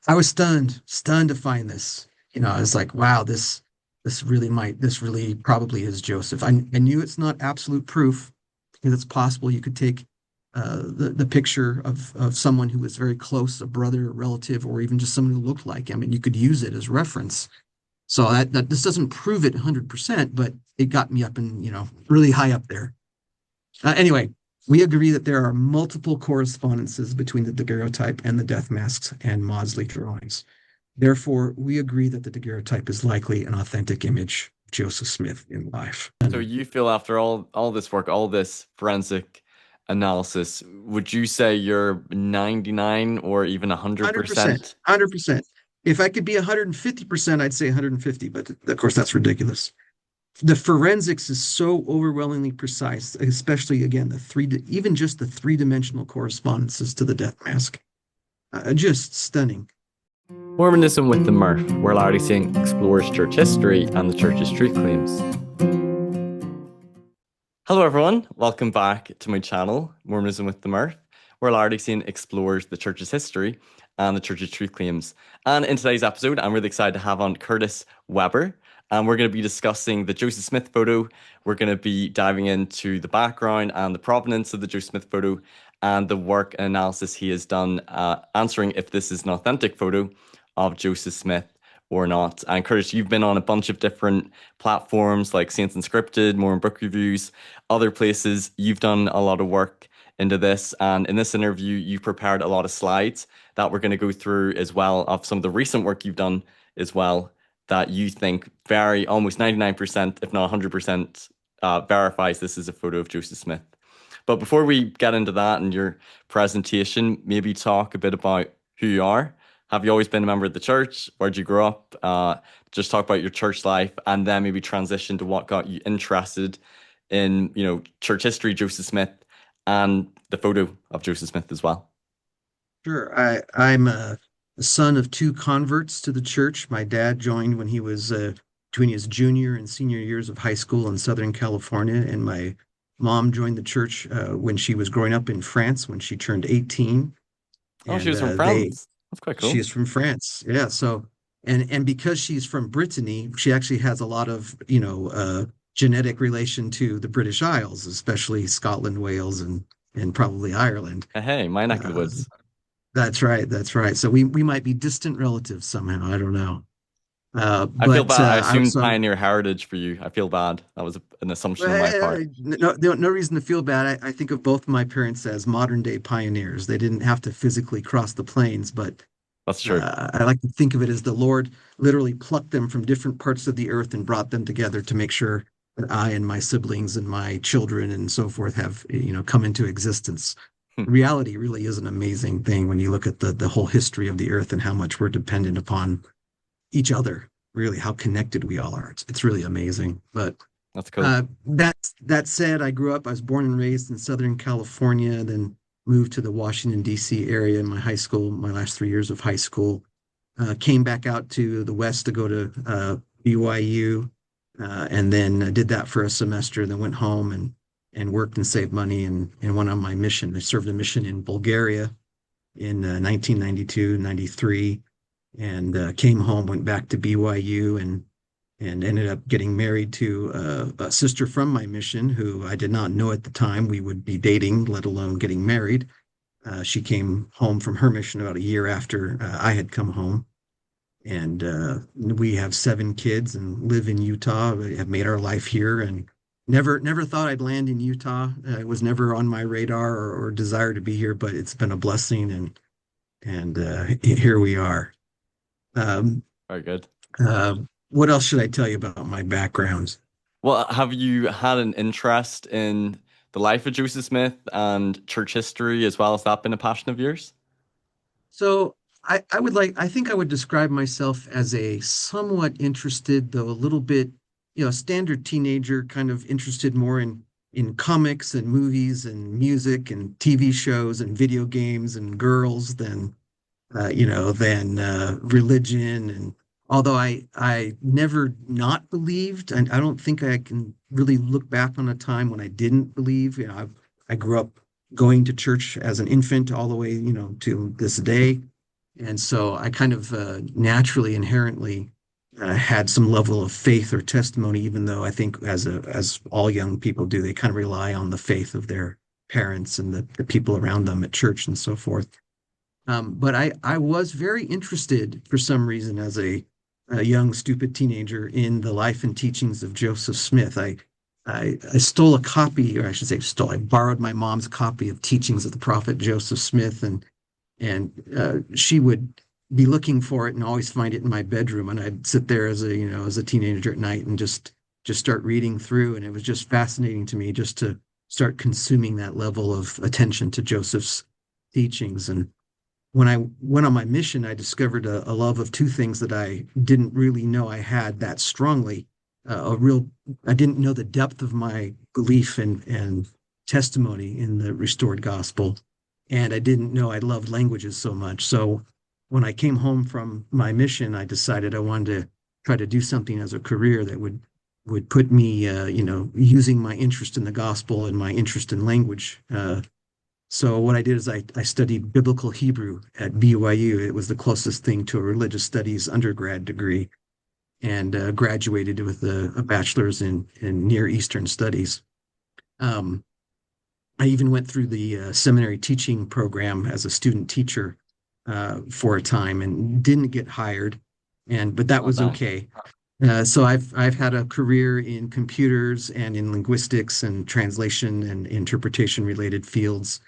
I was stunned to find this. I was like, wow, this really probably is Joseph. I knew it's not absolute proof because it's possible you could take the picture of someone who was very close, a brother, a relative, or even just someone who looked like him, and you could use it as reference. So that this doesn't prove it 100%, but it got me up and really high up there. Anyway, we agree that there are multiple correspondences between the daguerreotype and the death masks and Maudsley drawings. Therefore, we agree that the daguerreotype is likely an authentic image of Joseph Smith in life. So you feel after all this work, all this forensic analysis, would you say you're 99 or even 100%, 100%? 100%. If I could be 150%, I'd say 150, but of course that's ridiculous. The forensics is so overwhelmingly precise, especially again even just the three-dimensional correspondences to the death mask. Just stunning. Mormonism with the Murph, where Larry Singh explores church history and the church's truth claims. Hello everyone, welcome back to my channel, Mormonism with the Murph, where Larry Singh explores the church's history and the church's truth claims. And in today's episode, I'm really excited to have on Curtis Weber. And we're going to be discussing the Joseph Smith photo. We're going to be diving into the background and the provenance of the Joseph Smith photo and the work and analysis he has done, answering if this is an authentic photo of Joseph Smith or not. And Curtis, you've been on a bunch of different platforms like Saints Unscripted, Mormon Book Reviews, other places. You've done a lot of work into this. And in this interview, you've prepared a lot of slides that we're going to go through as well of some of the recent work you've done as well, that you think very almost 99%, if not 100%, verifies this is a photo of Joseph Smith. But before we get into that and your presentation, maybe talk a bit about who you are. Have you always been a member of the church? Where'd you grow up? Just talk about your church life and then maybe transition to what got you interested in, church history, Joseph Smith, and the photo of Joseph Smith as well. Sure. I'm a son of two converts to the church. My dad joined when he was between his junior and senior years of high school in Southern California, and my mom joined the church when she was growing up in France when she turned 18. Oh, she And was from they France. That's quite she cool. is from France. Yeah. So and because she's from Brittany, she actually has a lot of genetic relation to the British Isles, especially Scotland, Wales, and probably Ireland. Hey, my neck of the Uh, woods. that's right. That's right. So we might be distant relatives somehow. I don't know. I feel But bad. I I assumed so pioneer heritage for you. I feel bad. That was an assumption on my part. no reason to feel bad. I think of both my parents as modern day pioneers. They didn't have to physically cross the plains, but That's true. I like to think of it as the Lord literally plucked them from different parts of the earth and brought them together to make sure that I and my siblings and my children and so forth have, come into existence. Reality really is an amazing thing when you look at the whole history of the earth and how much we're dependent upon each other, really how connected we all are. It's really amazing. But That's cool. that said, I was born and raised in Southern California, then moved to the Washington, D.C. area in my high school, my last 3 years of high school. Came back out to the West to go to BYU, and then did that for a semester, then went home and worked and saved money and went on my mission. I served a mission in Bulgaria in 1992, 93, and came home, went back to BYU and ended up getting married to a sister from my mission who I did not know at the time we would be dating, let alone getting married. She came home from her mission about a year after I had come home. And we have 7 kids and live in Utah. We have made our life here and never thought I'd land in Utah. It was never on my radar or desire to be here, but it's been a blessing and here we are. Um, Very good. uh, what else should I tell you about my background? Well, have you had an interest in the life of Joseph Smith and church history as well? Has that been a passion of yours? So I think I would describe myself as a somewhat interested, though a little bit, standard teenager, kind of interested more in comics and movies and music and TV shows and video games and girls than religion. And although I never not believed, and I don't think I can really look back on a time when I didn't believe. I grew up going to church as an infant all the way, to this day. And so I kind of naturally, inherently had some level of faith or testimony, even though I think as all young people do, they kind of rely on the faith of their parents and the people around them at church and so forth. But I was very interested for some reason as a young, stupid teenager in the life and teachings of Joseph Smith. I stole a copy, or I should say, stole. I borrowed my mom's copy of Teachings of the Prophet Joseph Smith, and she would be looking for it and always find it in my bedroom, and I'd sit there as a teenager at night and just start reading through, and it was just fascinating to me just to start consuming that level of attention to Joseph's teachings. And when I went on my mission, I discovered a love of two things that I didn't really know I had that strongly. I didn't know the depth of my belief and testimony in the restored gospel, and I didn't know I loved languages so much. So when I came home from my mission, I decided I wanted to try to do something as a career that would put me, using my interest in the gospel and my interest in language. So what I did is I studied biblical Hebrew at BYU. It was the closest thing to a religious studies undergrad degree, and graduated with a bachelor's in Near Eastern studies. Um, I even went through the seminary teaching program as a student teacher for a time and didn't get hired, but that Not was bad. okay. So I've had a career in computers and in linguistics and translation and interpretation related fields,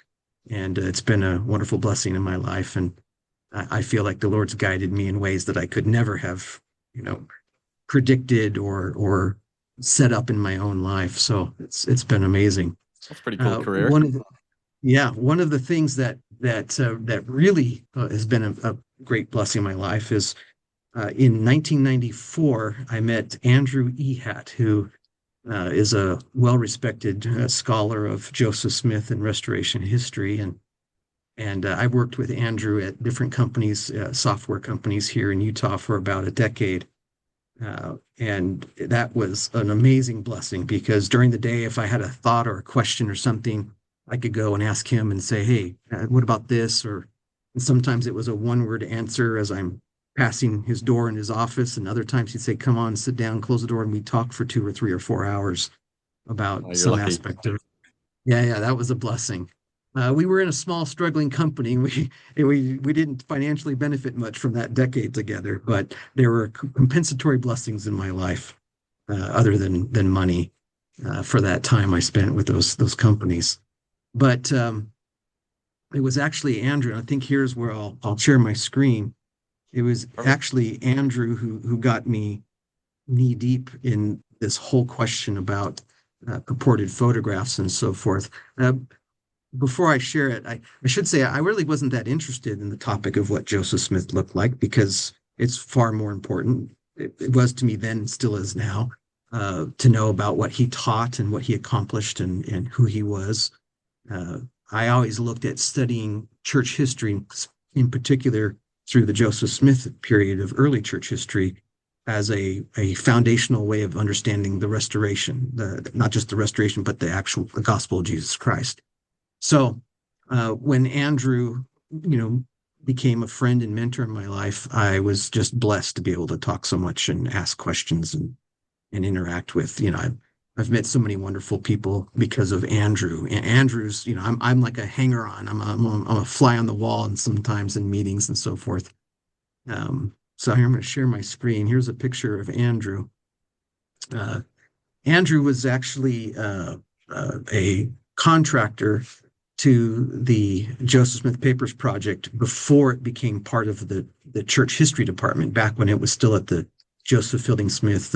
and it's been a wonderful blessing in my life. And I feel like the Lord's guided me in ways that I could never have, predicted or set up in my own life. So it's been amazing. That's a pretty cool Uh, career. one of the, yeah, one of the things that really has been a great blessing in my life is in 1994 I met Andrew Ehat, who is a well-respected scholar of Joseph Smith and Restoration history, and I worked with Andrew at different companies, software companies here in Utah for about a decade. And that was an amazing blessing because during the day, if I had a thought or a question or something, I could go and ask him and say, "Hey, what about this?" And sometimes it was a one-word answer as I'm passing his door in his office, and other times he'd say, "Come on, sit down, close the door," and we'd talk for 2 or 3 or 4 hours about Oh, you're some lucky. aspect of. Yeah, that was a blessing. We were in a small, struggling company. We didn't financially benefit much from that decade together, but there were compensatory blessings in my life, other than money, for that time I spent with those companies. But it was actually Andrew. And I think here's where I'll share my screen. It was Perfect. actually Andrew who got me knee deep in this whole question about purported photographs and so forth. Before I share it, I should say I really wasn't that interested in the topic of what Joseph Smith looked like because it's far more important. It was to me then, still is now, to know about what he taught and what he accomplished and who he was. Uh, I always looked at studying church history, in particular through the Joseph Smith period of early church history, as a foundational way of understanding the restoration, not just the restoration, but the gospel of Jesus Christ. So when Andrew, became a friend and mentor in my life, I was just blessed to be able to talk so much and ask questions and interact with. I've met so many wonderful people because of Andrew. And Andrew's, I'm like a hanger on. I'm a fly on the wall, and sometimes in meetings and so forth. So here I'm going to share my screen. Here's a picture of Andrew. Uh, Andrew was actually a contractor to the Joseph Smith Papers Project before it became part of the church history department, back when it was still at the Joseph Fielding Smith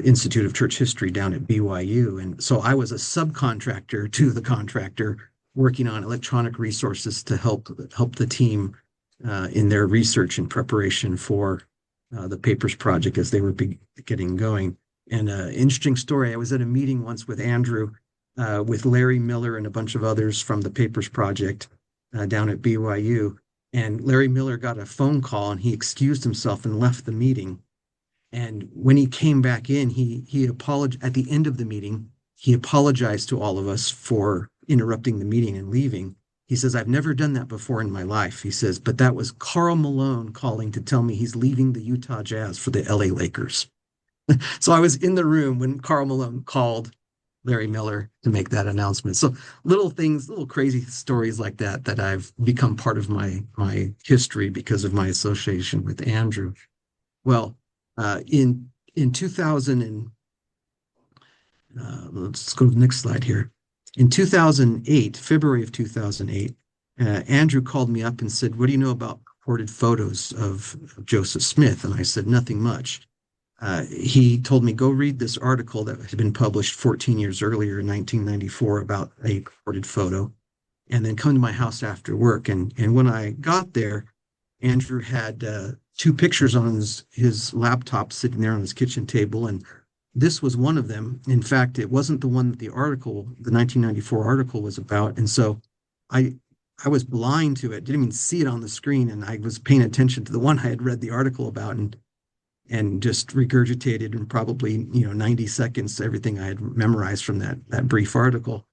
Institute of Church History down at BYU. And so I was a subcontractor to the contractor working on electronic resources to help the team in their research and preparation for the Papers Project as they were getting going. And interesting story, I was at a meeting once with Andrew, with Larry Miller and a bunch of others from the Papers Project down at BYU. And Larry Miller got a phone call and he excused himself and left the meeting. And when he came back in, he apologized at the end of the meeting. He apologized to all of us for interrupting the meeting and leaving. He says, I've never done that before in my life. He says, but that was Karl Malone calling to tell me he's leaving the Utah Jazz for the LA Lakers. So I was in the room when Karl Malone called Larry Miller to make that announcement. So little things, little crazy stories like that that I've become part of my history because of my association with Andrew. Well, in 2000 and let's go to the next slide here. In 2008, February of 2008, Andrew called me up and said, "What do you know about purported photos of Joseph Smith?" And I said, "Nothing much." He told me, "Go read this article that had been published 14 years earlier in 1994 about a purported photo, and then come to my house after work." And when I got there, Andrew had two pictures on his laptop sitting there on his kitchen table, and this was one of them. In fact, it wasn't the one that the 1994 article was about. And so I I was blind to it, didn't even see it on the screen, and I was paying attention to the one I had read the article about and just regurgitated in probably 90 seconds everything I had memorized from that brief article.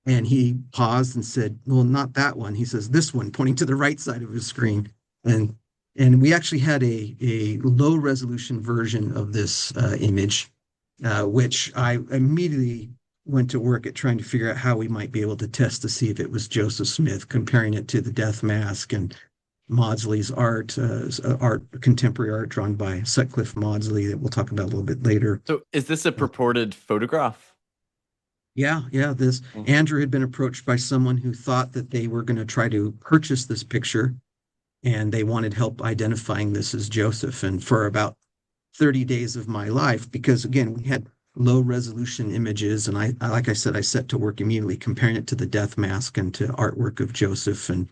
And he paused and said, "Well, not that one." He says, "This one," pointing to the right side of his screen. And and we actually had a low resolution version of this image, which I immediately went to work at trying to figure out how we might be able to test to see if it was Joseph Smith, comparing it to the death mask and Maudsley's contemporary art drawn by Sutcliffe Maudsley that we'll talk about a little bit later. So is this a purported photograph? Yeah. This Mm. Andrew had been approached by someone who thought that they were going to try to purchase this picture, and they wanted help identifying this as Joseph. And for about 30 days of my life, because again, we had low resolution images, and like I said, I set to work immediately comparing it to the death mask and to artwork of Joseph and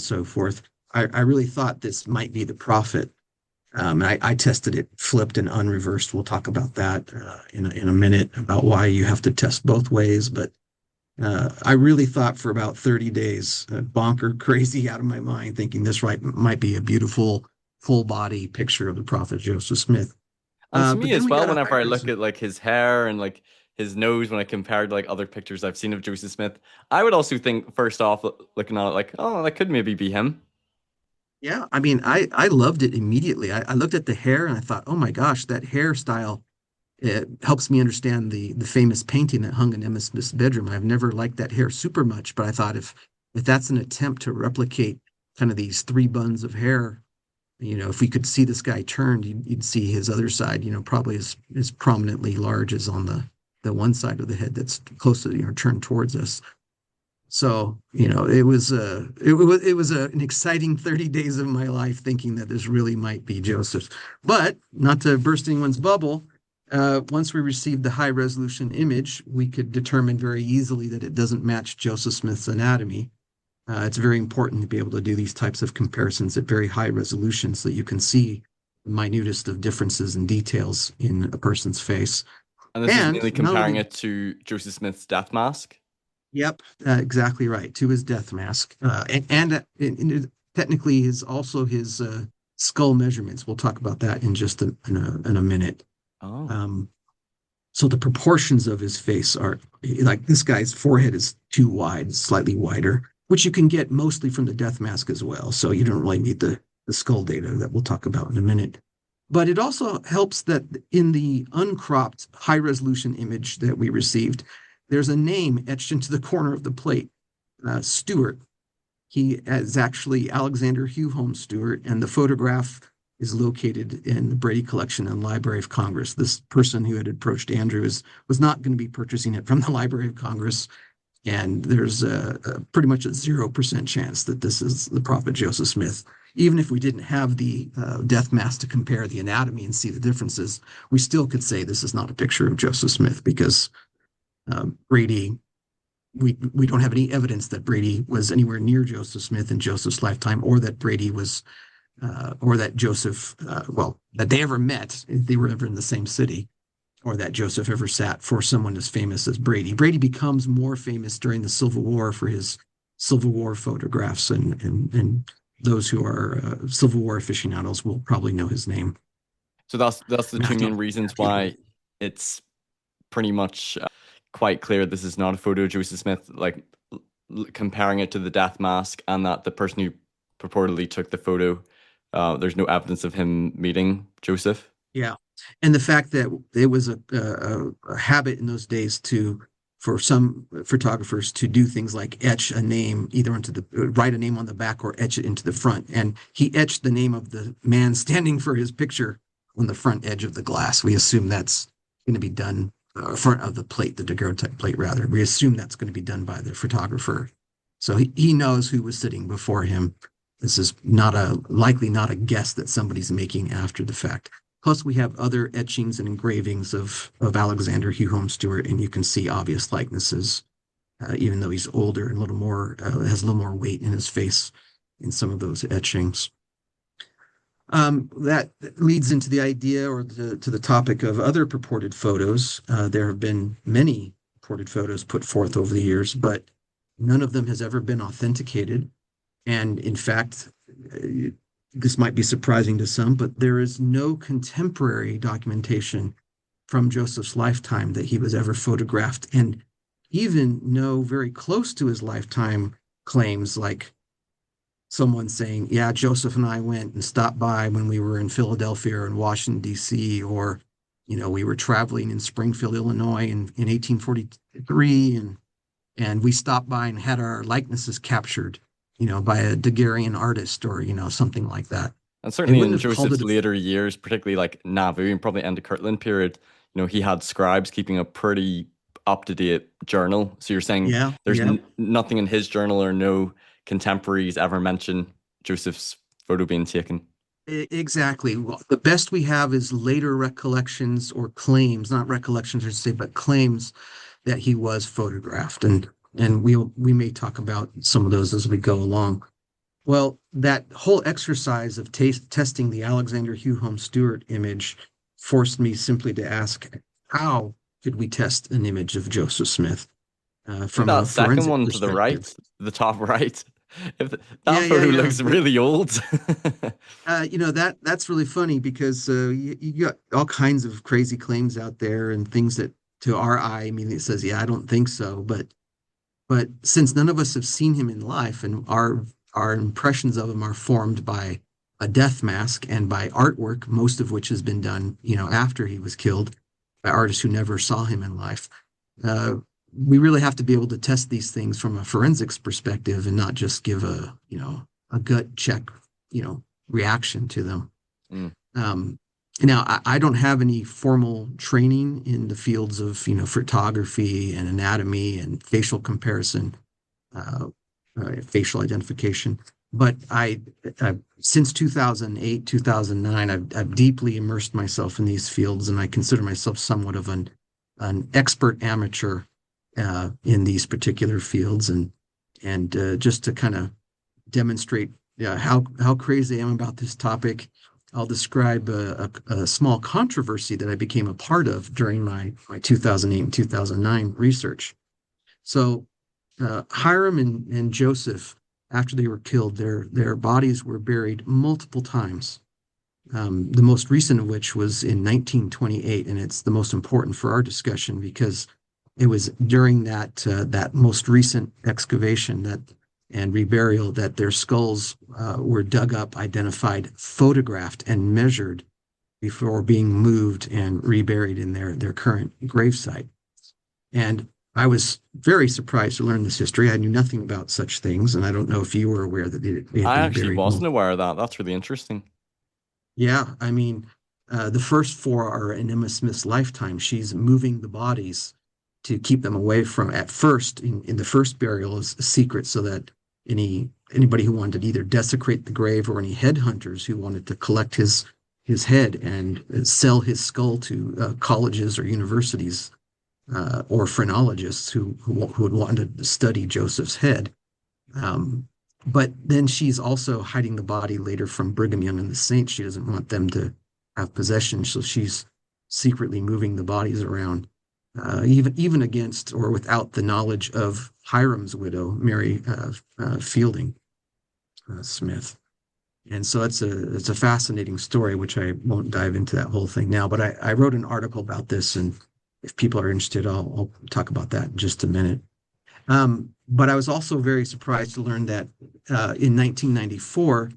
so forth. I really thought this might be the prophet. I tested it, flipped and unreversed. We'll talk about that in a minute about why you have to test both ways. But I really thought for about 30 days, bonker crazy out of my mind, thinking this might be a beautiful full body picture of the prophet Joseph Smith. And to But me then as we well, got a whenever high I look resolution. at like his hair and like his nose, when I compared like other pictures I've seen of Joseph Smith, I would also think first off, looking at it, like, oh, that could maybe be him. Yeah, I mean, I loved it immediately. I looked at the hair and I thought, oh my gosh, that hairstyle, it helps me understand the famous painting that hung in Emma Smith's bedroom. I've never liked that hair super much, but I thought if that's an attempt to replicate kind of these three buns of hair, if we could see this guy turned, you'd see his other side, probably as prominently large as on the one side of the head that's close to, turned towards us. So, an exciting 30 days of my life thinking that this really might be Joseph's. But not to burst anyone's bubble, once we received the high resolution image, we could determine very easily that it doesn't match Joseph Smith's anatomy. It's very important to be able to do these types of comparisons at very high resolution so that you can see the minutest of differences and details in a person's face. And this is And mainly not comparing only, it to Joseph Smith's death mask. yep, exactly right, to his death mask. Technically is also his skull measurements. We'll talk about that in just in a minute. Oh. Um, so the proportions of his face are like this guy's forehead is too wide, slightly wider, which you can get mostly from the death mask as well. So you don't really need the skull data that we'll talk about in a minute. But it also helps that in the uncropped high resolution image that we received, there's a name etched into the corner of the plate, Stewart. He is actually Alexander Hugh Holmes Stewart, and the photograph is located in the Brady Collection and Library of Congress. This person who had approached Andrew was not going to be purchasing it from the Library of Congress, and there's pretty much a 0% chance that this is the prophet Joseph Smith. Even if we didn't have the death mask to compare the anatomy and see the differences, we still could say this is not a picture of Joseph Smith because Brady, we don't have any evidence that Brady was anywhere near Joseph Smith in Joseph's lifetime, or that Brady was, or that Joseph, that they ever met, if they were ever in the same city, or that Joseph ever sat for someone as famous as Brady. Brady becomes more famous during the Civil War for his Civil War photographs, and those who are Civil War aficionados will probably know his name. So that's the two Matthew. main reasons Matthew. why it's pretty much quite clear this is not a photo of Joseph Smith. Like comparing it to the death mask, and that the person who purportedly took the photo, there's no evidence of him meeting Joseph. Yeah. And the fact that it was a habit in those days for some photographers to do things like etch a name either into the write a name on the back or etch it into the front. And he etched the name of the man standing for his picture on the front edge of the glass. We assume that's going to be done, front of the plate, the daguerreotype plate, rather. We assume that's going to be done by the photographer. So he knows who was sitting before him. This is likely not a guess that somebody's making after the fact. Plus, we have other etchings and engravings of Alexander Hugh Holmes Stewart, and you can see obvious likenesses, even though he's older and a little more has a little more weight in his face in some of those etchings. That leads into the idea or to the topic of other purported photos. There have been many purported photos put forth over the years, but none of them has ever been authenticated. And in fact, this might be surprising to some, but there is no contemporary documentation from Joseph's lifetime that he was ever photographed, and even no very close to his lifetime claims, like someone saying, yeah, Joseph and I went and stopped by when we were in Philadelphia or in Washington, D.C., or, we were traveling in Springfield, Illinois in 1843, and we stopped by and had our likenesses captured, by a Daguerrean artist or, something like that. And certainly in Joseph's later years, particularly like Nauvoo and probably end of Kirtland period, he had scribes keeping a pretty up-to-date journal. So you're saying there's nothing in his journal or no contemporaries ever mention Joseph's photo being taken. Exactly. Well, the best we have is later recollections or claims, not recollections, I should say, but claims that he was photographed. And we may talk about some of those as we go along. Well, that whole exercise of testing the Alexander Hugh Holmes Stewart image forced me simply to ask, how could we test an image of Joseph Smith from that a second one to the right, the top right? If that photo looks really old. That's really funny because you got all kinds of crazy claims out there and things that to our eye immediately says, yeah, I don't think so. But since none of us have seen him in life and our impressions of him are formed by a death mask and by artwork, most of which has been done, after he was killed by artists who never saw him in life. We really have to be able to test these things from a forensics perspective and not just give a gut check, reaction to them. Now, I don't have any formal training in the fields of, photography and anatomy and facial comparison, facial identification. But since 2008, 2009, I've deeply immersed myself in these fields, and I consider myself somewhat of an expert amateur in these particular fields, and just to kind of demonstrate how crazy I am about this topic, I'll describe a small controversy that I became a part of during my 2008 and 2009 research. So Hyrum and Joseph, after they were killed, their bodies were buried multiple times. The most recent of which was in 1928, and it's the most important for our discussion because it was during that most recent excavation and reburial that their skulls were dug up, identified, photographed, and measured before being moved and reburied in their current gravesite. And I was very surprised to learn this history. I knew nothing about such things, and I don't know if you were aware that I actually wasn't aware of that. That's really interesting. Yeah, I mean, the first four are in Emma Smith's lifetime. She's moving the bodies to keep them away from, at first, in the first burial, is a secret so that anybody who wanted to either desecrate the grave or any headhunters who wanted to collect his head and sell his skull to colleges or universities or phrenologists who would want to study Joseph's head. But then she's also hiding the body later from Brigham Young and the Saints. She doesn't want them to have possession, so she's secretly moving the bodies around, even against or without the knowledge of Hyrum's widow, Mary Fielding Smith. And so it's a fascinating story, which I won't dive into that whole thing now. But I wrote an article about this, and if people are interested, I'll talk about that in just a minute. But I was also very surprised to learn that in 1994,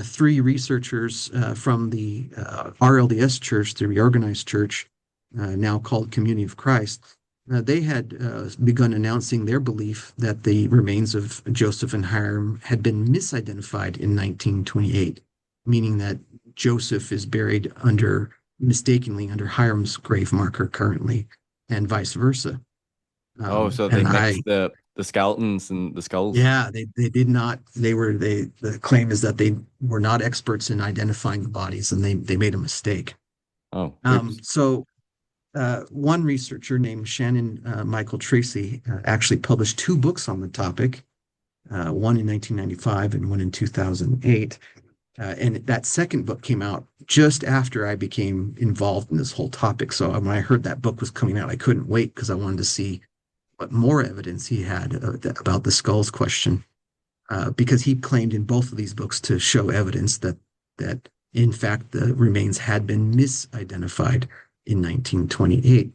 three researchers from the RLDS Church, the Reorganized Church, now called Community of Christ, they had begun announcing their belief that the remains of Joseph and Hyrum had been misidentified in 1928, meaning that Joseph is buried mistakenly under Hyrum's grave marker currently, and vice versa. Oh, so they And mixed the skeletons and the skulls. yeah, they did not. The claim is that they were not experts in identifying the bodies, and they made a mistake. Oh, Um, oops. so one researcher named Shannon Michael Tracy actually published two books on the topic, one in 1995 and one in 2008. And that second book came out just after I became involved in this whole topic. So when I heard that book was coming out, I couldn't wait because I wanted to see what more evidence he had about the skulls question. Because he claimed in both of these books to show evidence that in fact the remains had been misidentified in 1928.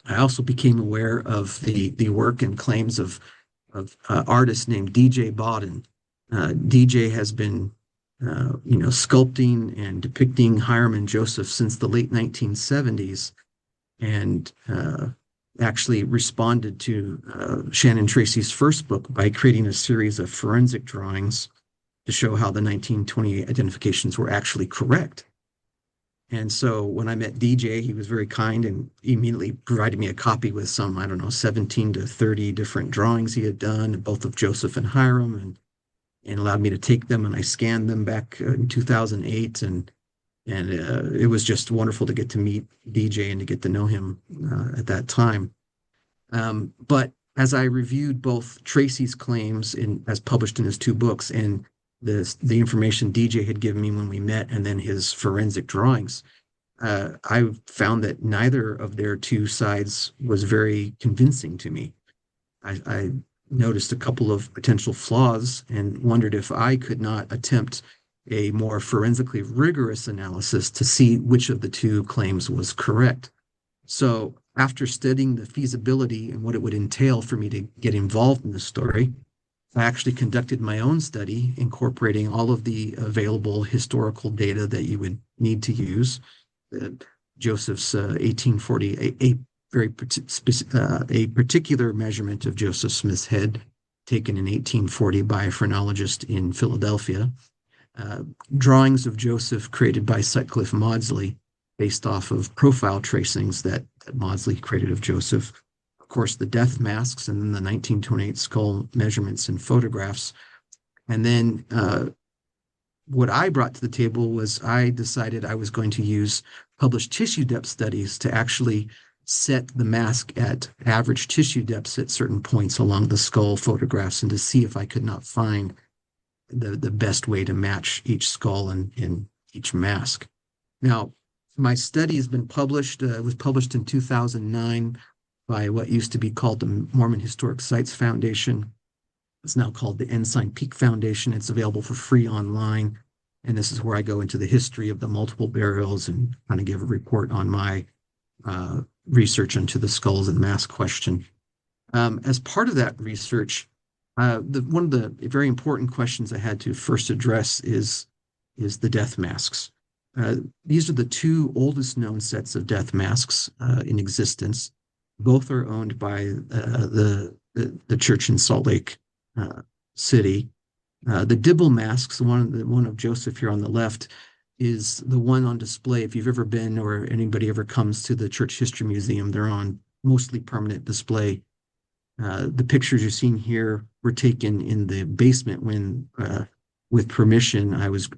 I also became aware of the work and claims of artist named DJ Bodden. DJ has been sculpting and depicting Hiram and Joseph since the late 1970s, and actually responded to Shannon Tracy's first book by creating a series of forensic drawings to show how the 1928 identifications were actually correct. And so when I met DJ, he was very kind and immediately provided me a copy with some, I don't know, 17 to 30 different drawings he had done, both of Joseph and Hyrum, and allowed me to take them, and I scanned them back in 2008, and it was just wonderful to get to meet DJ and to get to know him at that time. But as I reviewed both Tracy's claims as published in his two books and the information DJ had given me when we met, and then his forensic drawings, I found that neither of their two sides was very convincing to me. I noticed a couple of potential flaws and wondered if I could not attempt a more forensically rigorous analysis to see which of the two claims was correct. So, after studying the feasibility and what it would entail for me to get involved in the story, I actually conducted my own study, incorporating all of the available historical data that you would need to use. Joseph's 1840, a particular measurement of Joseph Smith's head taken in 1840 by a phrenologist in Philadelphia, drawings of Joseph created by Sutcliffe Maudsley based off of profile tracings that Maudsley created of Joseph. Of course, the death masks, and then the 1928 skull measurements and photographs. And then what I brought to the table was I decided I was going to use published tissue depth studies to actually set the mask at average tissue depths at certain points along the skull photographs, and to see if I could not find the best way to match each skull and each mask. Now, my study has been published. It was published in 2009 by what used to be called the Mormon Historic Sites Foundation. It's now called the Ensign Peak Foundation. It's available for free online. And this is where I go into the history of the multiple burials and kind of give a report on my research into the skulls and mask question. As part of that research, one of the very important questions I had to first address is the death masks. These are the two oldest known sets of death masks in existence. Both are owned by the church in Salt Lake City. The Dibble masks, the one of Joseph here on the left, is the one on display. If you've ever been, or anybody ever comes to the Church History Museum, they're on mostly permanent display. The pictures you're seeing here were taken in the basement when, with permission, I was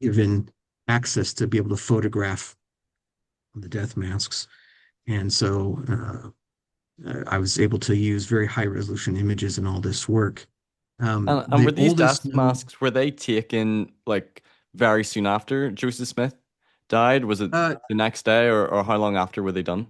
given access to be able to photograph the death masks. And so I was able to use very high resolution images in all this work. And were The these oldest death known, masks, were they taken like very soon after Joseph Smith died? Was it uh, the next day, or how long after were they done?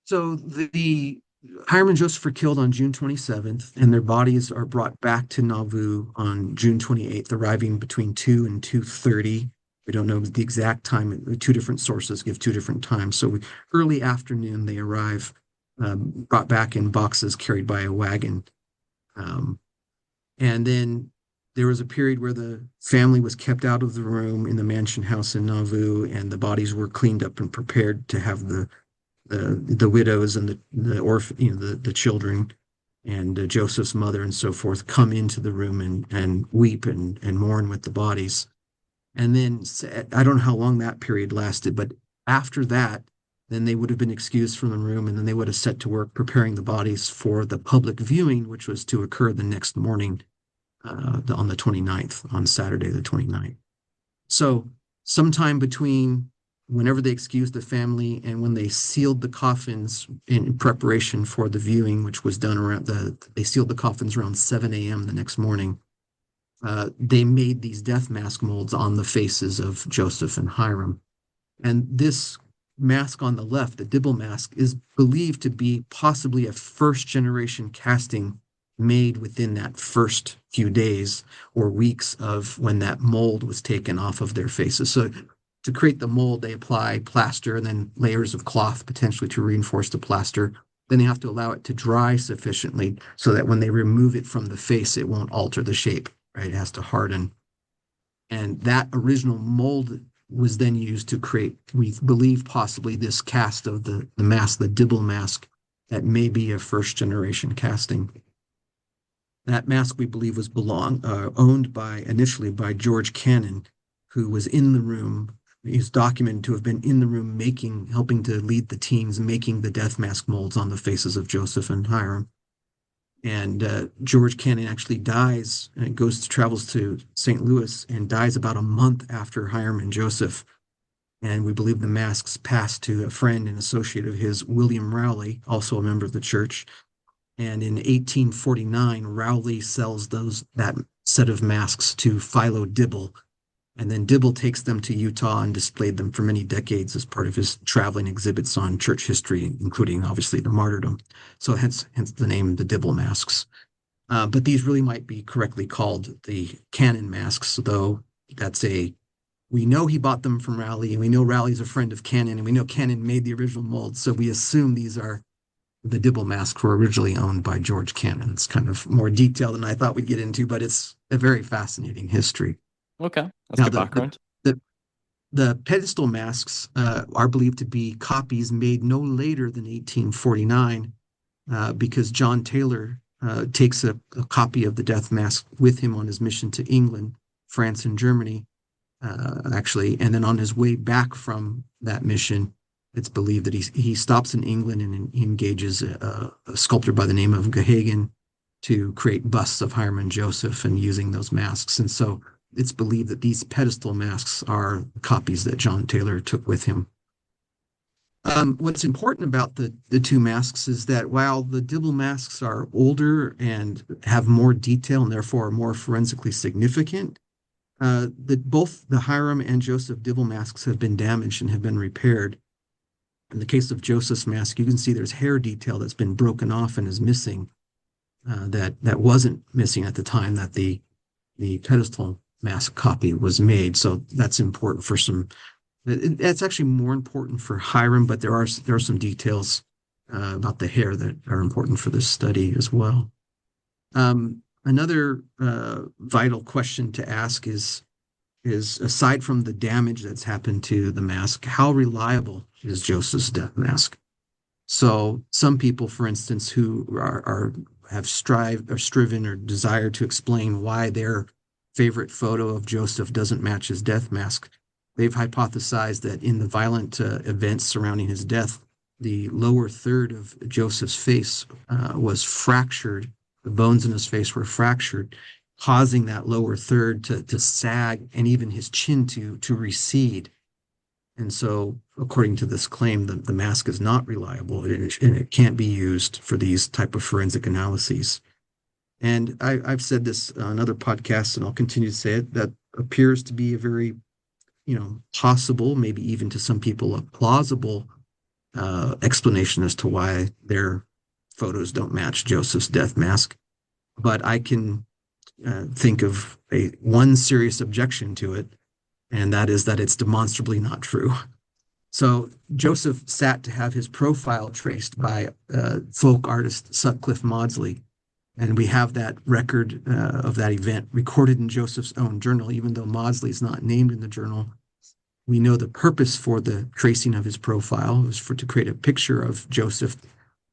so the Hiram and Joseph were killed on June 27th, and their bodies are brought back to Nauvoo on June 28th, arriving between 2 and 2:30. We don't know the exact time. Two different sources give two different times. So early afternoon, they arrive, brought back in boxes carried by a wagon Um, and then there was a period where the family was kept out of the room in the mansion house in Nauvoo, and the bodies were cleaned up and prepared to have the widows and the children and Joseph's mother and so forth come into the room and weep and mourn with the bodies. And then I don't know how long that period lasted, but after that, then they would have been excused from the room, and then they would have set to work preparing the bodies for the public viewing, which was to occur the next morning, on the 29th, on Saturday the 29th. So sometime between whenever they excused the family and when they sealed the coffins in preparation for the viewing, which was done they sealed the coffins around 7 a.m. the next morning. They made these death mask molds on the faces of Joseph and Hyrum. And this mask on the left, the Dibble mask, is believed to be possibly a first generation casting made within that first few days or weeks of when that mold was taken off of their faces. So to create the mold, they apply plaster and then layers of cloth potentially to reinforce the plaster. Then they have to allow it to dry sufficiently so that when they remove it from the face, it won't alter the shape, right? It has to harden. And that original mold was then used to create, we believe, possibly this cast of the mask, the Dibble mask, that may be a first generation casting. That mask, we believe, was owned initially by George Cannon, who was in the room. He's documented to have been in the room helping to lead the teams making the death mask molds on the faces of Joseph and Hyrum. And George Cannon actually dies and travels to St. Louis and dies about a month after Hyrum and Joseph. And we believe the masks passed to a friend and associate of his, William Rowley, also a member of the church. And in 1849, Rowley sells that set of masks to Philo Dibble. And then Dibble takes them to Utah and displayed them for many decades as part of his traveling exhibits on church history, including obviously the martyrdom. So hence the name, the Dibble masks. But these really might be correctly called the Cannon masks, though we know he bought them from Rowley, and we know Rowley's a friend of Cannon, and we know Cannon made the original molds. So we assume these are the Dibble masks were originally owned by George Cannon. It's kind of more detailed than I thought we'd get into, but it's a very fascinating history. Okay, that's Now, good background. The pedestal masks are believed to be copies made no later than 1849, because John Taylor takes a copy of the death mask with him on his mission to England, France, and Germany, actually. And then on his way back from that mission, it's believed that he stops in England and he engages a sculptor by the name of Gahagan to create busts of Hyrum and Joseph and using those masks. And so it's believed that these pedestal masks are copies that John Taylor took with him. What's important about the two masks is that while the Dibble masks are older and have more detail and therefore are more forensically significant, both the Hyrum and Joseph Dibble masks have been damaged and have been repaired. In the case of Joseph's mask, you can see there's hair detail that's been broken off and is missing, that wasn't missing at the time that the pedestal mask copy was made. So that's important for that's actually more important for Hyrum, but there are some details about the hair that are important for this study as well. Another vital question to ask is aside from the damage that's happened to the mask, how reliable is Joseph's death mask? So some people, for instance, who have striven or desire to explain why their favorite photo of Joseph doesn't match his death mask, they've hypothesized that in the violent events surrounding his death, the lower third of Joseph's face was fractured. The bones in his face were fractured, causing that lower third to sag and even his chin to recede. And so, according to this claim, the mask is not reliable and it can't be used for these type of forensic analyses. And I've said this on other podcasts, and I'll continue to say it, that appears to be a very, possible, maybe even to some people, a plausible explanation as to why their photos don't match Joseph's death mask. But I can think of one serious objection to it, and that is that it's demonstrably not true. So Joseph sat to have his profile traced by folk artist Sutcliffe Maudsley, And we have that record of that event recorded in Joseph's own journal, even though Maudsley is not named in the journal. We know the purpose for the tracing of his profile was to create a picture of Joseph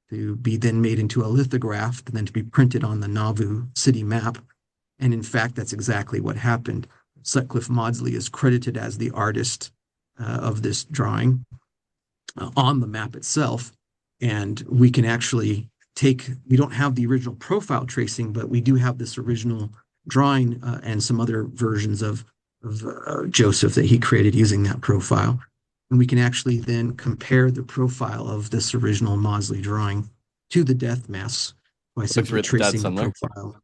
to be then made into a lithograph and then to be printed on the Nauvoo city map. And in fact, that's exactly what happened. Sutcliffe Maudsley is credited as the artist of this drawing on the map itself. And we can actually we don't have the original profile tracing, but we do have this original drawing and some other versions of Joseph that he created using that profile. And we can actually then compare the profile of this original Maudsley drawing to the death masks by simply tracing the profile.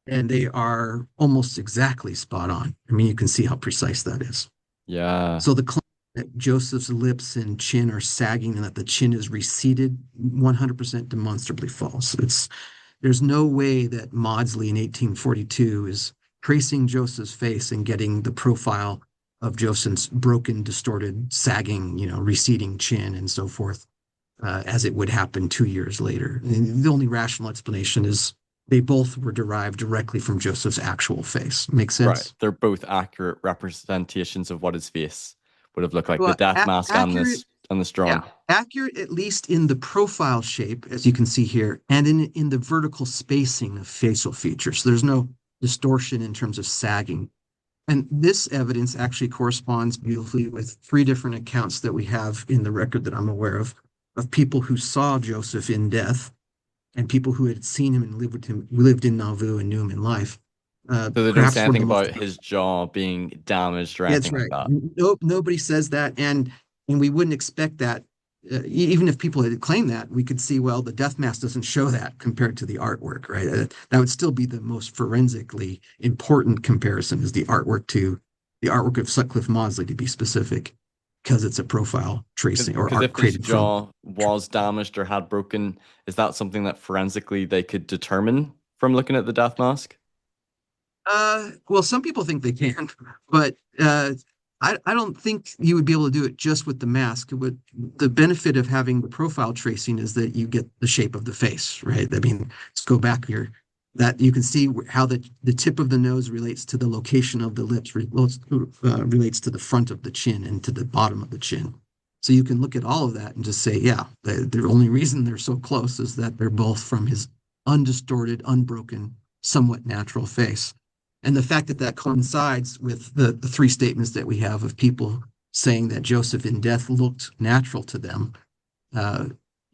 And they are almost exactly spot on. I mean, you can see how precise that is. Yeah. So the claim that Joseph's lips and chin are sagging and that the chin is receded, 100% demonstrably false. There's no way that Maudsley in 1842 is tracing Joseph's face and getting the profile of Joseph's broken, distorted, sagging, receding chin and so forth, as it would happen 2 years later. And the only rational explanation is they both were derived directly from Joseph's actual face. Makes sense? Right. They're both accurate representations of what his face would have looked like. The death mask on this drawing. Yeah, accurate at least in the profile shape, as you can see here, and in the vertical spacing of facial features. So there's no distortion in terms of sagging. And this evidence actually corresponds beautifully with 3 different accounts that we have in the record that I'm aware of people who saw Joseph in death and people who had seen him and lived in Nauvoo and knew him in life. So they don't say anything about his jaw being damaged or anything like that. Nope, nobody says that, and we wouldn't expect that. Even if people had claimed that, we could see, well, the death mask doesn't show that compared to the artwork, right? That would still be the most forensically important comparison, is the artwork of Sutcliffe Maudsley, to be specific, because it's a profile tracing or art created if his jaw was damaged or had broken, is that something that forensically they could determine from looking at the death mask? Well, some people think they can, but I don't think you would be able to do it just with the mask. The benefit of having the profile tracing is that you get the shape of the face, right? I mean, let's go back here. That you can see how the tip of the nose relates to the location of the lips, relates to the front of the chin and to the bottom of the chin. So you can look at all of that and just say, yeah, the only reason they're so close is that they're both from his undistorted, unbroken, somewhat natural face. And the fact that that coincides with the 3 statements that we have of people saying that Joseph in death looked natural to them,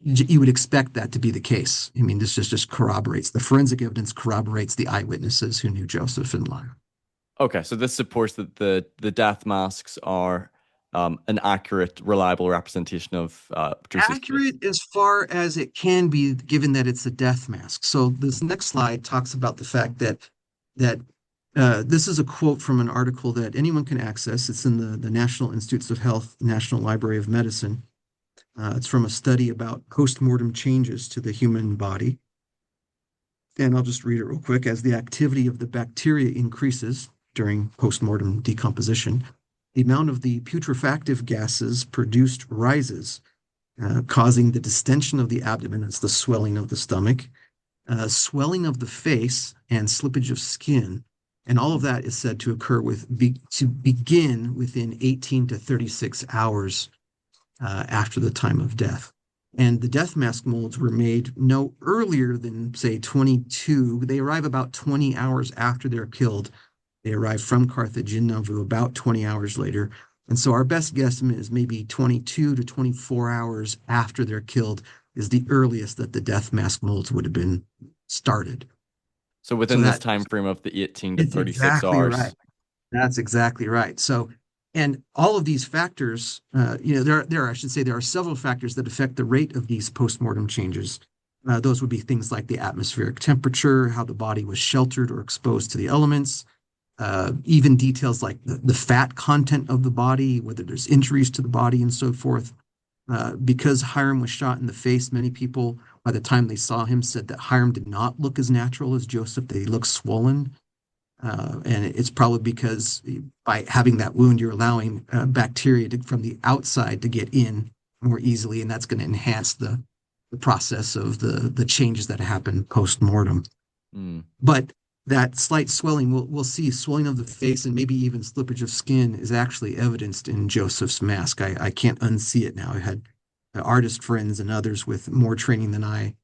you would expect that to be the case. I mean, this just corroborates, the forensic evidence corroborates the eyewitnesses who knew Joseph in life. Okay, so this supports that the death masks are an accurate, reliable representation of accurate as far as it can be, given that it's a death mask. So this next slide talks about the fact that this is a quote from an article that anyone can access. It's in the National Institutes of Health, National Library of Medicine. It's from a study about post-mortem changes to the human body. And I'll just read it real quick. As the activity of the bacteria increases during post-mortem decomposition, the amount of the putrefactive gases produced rises, causing the distension of the abdomen, that's the swelling of the stomach, swelling of the face, and slippage of skin. And all of that is said to occur to begin within 18 to 36 hours after the time of death. And the death mask molds were made no earlier than, say, 22. They arrive about 20 hours after they're killed. They arrive from Carthage in Nauvoo about 20 hours later. And so our best guesstimate is maybe 22 to 24 hours after they're killed is the earliest that the death mask molds would have been started. So within this time frame of the 18 to 36 hours. Right. That's exactly right. So, and all of these factors, there are several factors that affect the rate of these postmortem changes. Those would be things like the atmospheric temperature, how the body was sheltered or exposed to the elements, even details like the fat content of the body, whether there's injuries to the body and so forth. Because Hyrum was shot in the face, many people, by the time they saw him, said that Hyrum did not look as natural as Joseph, that he looked swollen. And it's probably because by having that wound, you're allowing bacteria from the outside to get in more easily, and that's going to enhance the the process of the changes that happen post mortem. Mm. But that slight swelling, we'll see swelling of the face and maybe even slippage of skin is actually evidenced in Joseph's mask. I can't unsee it now. I had artist friends and others with more training than I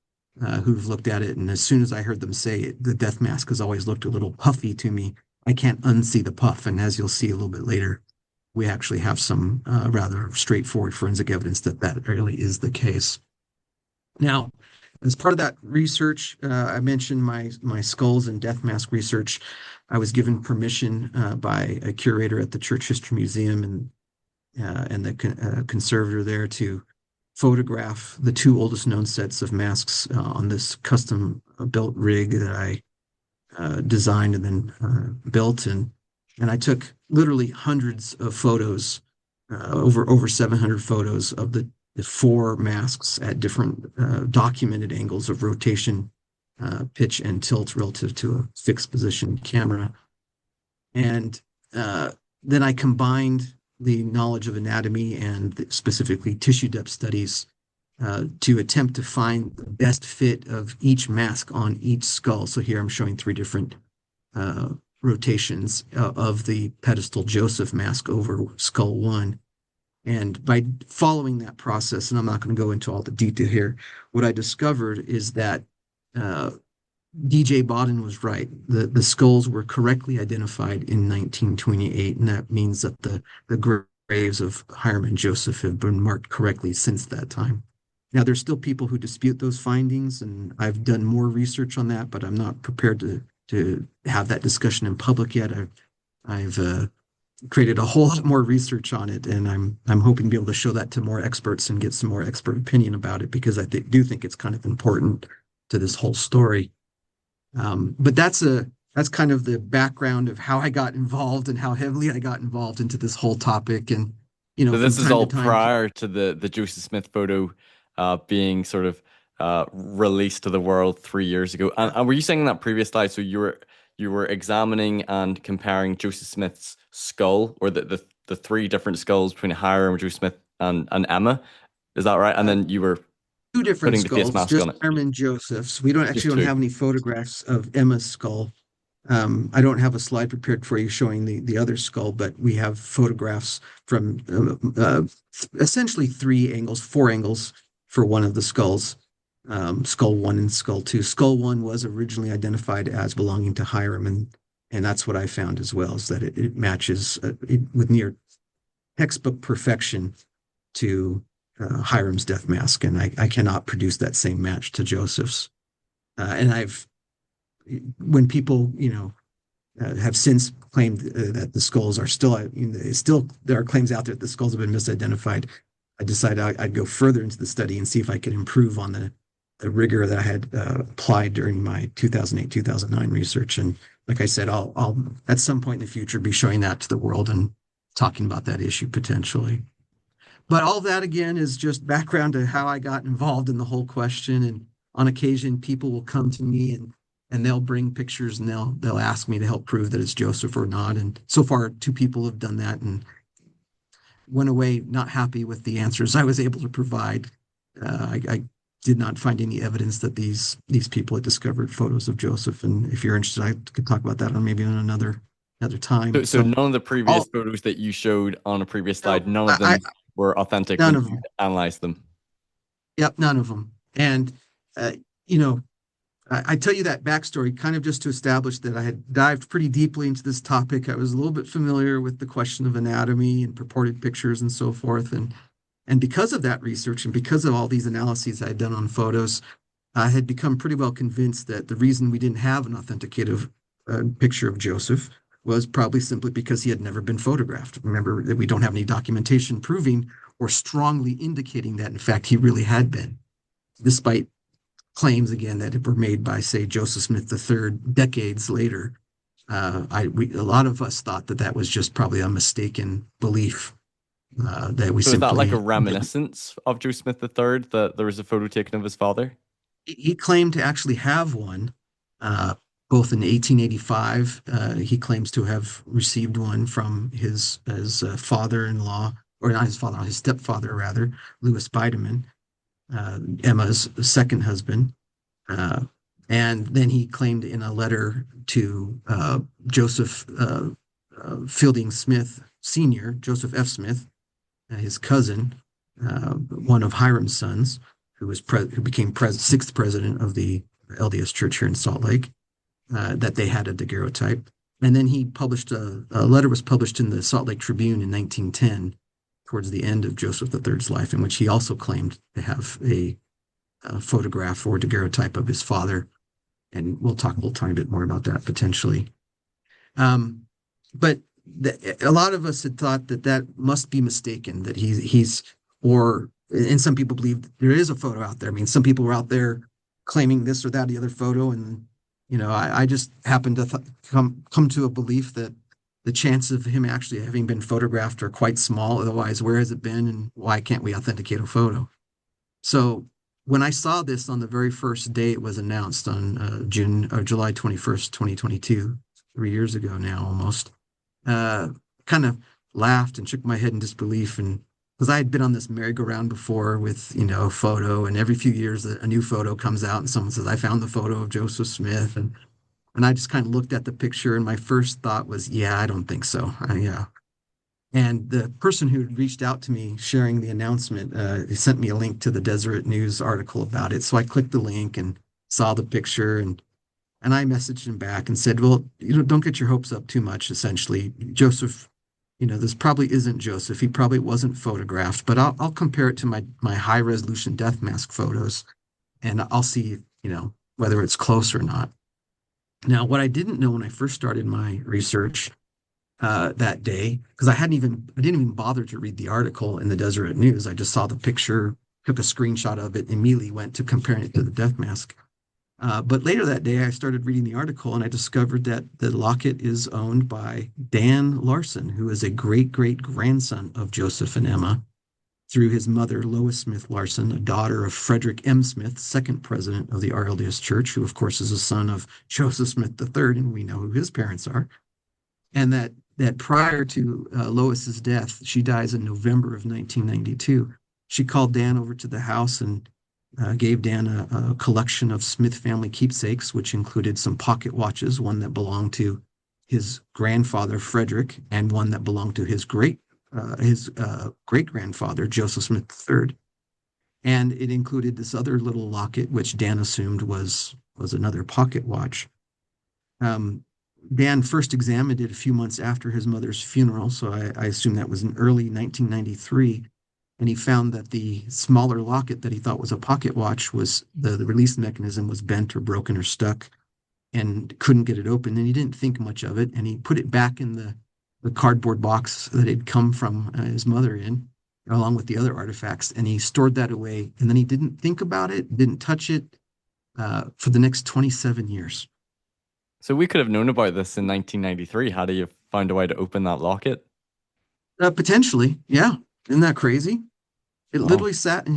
who've looked at it. And as soon as I heard them say it, the death mask has always looked a little puffy to me. I can't unsee the puff. And as you'll see a little bit later, we actually have some rather straightforward forensic evidence that that really is the case. Now, as part of that research, I mentioned my skulls and death mask research. I was given permission by a curator at the Church History Museum and the conservator there to photograph the two oldest known sets of masks on this custom built rig that I designed and then built, and I took literally hundreds of photos, over 700 photos of the four masks at different documented angles of rotation, pitch, and tilt relative to a fixed position camera. And then I combined the knowledge of anatomy and specifically tissue depth studies to attempt to find the best fit of each mask on each skull. So here I'm showing three different rotations of the pedestal Joseph mask over skull one. And by following that process, and I'm not going to go into all the detail here, what I discovered is that DJ Bodden was right. The skulls were correctly identified in 1928, and that means that the graves of Hyrum and Joseph have been marked correctly since that time. Now, there's still people who dispute those findings, and I've done more research on that, but I'm not prepared to have that discussion in public yet. I've created a whole lot more research on it, and I'm hoping to be able to show that to more experts and get some more expert opinion about it, because I do think it's kind of important to this whole story. But that's kind of the background of how I got involved and how heavily I got involved into this whole topic. And So this from is time all to time, prior to the Joseph Smith photo being sort of released to the world 3 years ago. And were you saying in that previous slide, so you were examining and comparing Joseph Smith's skull, or the three different skulls between Hiram, Joseph Smith, and Emma? Is that right? And then you were two different putting the face skulls, mask just on it. Hyrum and Joseph's. We don't Just actually don't two. have any photographs of Emma's skull. I don't have a slide prepared for you showing the other skull, but we have photographs from essentially four angles for one of the skulls, skull one and skull two. Skull one was originally identified as belonging to Hiram, and that's what I found as well, is that it matches with near textbook perfection to Hiram's death mask, and I cannot produce that same match to Joseph's. And when people, have since claimed that the skulls are still there are claims out there that the skulls have been misidentified, I decided I'd go further into the study and see if I could improve on the rigor that I had applied during my 2008-2009 research. And like I said, I'll at some point in the future be showing that to the world and talking about that issue potentially. But all that again is just background to how I got involved in the whole question. And on occasion, people will come to me and they'll bring pictures and they'll ask me to help prove that it's Joseph or not. And so far, two people have done that and went away not happy with the answers I was able to provide. I did not find any evidence that these people had discovered photos of Joseph. And if you're interested, I could talk about that on maybe on another time. So none of the previous all, photos that you showed on a previous no, slide, none of them were authentic none when of you them. analyzed them. Yep, none of them. And you know, I tell you that backstory kind of just to establish that I had dived pretty deeply into this topic. I was a little bit familiar with the question of anatomy and purported pictures and so forth. And because of that research and because of all these analyses I had done on photos, I had become pretty well convinced that the reason we didn't have an authenticative picture of Joseph was probably simply because he had never been photographed. Remember that we don't have any documentation proving or strongly indicating that, in fact, he really had been, despite claims again that were made by, say, Joseph Smith III decades later. A lot of us thought that was just probably a mistaken belief that we So is that like a simply didn't. reminiscence of Joseph Smith III, that there was a photo taken of his father? He claimed to actually have one, both in 1885. He claims to have received one from his father-in-law, or not his father, his stepfather rather, Louis Bideman. Emma's second husband. Uh, and then he claimed in a letter to Joseph Fielding Smith Sr., Joseph F. Smith, his cousin, one of Hyram's sons, who became sixth president of the LDS Church here in Salt Lake, that they had a daguerreotype. And then he published a letter was published in the Salt Lake Tribune in 1910, towards the end of Joseph III's life, in which he also claimed to have a photograph or daguerreotype of his father. And we'll talk a little tiny bit more about that potentially. But a lot of us had thought that that must be mistaken, that and some people believe there is a photo out there. I mean, some people were out there claiming this or that, the other photo. And, I just happened to come to a belief that the chance of him actually having been photographed are quite small. Otherwise, where has it been and why can't we authenticate a photo? So when I saw this on the very first day it was announced on July 21st, 2022, 3 years ago now almost, kind of laughed and shook my head in disbelief. And because I had been on this merry-go-round before with, a photo, and every few years a new photo comes out and someone says, I found the photo of Joseph Smith. And I just kind of looked at the picture and my first thought was, yeah, I don't think so. Yeah. And the person who reached out to me sharing the announcement, he sent me a link to the Deseret News article about it. So I clicked the link and saw the picture, and I messaged him back and said, well, don't get your hopes up too much, essentially. Joseph, this probably isn't Joseph. He probably wasn't photographed, but I'll compare it to my high resolution death mask photos, and I'll see, whether it's close or not. Now, what I didn't know when I first started my research that day, because I didn't even bother to read the article in the Deseret News. I just saw the picture, took a screenshot of it, immediately went to comparing it to the death mask. But later that day, I started reading the article and I discovered that the locket is owned by Dan Larsen, who is a great great grandson of Joseph and Emma, through his mother, Lois Smith Larsen, a daughter of Frederick M. Smith, second president of the RLDS Church, who, of course, is a son of Joseph Smith III, and we know who his parents are. And that prior to Lois's death, she dies in November of 1992. She called Dan over to the house and gave Dan a collection of Smith family keepsakes, which included some pocket watches, one that belonged to his grandfather, Frederick, and one that belonged to his great grandfather, Joseph Smith III. And it included this other little locket, which Dan assumed was another pocket watch. Dan first examined it a few months after his mother's funeral, so I assume that was in early 1993. And he found that the smaller locket that he thought was a pocket watch was the release mechanism was bent or broken or stuck and couldn't get it open. And he didn't think much of it. And he put it back in the cardboard box that had come from his mother in, along with the other artifacts. And he stored that away. And then he didn't think about it, didn't touch it for the next 27 years. So we could have known about this in 1993 had you found a way to open that locket. Potentially, yeah. Isn't that crazy? It Wow. literally sat in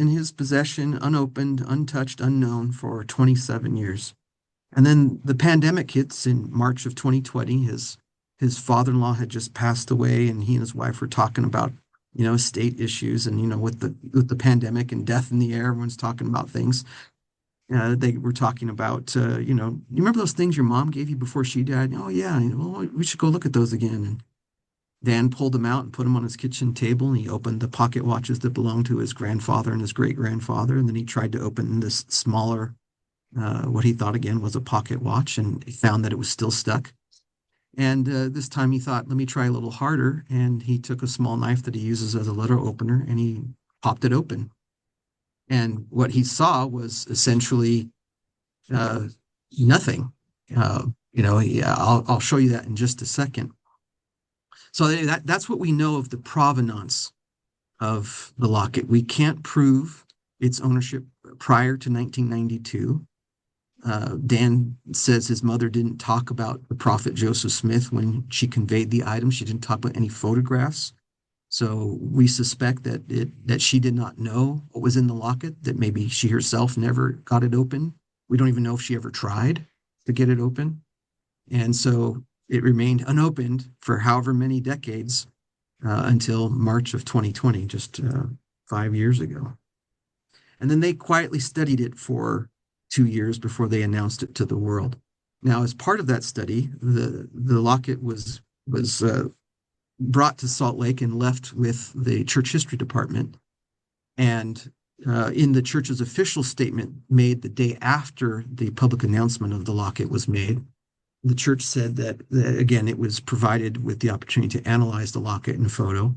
his possession, unopened, untouched, unknown for 27 years. And then the pandemic hits in March of 2020. His father-in-law had just passed away, and he and his wife were talking about, estate issues, and with the pandemic and death in the air, everyone's talking about things. They were talking about, you remember those things your mom gave you before she died? Oh yeah, well, we should go look at those again. And Dan pulled them out and put them on his kitchen table, and he opened the pocket watches that belonged to his grandfather and his great grandfather. And then he tried to open this smaller, what he thought again was a pocket watch, and he found that it was still stuck. And this time he thought, let me try a little harder. And he took a small knife that he uses as a letter opener and he popped it open. And what he saw was essentially nothing. I'll show you that in just a second. So that's what we know of the provenance of the locket. We can't prove its ownership prior to 1992. Dan says his mother didn't talk about the prophet Joseph Smith when she conveyed the item. She didn't talk about any photographs. So we suspect that she did not know what was in the locket, that maybe she herself never got it open. We don't even know if she ever tried to get it open. And so it remained unopened for however many decades until March of 2020, just 5 years ago. And then they quietly studied it for 2 years before they announced it to the world. Now, as part of that study, the locket was brought to Salt Lake and left with the church history department. And in the church's official statement made the day after the public announcement of the locket was made, the church said that, again, it was provided with the opportunity to analyze the locket and photo.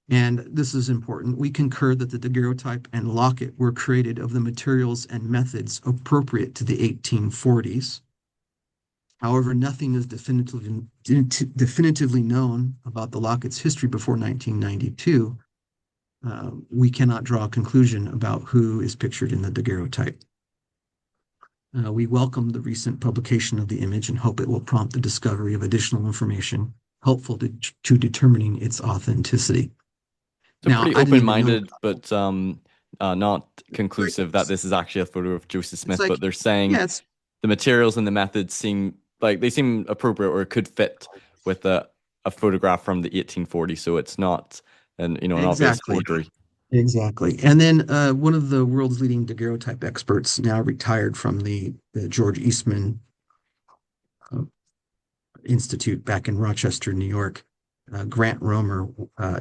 And this is important. We concur that the daguerreotype and locket were created of the materials and methods appropriate to the 1840s. However, nothing is definitively known about the locket's history before 1992. We cannot draw a conclusion about who is pictured in the daguerreotype. We welcome the recent publication of the image and hope it will prompt the discovery of additional information helpful to determining its authenticity. So now, pretty open-minded, but not conclusive that this is actually a photo of Joseph Smith. But they're saying the materials and the methods seem appropriate or could fit with a photograph from the 1840s. So it's not an obvious forgery. Exactly. And then one of the world's leading daguerreotype experts, now retired from the George Eastman Institute back in Rochester, New York, Grant Romer,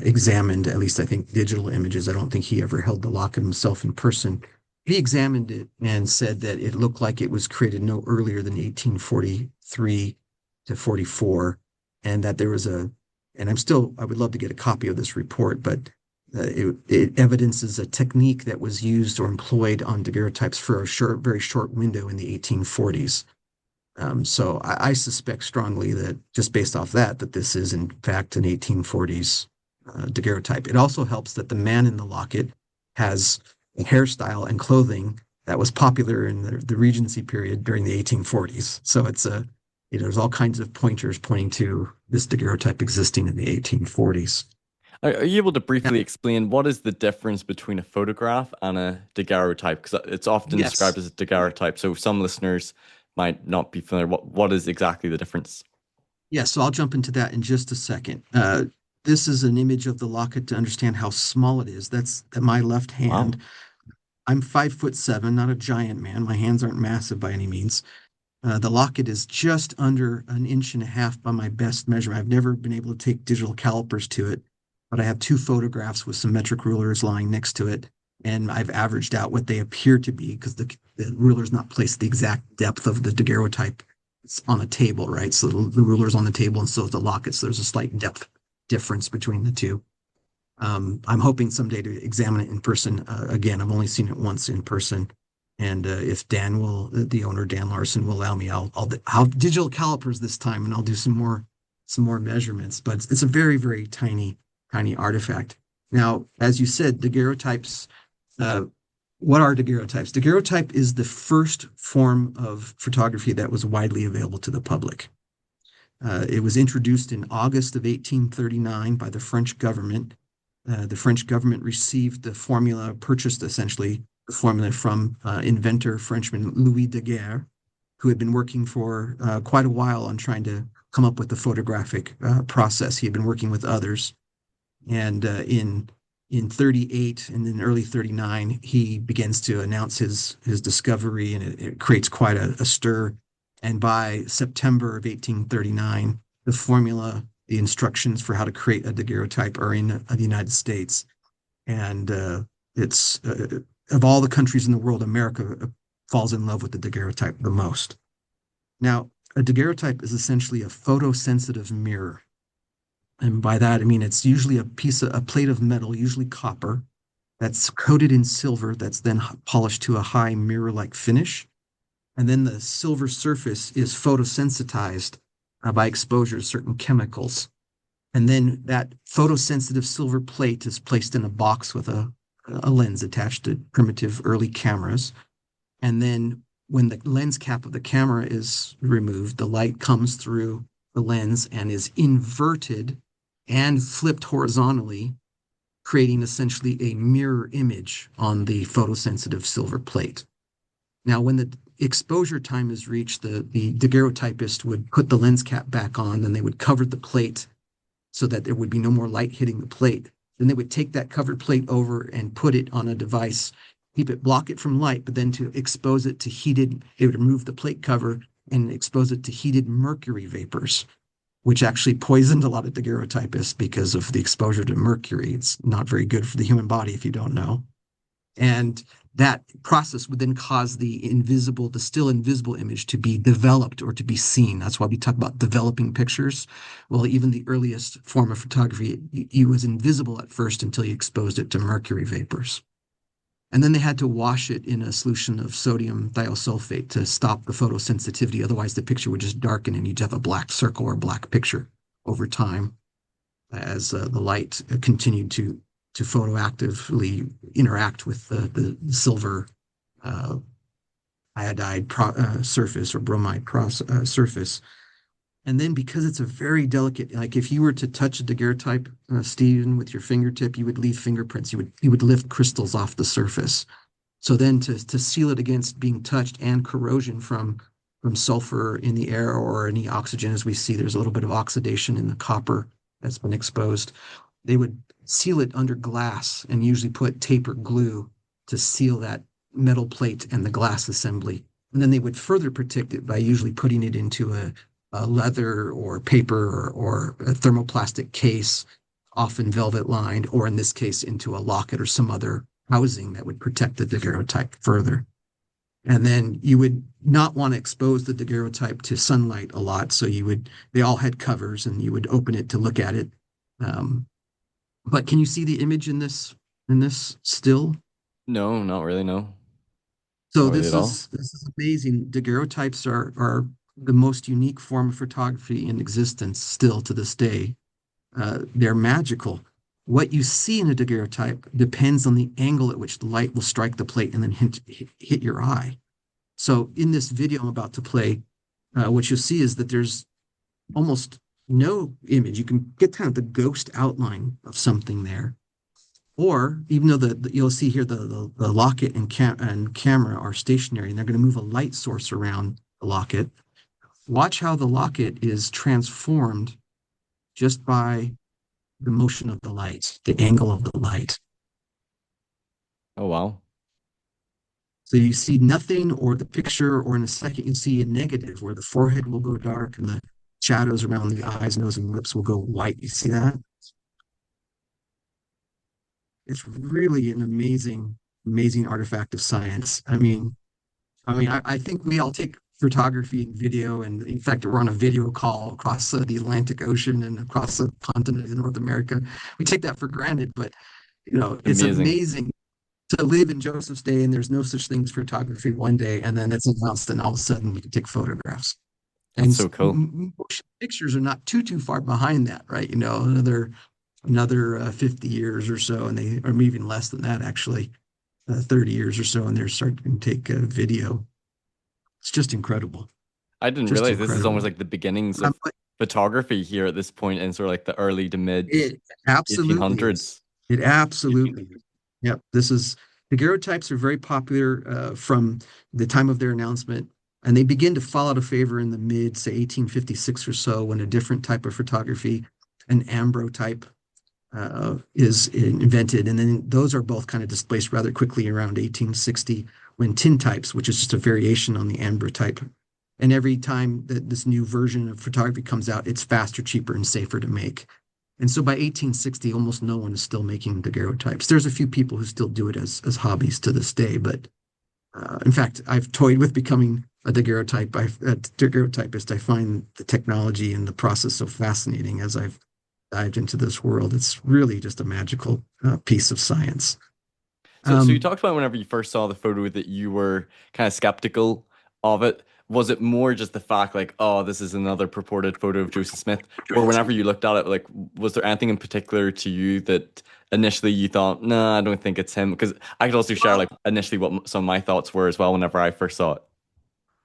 examined, at least I think, digital images. I don't think he ever held the locket himself in person. He examined it and said that it looked like it was created no earlier than 1843 to 44, and that there was I would love to get a copy of this report, but it evidences a technique that was used or employed on daguerreotypes for a very short window in the 1840s. So I suspect strongly that just based off that this is in fact an 1840s daguerreotype. It also helps that the man in the locket has a hairstyle and clothing that was popular in the Regency period during the 1840s. So it's there's all kinds of pointers pointing to this daguerreotype existing in the 1840s. Are you able to briefly explain what is the difference between a photograph and a daguerreotype? Because it's often described as a daguerreotype. So some listeners might not be familiar. What is exactly the difference? Yeah, so I'll jump into that in just a second. This is an image of the locket to understand how small it is. That's my left hand. Wow. I'm 5'7", not a giant man. My hands aren't massive by any means. The locket is just under 1.5 inches by my best measurement. I've never been able to take digital calipers to it, but I have 2 photographs with some metric rulers lying next to it, and I've averaged out what they appear to be because the ruler's not placed the exact depth of the daguerreotype. It's on a table, right? So the ruler's on the table, and so is the locket. So there's a slight depth difference between the two. I'm hoping someday to examine it in person. Again, I've only seen it once in person. And if the owner, Dan Larsen, will allow me, I'll have digital calipers this time, and I'll do some more measurements. But it's a very, very tiny artifact. Now, as you said, daguerreotypes. What are daguerreotypes? Daguerreotype is the first form of photography that was widely available to the public. It was introduced in August of 1839 by the French government. The French government purchased essentially the formula from inventor Frenchman Louis Daguerre, who had been working for quite a while on trying to come up with the photographic process. He had been working with others. And in 38 and then early 39, he begins to announce his discovery, and it creates quite a stir. And by September of 1839, the formula, the instructions for how to create a daguerreotype are in the United States. And it's of all the countries in the world, America falls in love with the daguerreotype the most. Now, a daguerreotype is essentially a photosensitive mirror. And by that, I mean it's usually a plate of metal, usually copper, that's coated in silver, that's then polished to a high mirror-like finish. And then the silver surface is photosensitized by exposure to certain chemicals. And then that photosensitive silver plate is placed in a box with a lens attached to primitive early cameras. And then when the lens cap of the camera is removed, the light comes through the lens and is inverted and flipped horizontally, creating essentially a mirror image on the photosensitive silver plate. Now, when the exposure time is reached, the daguerreotypist would put the lens cap back on, and they would cover the plate so that there would be no more light hitting the plate. Then they would take that covered plate over and put it on a device block it from light, but then to expose it to heated, it would remove the plate cover and expose it to heated mercury vapors, which actually poisoned a lot of daguerreotypists because of the exposure to mercury. It's not very good for the human body if you don't know. And that process would then cause the still invisible image to be developed or to be seen. That's why we talk about developing pictures. Well, even the earliest form of photography, it was invisible at first until you exposed it to mercury vapors. And then they had to wash it in a solution of sodium thiosulfate to stop the photosensitivity. Otherwise, the picture would just darken and you'd have a black circle or a black picture over time as the light continued to photoactively interact with the silver iodide surface or bromide surface. And then because it's a very delicate, like if you were to touch a daguerreotype, Stephen, with your fingertip, you would leave fingerprints. You would lift crystals off the surface. So then to seal it against being touched and corrosion from sulfur in the air or any oxygen, as we see, there's a little bit of oxidation in the copper that's been exposed. They would seal it under glass and usually put tape or glue to seal that metal plate and the glass assembly. And then they would further protect it by usually putting it into a leather or paper or a thermoplastic case, often velvet lined, or in this case, into a locket or some other housing that would protect the daguerreotype further. And then you would not want to expose the daguerreotype to sunlight a lot. So they all had covers and you would open it to look at it. But can you see the image in this still? No, not really. No, So not really at all. this is amazing. Daguerreotypes are the most unique form of photography in existence still to this day. They're magical. What you see in a daguerreotype depends on the angle at which the light will strike the plate and then hit your eye. So in this video I'm about to play, what you'll see is that there's almost no image. You can get kind of the ghost outline of something there. Or even though you'll see here the locket and camera are stationary and they're going to move a light source around the locket. Watch how the locket is transformed just by the motion of the light, the angle of the light. Oh, wow. So you see nothing or the picture, or in a second you see a negative where the forehead will go dark and the shadows around the eyes, nose, and lips will go white. You see that? It's really an amazing artifact of science. I think we all take photography and video, and in fact, we're on a video call across the Atlantic Ocean and across the continent of North America. We take that for granted, but it's Amazing. amazing to live in Joseph's day, and there's no such thing as photography one day, and then it's announced, and all of a sudden we can take photographs. That's And so cool. motion pictures are not too far behind that, right? Another 50 years or so, and they are even less than that actually, 30 years or so, and they're starting to take video. It's just incredible, I didn't just realize this is almost incredible. like the beginnings of But photography here at this point in sort of like the early to mid it absolutely is. 1800s. It absolutely is. Yep. Daguerreotypes are very popular from the time of their announcement, and they begin to fall out of favor in the mid, say, 1856 or so, when a different type of photography, an ambrotype, is invented. And then those are both kind of displaced rather quickly around 1860 when tintypes, which is just a variation on the ambrotype. And every time that this new version of photography comes out, it's faster, cheaper, and safer to make. And so by 1860, almost no one is still making daguerreotypes. There's a few people who still do it as hobbies to this day. But in fact, I've toyed with becoming a daguerreotypist. I find the technology and the process so fascinating as I've dived into this world. It's really just a magical piece of science. So you Um, talked about whenever you first saw the photo that you were kind of skeptical of it. Was it more just the fact like, oh, this is another purported photo of Joseph Smith? Or whenever you looked at it, like, was there anything in particular to you that initially you thought, no, I don't think it's him? Because I could also share well, like initially what some of my thoughts were as well whenever I first saw it.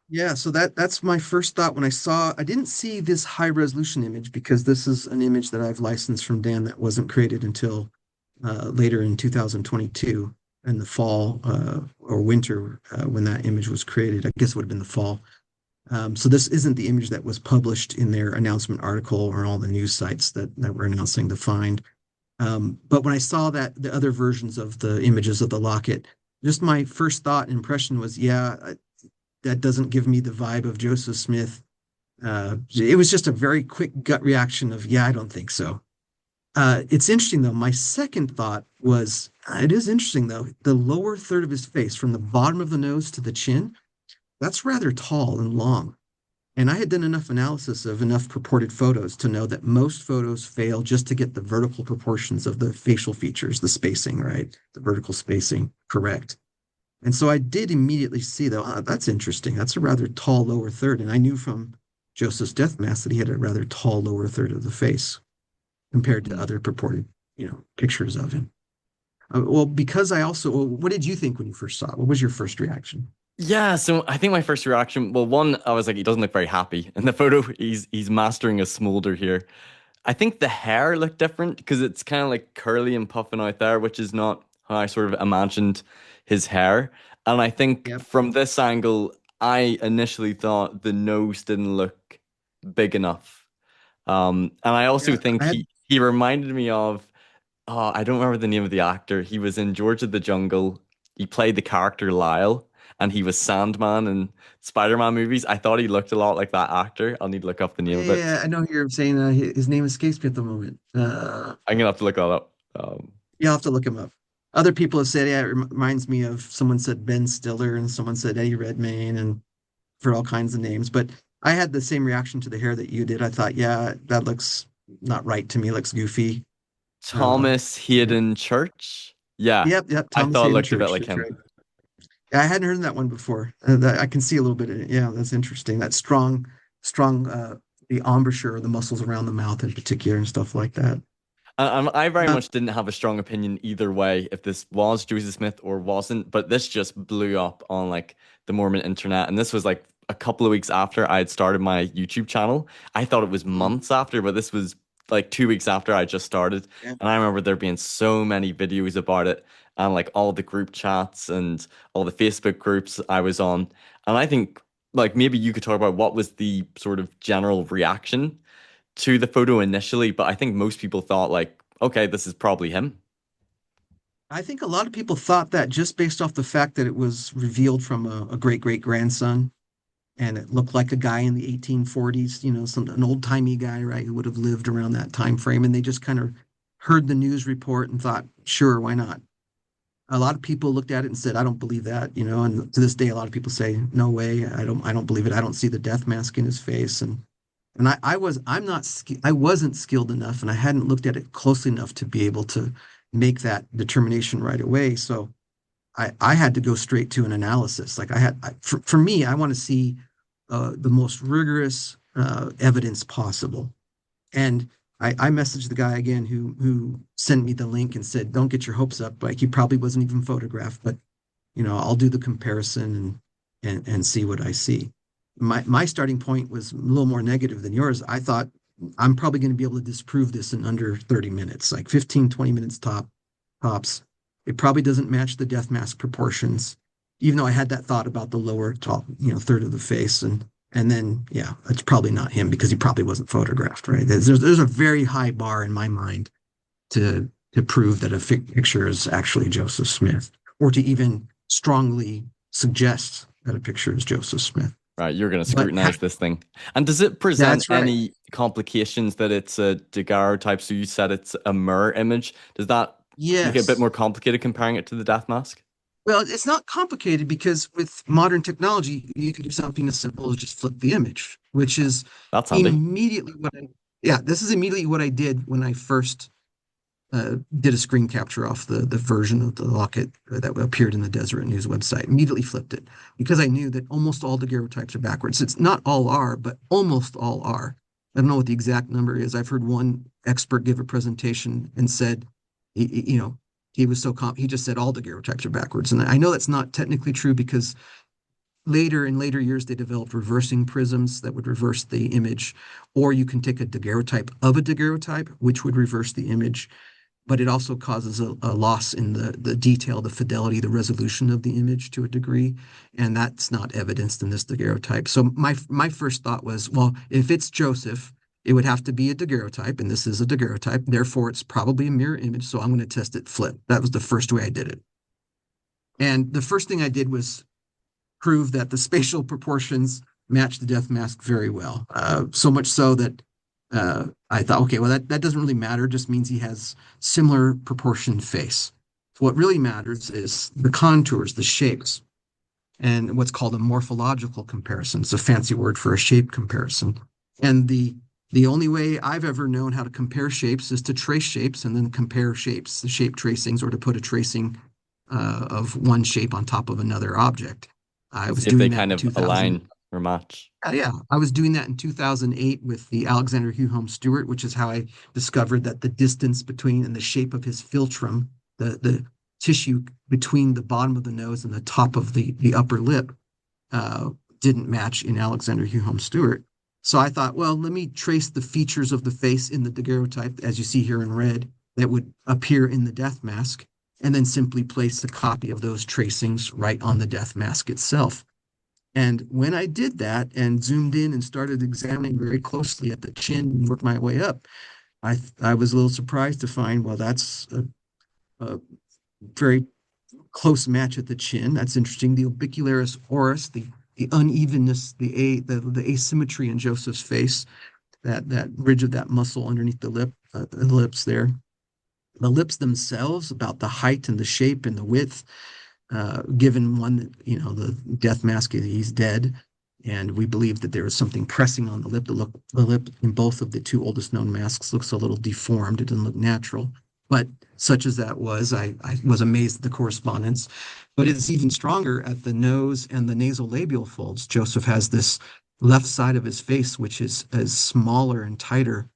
yeah, so that's my first thought when I didn't see this high resolution image because this is an image that I've licensed from Dan that wasn't created until later in 2022 in the fall or winter when that image was created. I guess it would have been the fall. So this isn't the image that was published in their announcement article or all the news sites that were announcing the find. But when I saw that the other versions of the images of the locket, just my first thought and impression was, yeah, that doesn't give me the vibe of Joseph Smith. It was just a very quick gut reaction of, yeah, I don't think so. It's interesting though. My second thought was, it is interesting though. The lower third of his face, from the bottom of the nose to the chin, that's rather tall and long. And I had done enough analysis of enough purported photos to know that most photos fail just to get the vertical proportions of the facial features, the spacing, right? The vertical spacing correct. And so I did immediately see, though, that's interesting. That's a rather tall lower third. And I knew from Joseph's death mask that he had a rather tall lower third of the face compared to Mm. other purported, pictures of him. Well, because I also, well, what did you think when you first saw it? What was your first reaction? Yeah, so I think my first reaction, well, one, I was like, he doesn't look very happy in the photo. He's mastering a smolder here. I think the hair looked different because it's kind of like curly and puffing out there, which is not how I sort of imagined his hair. And I think Yep. from this angle, I initially thought the nose didn't look big enough. And I also Yeah, think I had, he reminded me of, oh, I don't remember the name of the actor. He was in George of the Jungle. He played the character Lyle, and he was Sandman in Spider-Man movies. I thought he looked a lot like that actor. I'll need to look up the name of it. yeah, I know you're saying his name escapes me at the moment. I'm gonna have to look that up. You'll have to look him up. Other people have said, yeah, it reminds me of someone said Ben Stiller and someone said Eddie Redmayne and for all kinds of names. But I had the same reaction to the hair that you did. I thought, yeah, that looks not right to me. It looks goofy. Uh, Thomas Hayden Church. Yeah, yep, yep. I Thomas thought it Hayden looked a bit Church. like That's him. right. Yeah, I hadn't heard that one before. I can see a little bit in it. Yeah, that's interesting. That strong, the embouchure, the muscles around the mouth in particular, and stuff like that. And I very Uh, much didn't have a strong opinion either way if this was Joseph Smith or wasn't, but this just blew up on like the Mormon internet. And this was like a couple of weeks after I had started my YouTube channel. I thought it was mm, months after, but this was like 2 weeks after I just started. yeah. And I remember there being so many videos about it and like all the group chats and all the Facebook groups I was on. And I think like maybe you could talk about what was the sort of general reaction to the photo initially, but I think most people thought like, okay, this is probably him. I think a lot of people thought that just based off the fact that it was revealed from a great great grandson, and it looked like a guy in the 1840s, an old timey guy, right, who would have lived around that time frame, and they just kind of heard the news report and thought, sure, why not? A lot of people looked at it and said, I don't believe that, and to this day, a lot of people say, no way, I don't believe it. I don't see the death mask in his face, and I wasn't skilled enough, and I hadn't looked at it closely enough to be able to make that determination right away. So I had to go straight to an analysis. Like for me, I want to see the most rigorous evidence possible. And I messaged the guy again who sent me the link and said, "Don't get your hopes up." Like he probably wasn't even photographed, but I'll do the comparison and see what I see. My starting point was a little more negative than yours. I thought I'm probably going to be able to disprove this in under 30 minutes, like 15, 20 minutes tops. It probably doesn't match the death mask proportions, even though I had that thought about the lower top, third of the face. And then, yeah, it's probably not him because he probably wasn't photographed, right? There's a very high bar in my mind to prove that a picture is actually Joseph Smith, or to even strongly suggest that a picture is Joseph Smith. Right, you're going to But scrutinize this thing. And does it present that's right. any complications that it's a daguerreotype? So you said it's a mirror image. Does that make it a bit Yes. more complicated comparing it to the death mask? Well, it's not complicated because with modern technology, you can do something as simple as just flip the image, which is That's handy. immediately yeah, this is immediately what I did when I first did a screen capture off the version of the locket that appeared in the Deseret News website. Immediately flipped it because I knew that almost all daguerreotypes are backwards. It's not all are, but almost all are. I don't know what the exact number is. I've heard one expert give a presentation and said, you know, he was he just said all daguerreotypes are backwards, and I know that's not technically true because in later years they developed reversing prisms that would reverse the image, or you can take a daguerreotype of a daguerreotype, which would reverse the image, but it also causes a loss in the detail, the fidelity, the resolution of the image to a degree, and that's not evidenced in this daguerreotype. So my first thought was, well, if it's Joseph, it would have to be a daguerreotype, and this is a daguerreotype. Therefore, it's probably a mirror image. So I'm going to test it flip. That was the first way I did it. And the first thing I did was prove that the spatial proportions match the death mask very well. So much so that I thought, okay, well, that doesn't really matter. It just means he has similar proportioned face. What really matters is the contours, the shapes, and what's called a morphological comparison. It's a fancy word for a shape comparison. And the only way I've ever known how to compare shapes is to trace shapes and then compare shapes, the shape tracings, or to put a tracing of one shape on top of another object. I And was see if they doing that kind in of 2000. align or match. Yeah, I was doing that in 2008 with the Alexander Hugh Stewart, which is how I discovered that the distance between and the shape of his philtrum, the tissue between the bottom of the nose and the top of the upper lip, uh, didn't match in Alexander Hugh Stewart. So I thought, well, let me trace the features of the face in the daguerreotype, as you see here in red, that would appear in the death mask, and then simply place a copy of those tracings right on the death mask itself. And when I did that and zoomed in and started examining very closely at the chin and worked my way up, I was a little surprised to find, well, that's a very close match at the chin. That's interesting. The orbicularis oris, the unevenness, the asymmetry in Joseph's face, that ridge of that muscle underneath the lips there. The lips themselves, about the height and the shape and the width, given one, the death mask, he's dead. And we believe that there is something pressing on the lip. The lip in both of the two oldest known masks looks a little deformed. It doesn't look natural. But such as that was, I was amazed at the correspondence. But it's even stronger at the nose and the nasolabial folds. Joseph has this left side of his face, which is smaller and tighter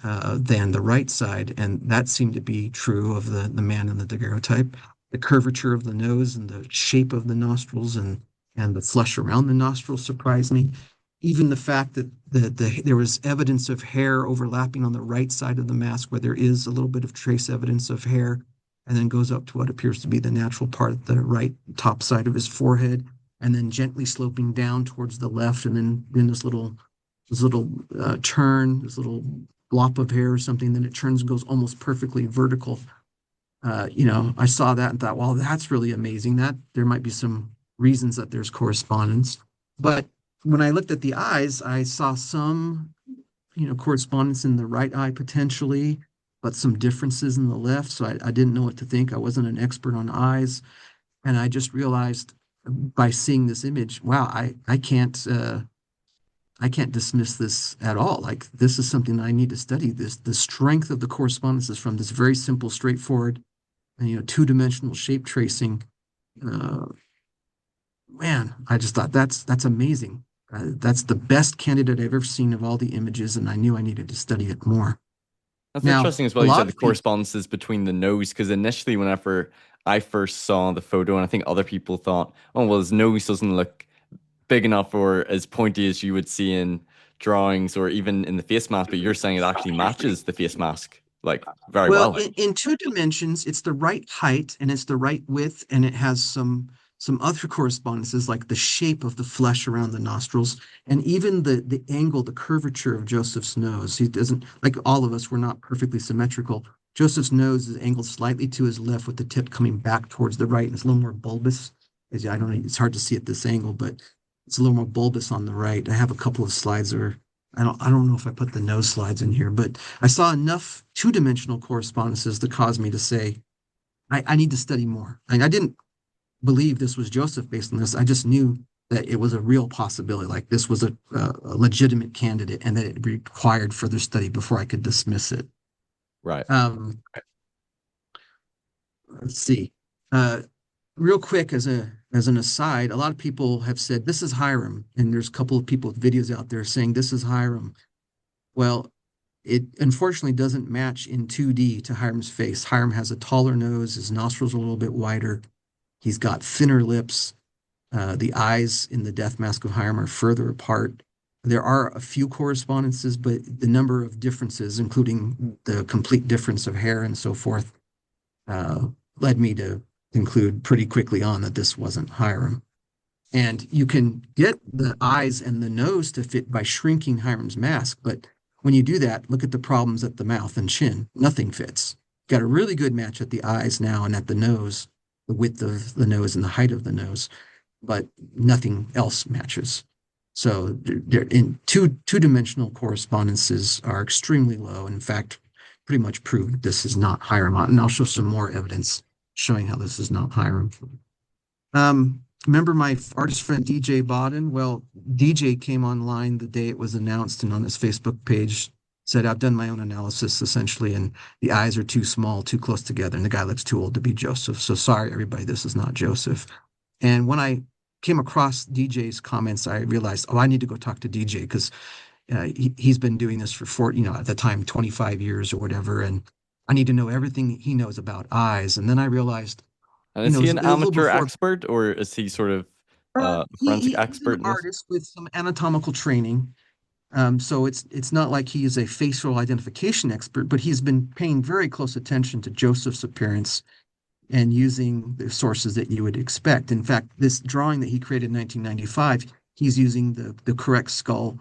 than the right side. And that seemed to be true of the man in the daguerreotype. The curvature of the nose and the shape of the nostrils and the flesh around the nostrils surprised me. Even the fact that there was evidence of hair overlapping on the right side of the mask, where there is a little bit of trace evidence of hair, and then goes up to what appears to be the natural part of the right top side of his forehead, and then gently sloping down towards the left, and then in this little turn, this little glop of hair or something, then it turns and goes almost perfectly vertical. I saw that and thought, well, that's really amazing. That there might be some reasons that there's correspondence. But when I looked at the eyes, I saw some, correspondence in the right eye potentially, but some differences in the left. So I didn't know what to think. I wasn't an expert on eyes. And I just realized by seeing this image, wow, I can't dismiss this at all. Like, this is something that I need to study. The strength of the correspondences from this very simple, straightforward, two-dimensional shape tracing. Uh, Man, I just thought that's amazing. That's the best candidate I've ever seen of all the images, and I knew I needed to study it more. That's Now, interesting as a well. You lot said the of people, correspondences between the nose, because initially, whenever I first saw the photo, and I think other people thought, oh, well, his nose doesn't look big enough or as pointy as you would see in drawings or even in the face mask, but you're saying it actually matches the face mask like very well, well. in two dimensions, it's the right height and it's the right width, and it has some other correspondences like the shape of the flesh around the nostrils and even the angle, the curvature of Joseph's nose. He doesn't, like all of us, we're not perfectly symmetrical. Joseph's nose is angled slightly to his left with the tip coming back towards the right, and it's a little more bulbous. I don't know, it's hard to see at this angle, but it's a little more bulbous on the right. I have a couple of slides there. I don't know if I put the nose slides in here, but I saw enough two-dimensional correspondences to cause me to say, I need to study more. I didn't believe this was Joseph based on this. I just knew that it was a real possibility, like this was a legitimate candidate, and that it required further study before I could dismiss it. Right. Um, let's see. Uh, Real quick, as an aside, a lot of people have said this is Hyrum, and there's a couple of people with videos out there saying this is Hyrum. Well, it unfortunately doesn't match in 2D to Hyrum's face. Hyrum has a taller nose, his nostrils are a little bit wider, he's got thinner lips. The eyes in the death mask of Hyrum are further apart. There are a few correspondences, but the number of differences, including the complete difference of hair and so forth, uh, led me to conclude pretty quickly on that this wasn't Hyrum. And you can get the eyes and the nose to fit by shrinking Hyrum's mask, but when you do that, look at the problems at the mouth and chin. Nothing fits. Got a really good match at the eyes now and at the nose, the width of the nose and the height of the nose, but nothing else matches. So they're in two-dimensional correspondences are extremely low. In fact, pretty much proved this is not Hyrum. And I'll show some more evidence showing how this is not Hyrum. Remember my artist friend DJ Bodden? Well, DJ came online the day it was announced and on his Facebook page said, I've done my own analysis essentially, and the eyes are too small, too close together, and the guy looks too old to be Joseph. So sorry, everybody, this is not Joseph. And when I came across DJ's comments, I realized, oh, I need to go talk to DJ because he's been doing this for at the time, 25 years or whatever. And I need to know everything he knows about eyes. And then I realized, And is it he was an a little amateur before. expert, or is he sort of a forensic He's an expert in this? artist with some anatomical training. So it's not like he is a facial identification expert, but he's been paying very close attention to Joseph's appearance and using the sources that you would expect. In fact, this drawing that he created in 1995, he's using the correct skull.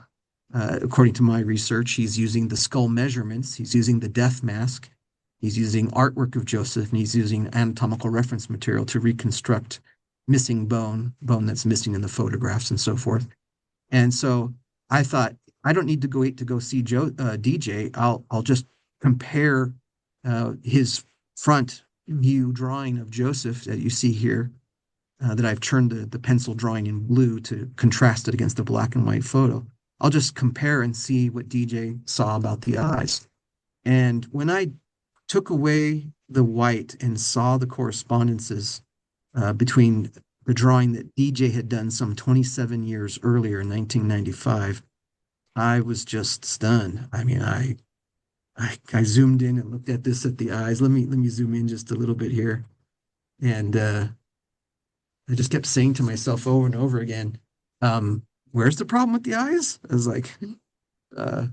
According to my research, he's using the skull measurements, he's using the death mask, he's using artwork of Joseph, and he's using anatomical reference material to reconstruct missing bone that's missing in the photographs and so forth. And so I thought, I don't need to wait to go see DJ. I'll just compare his front view drawing of Joseph that you see here, that I've turned the pencil drawing in blue to contrast it against the black and white photo. I'll just compare and see what DJ saw about the eyes. And when I took away the white and saw the correspondences between the drawing that DJ had done some 27 years earlier in 1995, I was just stunned. I mean, I zoomed in and looked at this at the eyes. Let me zoom in just a little bit here, and I just kept saying to myself over and over again, "Where's the problem with the eyes?" I was like, uh,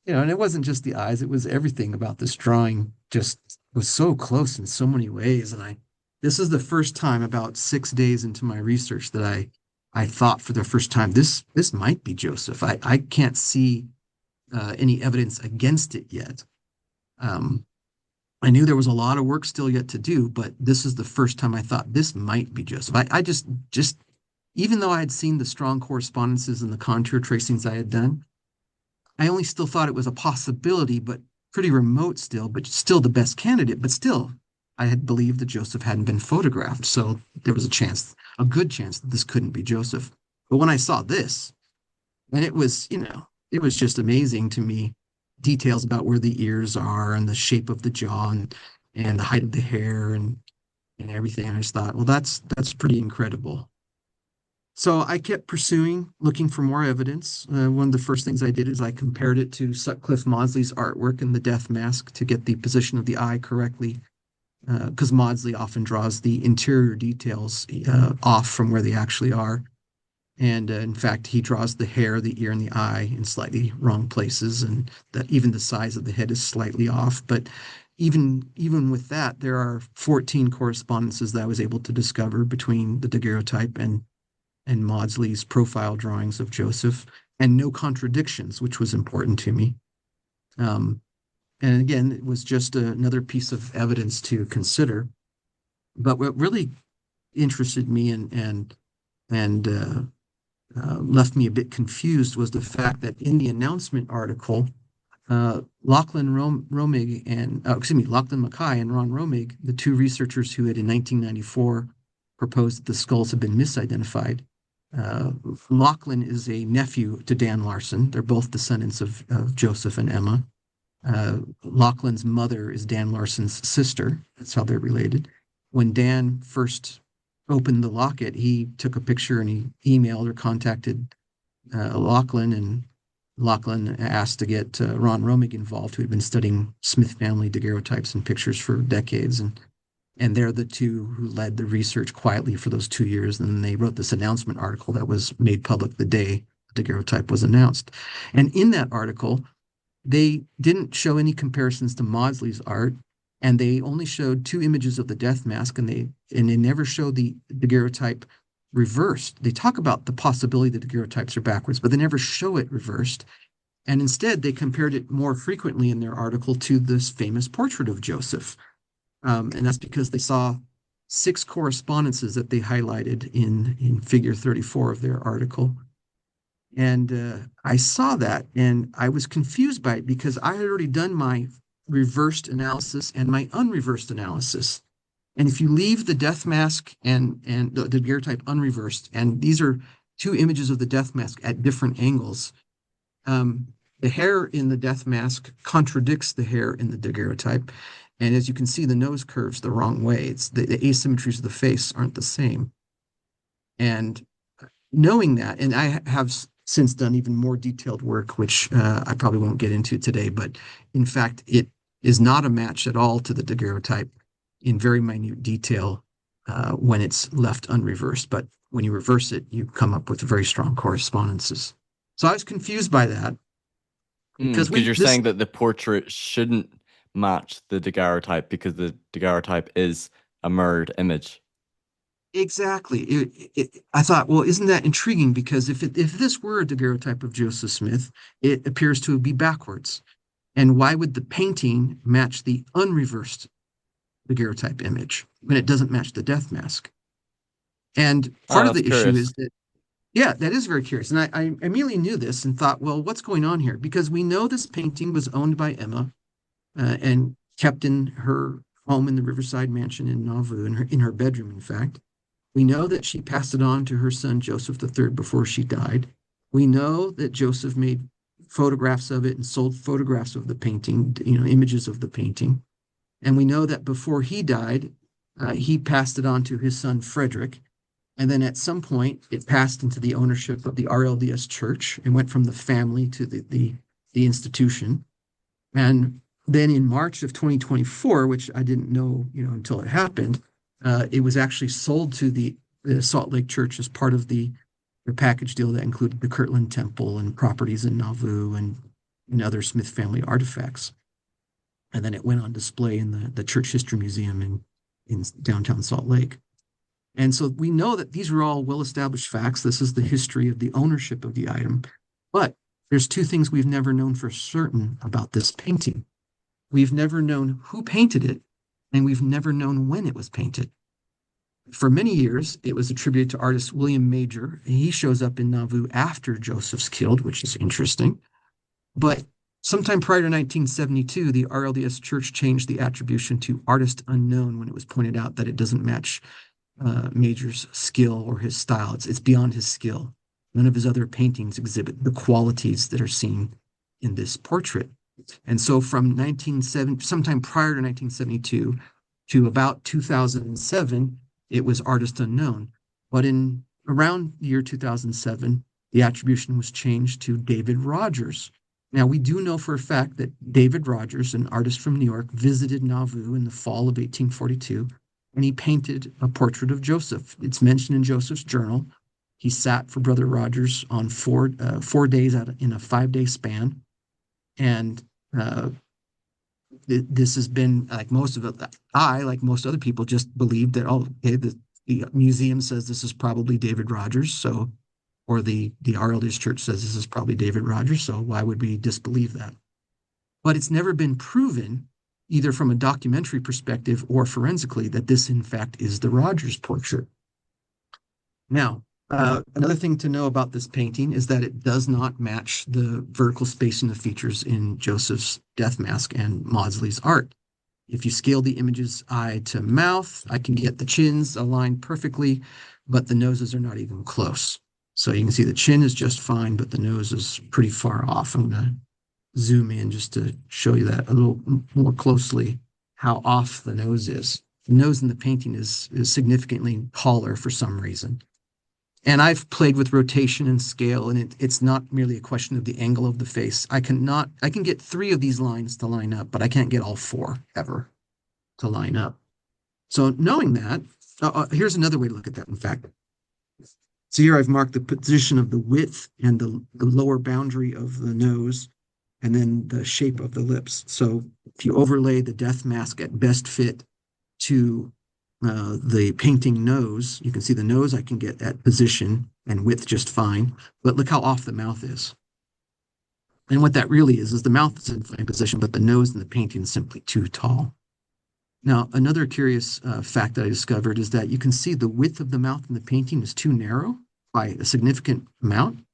and it wasn't just the eyes; it was everything about this drawing. Just was so close in so many ways, and this is the first time about 6 days into my research that I thought for the first time this might be Joseph. I can't see any evidence against it yet. Um, I knew there was a lot of work still yet to do, but this is the first time I thought this might be Joseph. I just even though I had seen the strong correspondences and the contour tracings I had done, I only still thought it was a possibility, but pretty remote still, but still the best candidate. But still, I had believed that Joseph hadn't been photographed, so there was a good chance that this couldn't be Joseph. But when I saw this, and it was just amazing to me, details about where the ears are and the shape of the jaw and the height of the hair and everything. I just thought, well, that's pretty incredible. So I kept pursuing, looking for more evidence. One of the first things I did is I compared it to Sutcliffe Maudsley's artwork in the death mask to get the position of the eye correctly, because Maudsley often draws the interior details off from where they actually are. And in fact, he draws the hair, the ear, and the eye in slightly wrong places, and that even the size of the head is slightly off. But even with that, there are 14 correspondences that I was able to discover between the daguerreotype and Maudsley's profile drawings of Joseph, and no contradictions, which was important to me. And again, it was just another piece of evidence to consider. But what really interested me and left me a bit confused was the fact that in the announcement article, Lachlan Romig and Lachlan Mackay and Ron Romig, the two researchers who had in 1994 proposed that the skulls had been misidentified. Lachlan is a nephew to Dan Larsen. They're both descendants of Joseph and Emma. Lachlan's mother is Dan Larsen's sister. That's how they're related. When Dan first opened the locket, he took a picture and he emailed or contacted Lachlan, and Lachlan asked to get Ron Romig involved, who had been studying Smith family daguerreotypes and pictures for decades. And they're the two who led the research quietly for those 2 years. And then they wrote this announcement article that was made public the day the daguerreotype was announced. And in that article, they didn't show any comparisons to Maudsley's art, and they only showed two images of the death mask, and they never showed the daguerreotype reversed. They talk about the possibility that daguerreotypes are backwards, but they never show it reversed. And instead, they compared it more frequently in their article to this famous portrait of Joseph. And that's because they saw 6 correspondences that they highlighted in figure 34 of their article. And I saw that and I was confused by it because I had already done my reversed analysis and my unreversed analysis. And if you leave the death mask and the daguerreotype unreversed, and these are two images of the death mask at different angles, the hair in the death mask contradicts the hair in the daguerreotype. And as you can see, the nose curves the wrong way. It's the asymmetries of the face aren't the same. And knowing that, and I have since done even more detailed work, which I probably won't get into today, but in fact, it is not a match at all to the daguerreotype in very minute detail when it's left unreversed. But when you reverse it, you come up with very strong correspondences. So I was confused by that because Because you're saying that the portrait shouldn't match the daguerreotype because the daguerreotype is a mirrored image. Exactly. I thought, well, isn't that intriguing? Because if this were a daguerreotype of Joseph Smith, it appears to be backwards. And why would the painting match the unreversed daguerreotype image when it doesn't match the death mask? And part of That's the issue curious. is that, yeah, that is very curious. And I immediately knew this and thought, well, what's going on here? Because we know this painting was owned by Emma and kept in her home in the Riverside Mansion in Nauvoo, in her bedroom, in fact. We know that she passed it on to her son Joseph III before she died. We know that Joseph made photographs of it and sold photographs of the painting, images of the painting. And we know that before he died, he passed it on to his son Frederick. And then at some point, it passed into the ownership of the RLDS Church and went from the family to the institution. And then in March of 2024, which I didn't know, until it happened, it was actually sold to the Salt Lake Church as part of the package deal that included the Kirtland Temple and properties in Nauvoo and other Smith family artifacts. And then it went on display in the Church History Museum in downtown Salt Lake. And so we know that these are all well-established facts. This is the history of the ownership of the item. But there's two things we've never known for certain about this painting. We've never known who painted it, and we've never known when it was painted. For many years, it was attributed to artist William Major. He shows up in Nauvoo after Joseph's killed, which is interesting. But sometime prior to 1972, the RLDS Church changed the attribution to artist unknown when it was pointed out that it doesn't match Major's skill or his style. It's beyond his skill. None of his other paintings exhibit the qualities that are seen in this portrait. And so from sometime prior to 1972 to about 2007, it was artist unknown. But in around the year 2007, the attribution was changed to David Rogers. Now, we do know for a fact that David Rogers, an artist from New York, visited Nauvoo in the fall of 1842, and he painted a portrait of Joseph. It's mentioned in Joseph's journal. He sat for Brother Rogers on 4 days in a 5-day span. And this has been, like most of it, like most other people, just believed that, okay, the museum says this is probably David Rogers, so, or the RLDS Church says this is probably David Rogers, so why would we disbelieve that? But it's never been proven, either from a documentary perspective or forensically, that this, in fact, is the Rogers portrait. Now, another thing to know about this painting is that it does not match the vertical spacing of features in Joseph's death mask and Maudslay's art. If you scale the image's eye to mouth, I can get the chins aligned perfectly, but the noses are not even close. So you can see the chin is just fine, but the nose is pretty far off. I'm going to zoom in just to show you that a little more closely, how off the nose is. The nose in the painting is significantly taller for some reason. And I've played with rotation and scale, and it's not merely a question of the angle of the face. I can get 3 of these lines to line up, but I can't get all 4 ever to line up. So knowing that, here's another way to look at that, in fact. So here I've marked the position of the width and the lower boundary of the nose, and then the shape of the lips. So if you overlay the death mask at best fit to the painting nose, you can see the nose I can get at position and width just fine, but look how off the mouth is. And what that really is the mouth is in fine position, but the nose in the painting is simply too tall. Now, another curious fact that I discovered is that you can see the width of the mouth in the painting is too narrow by a significant amount.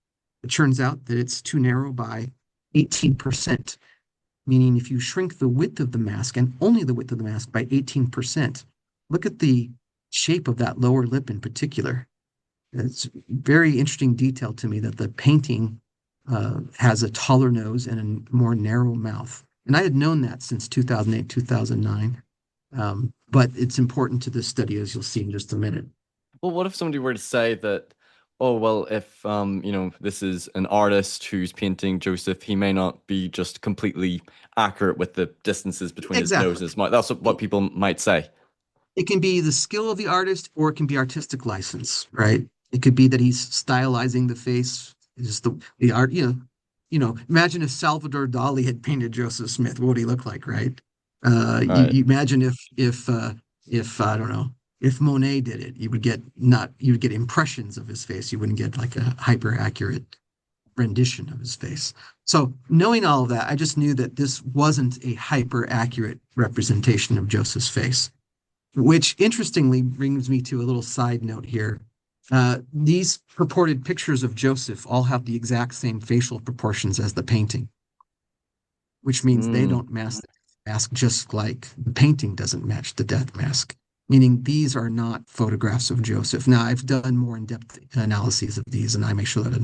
It turns out that it's too narrow by 18%, meaning if you shrink the width of the mask and only the width of the mask by 18%, look at the shape of that lower lip in particular. It's very interesting detail to me that the painting has a taller nose and a more narrow mouth. And I had known that since 2008, 2009. But it's important to this study, as you'll see in just a minute. Well, what if somebody were to say that, oh, well, if this is an artist who's painting Joseph, he may not be just completely accurate with the distances between his nose Exactly. and his mouth. That's what people might say. It can be the skill of the artist or it can be artistic license, right? It could be that he's stylizing the face. Is the art, imagine if Salvador Dali had painted Joseph Smith, what would he look like, right? Right. You imagine if I don't know, if Monet did it, you would get impressions of his face. You wouldn't get like a hyper accurate rendition of his face. So knowing all of that, I just knew that this wasn't a hyper accurate representation of Joseph's face, which interestingly brings me to a little side note here. These purported pictures of Joseph all have the exact same facial proportions as the painting, which means they Mm, don't match the mask just like the painting doesn't match the death mask. Meaning these are not photographs of Joseph. Now I've done more in-depth analyses of these, and I may show that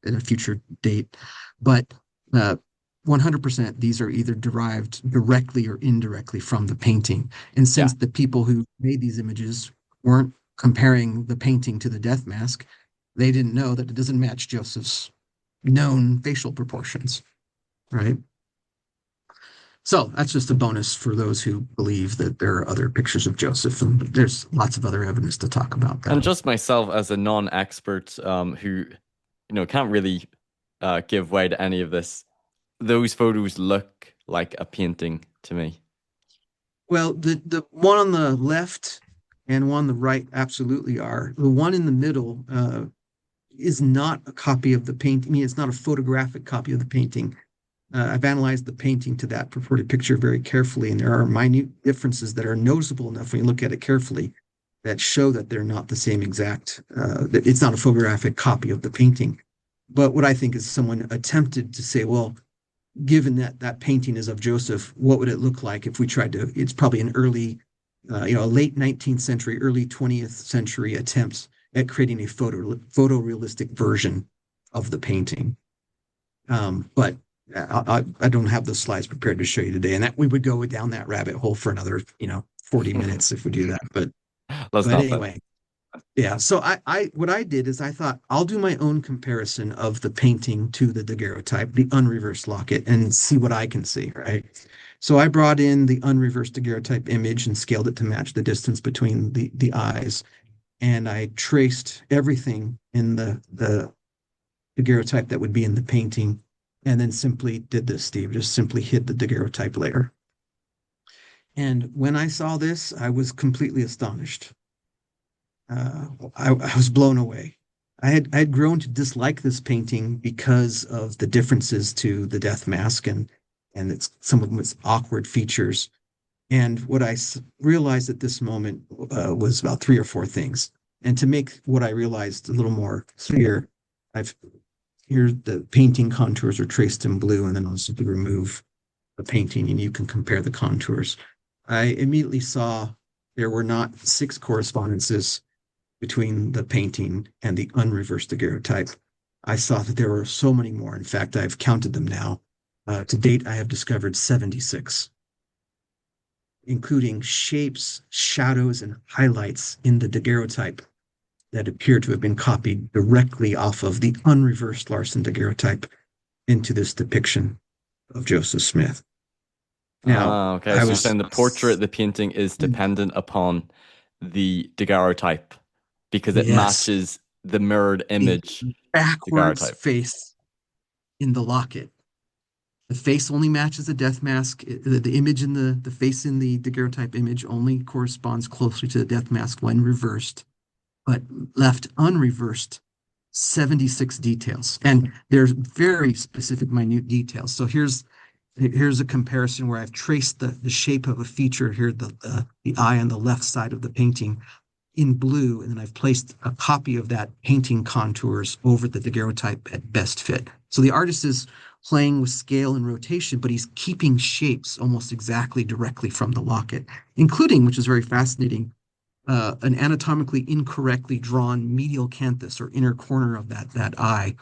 in a future date. But 100% these are either derived directly or indirectly from the painting. And yeah. since the people who made these images weren't comparing the painting to the death mask, they didn't know that it doesn't match Joseph's known facial proportions, right? So that's just a bonus for those who believe that there are other pictures of Joseph, and there's lots of other evidence to talk about And that. just myself as a non-expert who, can't really give way to any of this, those photos look like a painting to me. Well, the one on the left and one on the right absolutely are. The one in the middle is not a copy of the painting. I mean, it's not a photographic copy of the painting. I've analyzed the painting to that purported picture very carefully, and there are minute differences that are noticeable enough when you look at it carefully that show that they're not the same exact, that it's not a photographic copy of the painting. But what I think is someone attempted to say, well, given that that painting is of Joseph, what would it look like if we tried to? It's probably an early, a late 19th century, early 20th century attempts at creating a photorealistic version of the painting. But I don't have the slides prepared to show you today, and that we would go down that rabbit hole for another 40 minutes if we do that. Let's But not then. anyway, yeah. So I what I did is I thought I'll do my own comparison of the painting to the daguerreotype, the unreversed locket, and see what I can see. Right. So I brought in the unreversed daguerreotype image and scaled it to match the distance between the eyes, and I traced everything in the daguerreotype that would be in the painting, and then simply did this, Steve. Just simply hid the daguerreotype layer. And when I saw this, I was completely astonished. I was blown away. I had grown to dislike this painting because of the differences to the death mask and some of its awkward features. And what I realized at this moment was about three or four things. And to make what I realized a little more clear, I've here the painting contours are traced in blue, and then I'll simply remove the painting, and you can compare the contours. I immediately saw there were not six correspondences between the painting and the unreversed daguerreotype. I saw that there were so many more. In fact, I've counted them now. To date, I have discovered 76, including shapes, shadows, and highlights in the daguerreotype that appear to have been copied directly off of the unreversed Larsen daguerreotype into this depiction of Joseph Smith. Now, Ah, okay. I So you're was saying the portrait, the painting is dependent upon the daguerreotype because it yes, matches the mirrored the image backwards daguerreotype. face in the locket. The face only matches the death mask. The image in the face in the daguerreotype image only corresponds closely to the death mask when reversed, but left unreversed 76 details. And there's very specific, minute details. So here's Here's a comparison where I've traced the shape of a feature here, the eye on the left side of the painting in blue, and then I've placed a copy of that painting contours over the daguerreotype at best fit. So the artist is playing with scale and rotation, but he's keeping shapes almost exactly directly from the locket, including, which is very fascinating, an anatomically incorrectly drawn medial canthus or inner corner of that eye.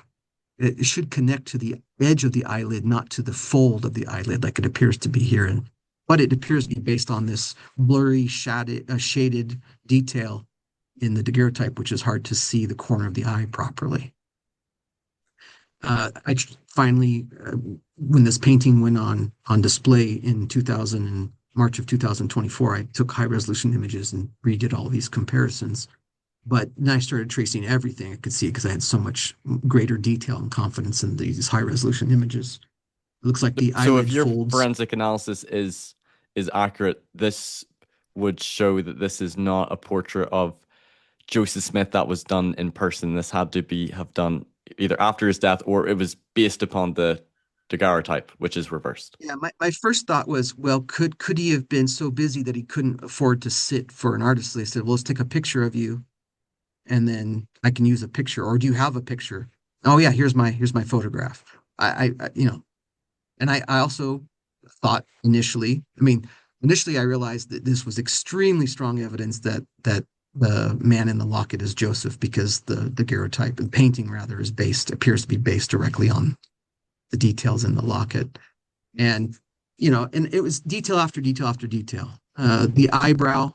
It should connect to the edge of the eyelid, not to the fold of the eyelid, like it appears to be here. But it appears to be based on this blurry, shaded detail in the daguerreotype, which is hard to see the corner of the eye properly. I finally, when this painting went on display in March of 2024, I took high resolution images and redid all these comparisons. But then I started tracing everything I could see because I had so much greater detail and confidence in these high resolution images. It looks like the So if eyelid your folds. forensic analysis is accurate, this would show that this is not a portrait of Joseph Smith that was done in person. This had to be have done either after his death or it was based upon the daguerreotype, which is reversed. Yeah, my first thought was, well, could he have been so busy that he couldn't afford to sit for an artist? They said, well, let's take a picture of you and then I can use a picture. Or do you have a picture? Oh yeah, here's my photograph. And I also thought initially I realized that this was extremely strong evidence that the man in the locket is Joseph because the daguerreotype and painting rather appears to be based directly on the details in the locket. And and it was detail after detail after detail. The eyebrow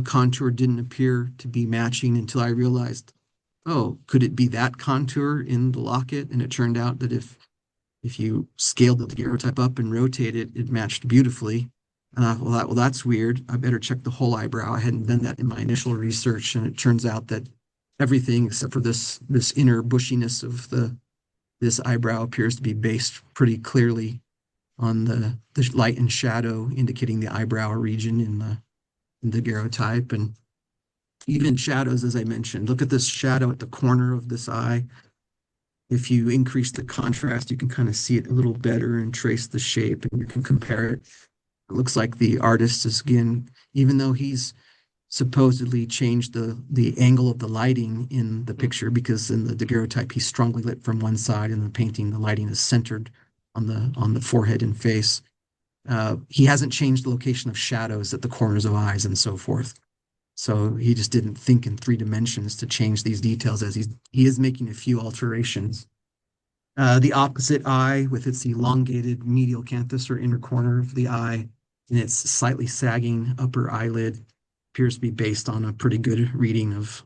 contour didn't appear to be matching until I realized, oh, could it be that contour in the locket? And it turned out that if you scaled the daguerreotype up and rotate it, it matched beautifully. And I thought, well, that's weird. I better check the whole eyebrow. I hadn't done that in my initial research, and it turns out that everything except for this inner bushiness of this eyebrow appears to be based pretty clearly on the light and shadow indicating the eyebrow region in the daguerreotype. And even shadows, as I mentioned, look at this shadow at the corner of this eye. If you increase the contrast, you can kind of see it a little better and trace the shape, and you can compare it. It looks like the artist is, again, even though he's supposedly changed the angle of the lighting in the picture, because in the daguerreotype he's strongly lit from one side, in the painting the lighting is centered on the forehead and face. He hasn't changed the location of shadows at the corners of eyes and so forth. So he just didn't think in 3 dimensions to change these details, as he is making a few alterations. The opposite eye with its elongated medial canthus or inner corner of the eye and its slightly sagging upper eyelid appears to be based on a pretty good reading of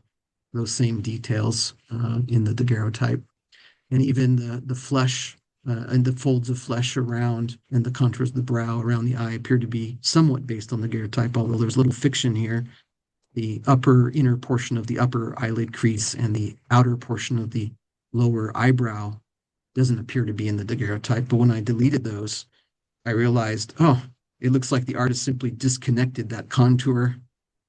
those same details in the daguerreotype. And even the flesh and the folds of flesh around and the contours of the brow around the eye appear to be somewhat based on the daguerreotype, although there's little fiction here. The upper inner portion of the upper eyelid crease and the outer portion of the lower eyebrow doesn't appear to be in the daguerreotype. But when I deleted those, I realized, oh, it looks like the artist simply disconnected that contour,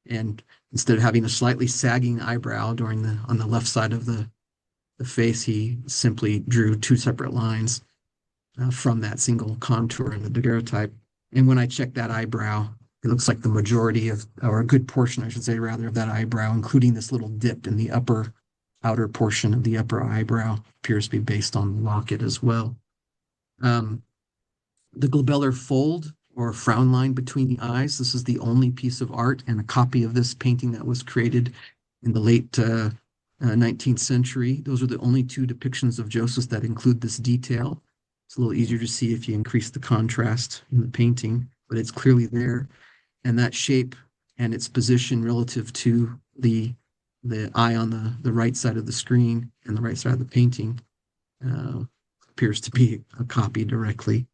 and instead of having a slightly sagging eyebrow on the left side of the face, he simply drew 2 separate lines from that single contour in the daguerreotype. And when I checked that eyebrow, it looks like the majority of, or a good portion, I should say, rather, of that eyebrow, including this little dip in the outer portion of the upper eyebrow, appears to be based on the locket as well. The glabellar fold or frown line between the eyes, this is the only piece of art and a copy of this painting that was created in the late 19th century. Those are the only 2 depictions of Joseph that include this detail. It's a little easier to see if you increase the contrast in the painting, but it's clearly there. And that shape and its position relative to the eye on the right side of the screen and the right side of the painting appears to be a copy directly.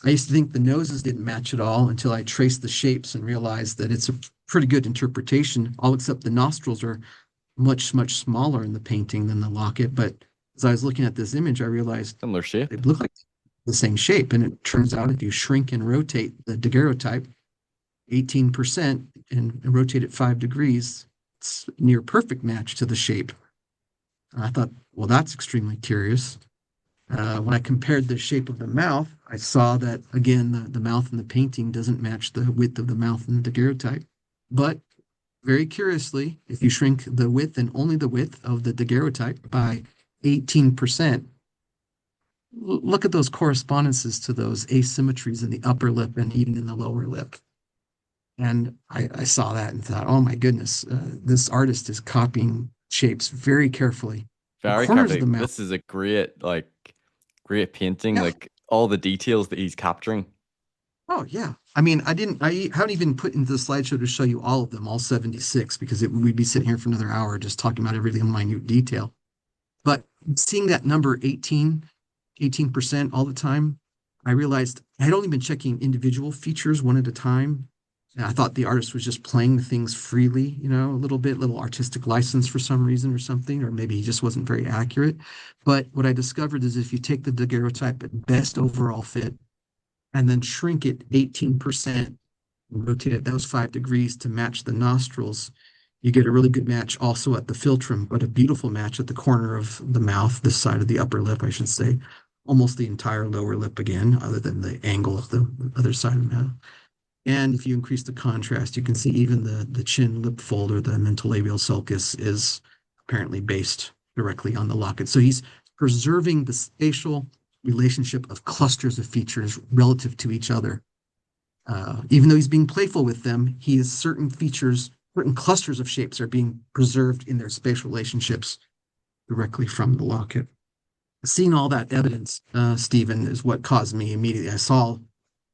I used to think the noses didn't match at all until I traced the shapes and realized that it's a pretty good interpretation, all except the nostrils are much, much smaller in the painting than the locket. But as I was looking at this image, I realized Similar shape. they look like the same shape. And it turns out if you shrink and rotate the daguerreotype 18% and rotate it 5 degrees, it's near perfect match to the shape. And I thought, well, that's extremely curious. When I compared the shape of the mouth, I saw that again the mouth in the painting doesn't match the width of the mouth in the daguerreotype. But very curiously, if you shrink the width and only the width of the daguerreotype by 18%, look at those correspondences to those asymmetries in the upper lip and even in the lower lip. And I saw that and thought, oh my goodness, this artist is copying shapes very carefully. The Very corners of the carefully. mouth, This is a great painting. yeah. Like all the details that he's capturing. Oh yeah. I mean, I haven't even put into the slideshow to show you all of them, all 76, because we'd be sitting here for another hour just talking about every little minute detail. But seeing that number 18% all the time, I realized I had only been checking individual features one at a time. And I thought the artist was just playing the things freely, a little bit, little artistic license for some reason or something, or maybe he just wasn't very accurate. But what I discovered is if you take the daguerreotype at best overall fit and then shrink it 18%, and rotate it those 5 degrees to match the nostrils, you get a really good match also at the philtrum, but a beautiful match at the corner of the mouth, this side of the upper lip, I should say, almost the entire lower lip again, other than the angle of the other side of the mouth. And if you increase the contrast, you can see even the chin lip fold or the mentolabial sulcus is apparently based directly on the locket. So he's preserving the spatial relationship of clusters of features relative to each other. Even though he's being playful with them, he has certain features, certain clusters of shapes are being preserved in their spatial relationships directly from the locket. Seeing all that evidence, Stephen, is what caused me immediately. I saw,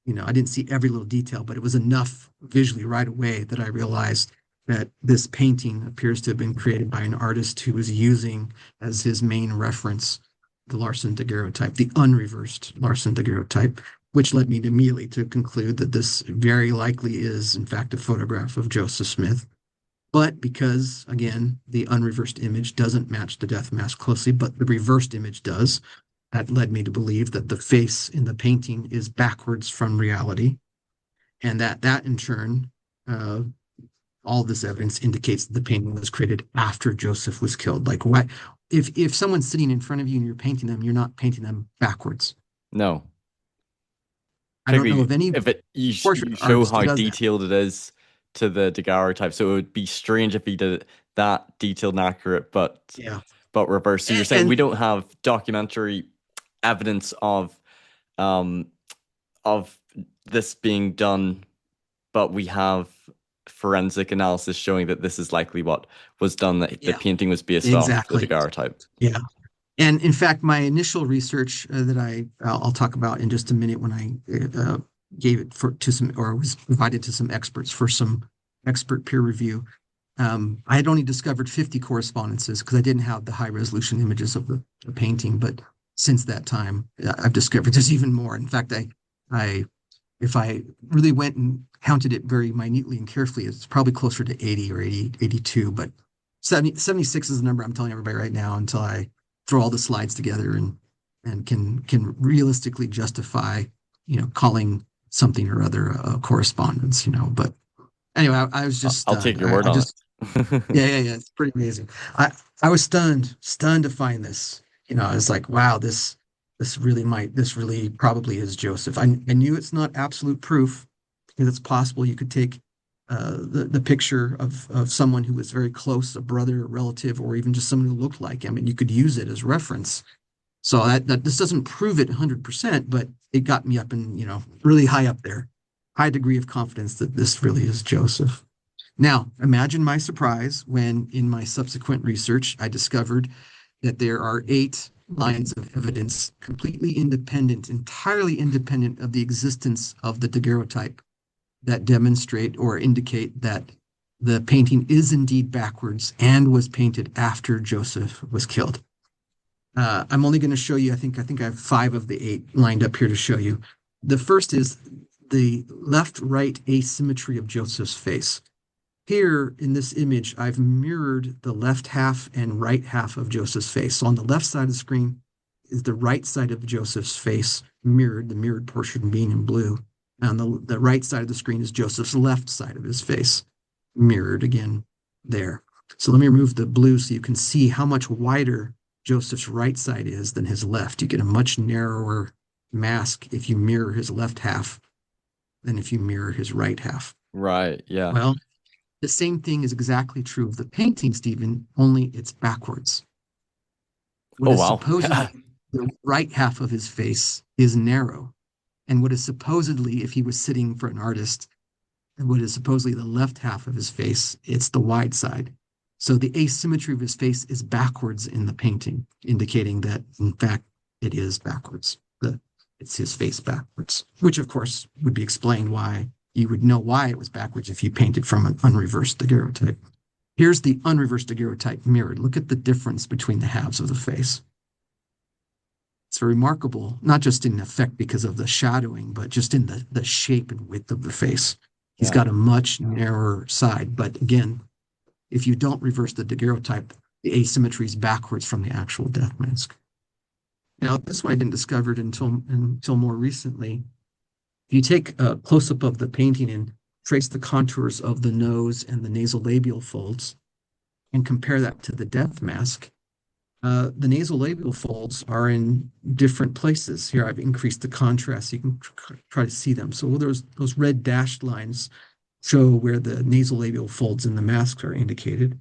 I didn't see every little detail, but it was enough visually right away that I realized that this painting appears to have been created by an artist who was using as his main reference the Larsen daguerreotype, the unreversed Larsen daguerreotype, which led me immediately to conclude that this very likely is, in fact, a photograph of Joseph Smith. But because, again, the unreversed image doesn't match the death mask closely, but the reversed image does, that led me to believe that the face in the painting is backwards from reality. And that in turn, all this evidence indicates that the painting was created after Joseph was killed. Like, what if someone's sitting in front of you and you're painting them, you're not painting them backwards. No. I don't know Particularly of any if portrait you show artist who how does that. detailed it is to the daguerreotype. So it would be strange if he did it that detailed and accurate, Yeah. but reverse. So you're saying we And don't have documentary evidence um of this being done, but we have forensic analysis showing that this is likely what was done, that the yeah, painting was based off the exactly. daguerreotype. Yeah. And in fact, my initial research that I'll talk about in just a minute when I gave it to some or was provided to some experts for some expert peer review. I had only discovered 50 correspondences because I didn't have the high resolution images of the painting. But since that time, I've discovered there's even more. In fact, I if I really went and counted it very minutely and carefully, it's probably closer to 80 or 80, 82. But 76 is the number I'm telling everybody right now until I throw all the slides together and can realistically justify, calling something or other a correspondence, But anyway, I was just I'll take stunned. your word I on just it. yeah. It's pretty amazing. I was stunned to find this. I was like, wow, this really probably is Joseph. I knew it's not absolute proof because it's possible you could take the picture of someone who was very close, a brother, a relative, or even just someone who looked like him, and you could use it as reference. So that this doesn't prove it 100%, but it got me up in, really high up there, high degree of confidence that this really is Joseph. Now, imagine my surprise when in my subsequent research, I discovered that there are 8 lines of evidence completely independent, entirely independent of the existence of the daguerreotype that demonstrate or indicate that the painting is indeed backwards and was painted after Joseph was killed. I'm only going to show you, I have 5 of the 8 lined up here to show you. The first is the left-right asymmetry of Joseph's face. Here in this image, I've mirrored the left half and right half of Joseph's face. So on the left side of the screen is the right side of Joseph's face mirrored, the mirrored portion being in blue. And the right side of the screen is Joseph's left side of his face mirrored again there. So let me remove the blue so you can see how much wider Joseph's right side is than his left. You get a much narrower mask if you mirror his left half than if you mirror his right half. Right. Yeah. Well, the same thing is exactly true of the painting, Stephen, only it's backwards. What Oh, is wow. supposedly the right half of his face is narrow. And what is supposedly, if he was sitting for an artist, and what is supposedly the left half of his face, it's the wide side. So the asymmetry of his face is backwards in the painting, indicating that, in fact, it is backwards. It's his face backwards, which, of course, would be explained why you would know why it was backwards if you painted from an unreversed daguerreotype. Here's the unreversed daguerreotype mirrored. Look at the difference between the halves of the face. It's remarkable, not just in effect because of the shadowing, but just in the shape and width of the face. He's Yeah. got a much narrower side. But again, if you don't reverse the daguerreotype, the asymmetry is backwards from the actual death mask. Now, this one I didn't discover it until more recently. If you take a close-up of the painting and trace the contours of the nose and the nasolabial folds and compare that to the death mask, the nasolabial folds are in different places. Here, I've increased the contrast so you can try to see them. So those red dashed lines show where the nasolabial folds in the mask are indicated.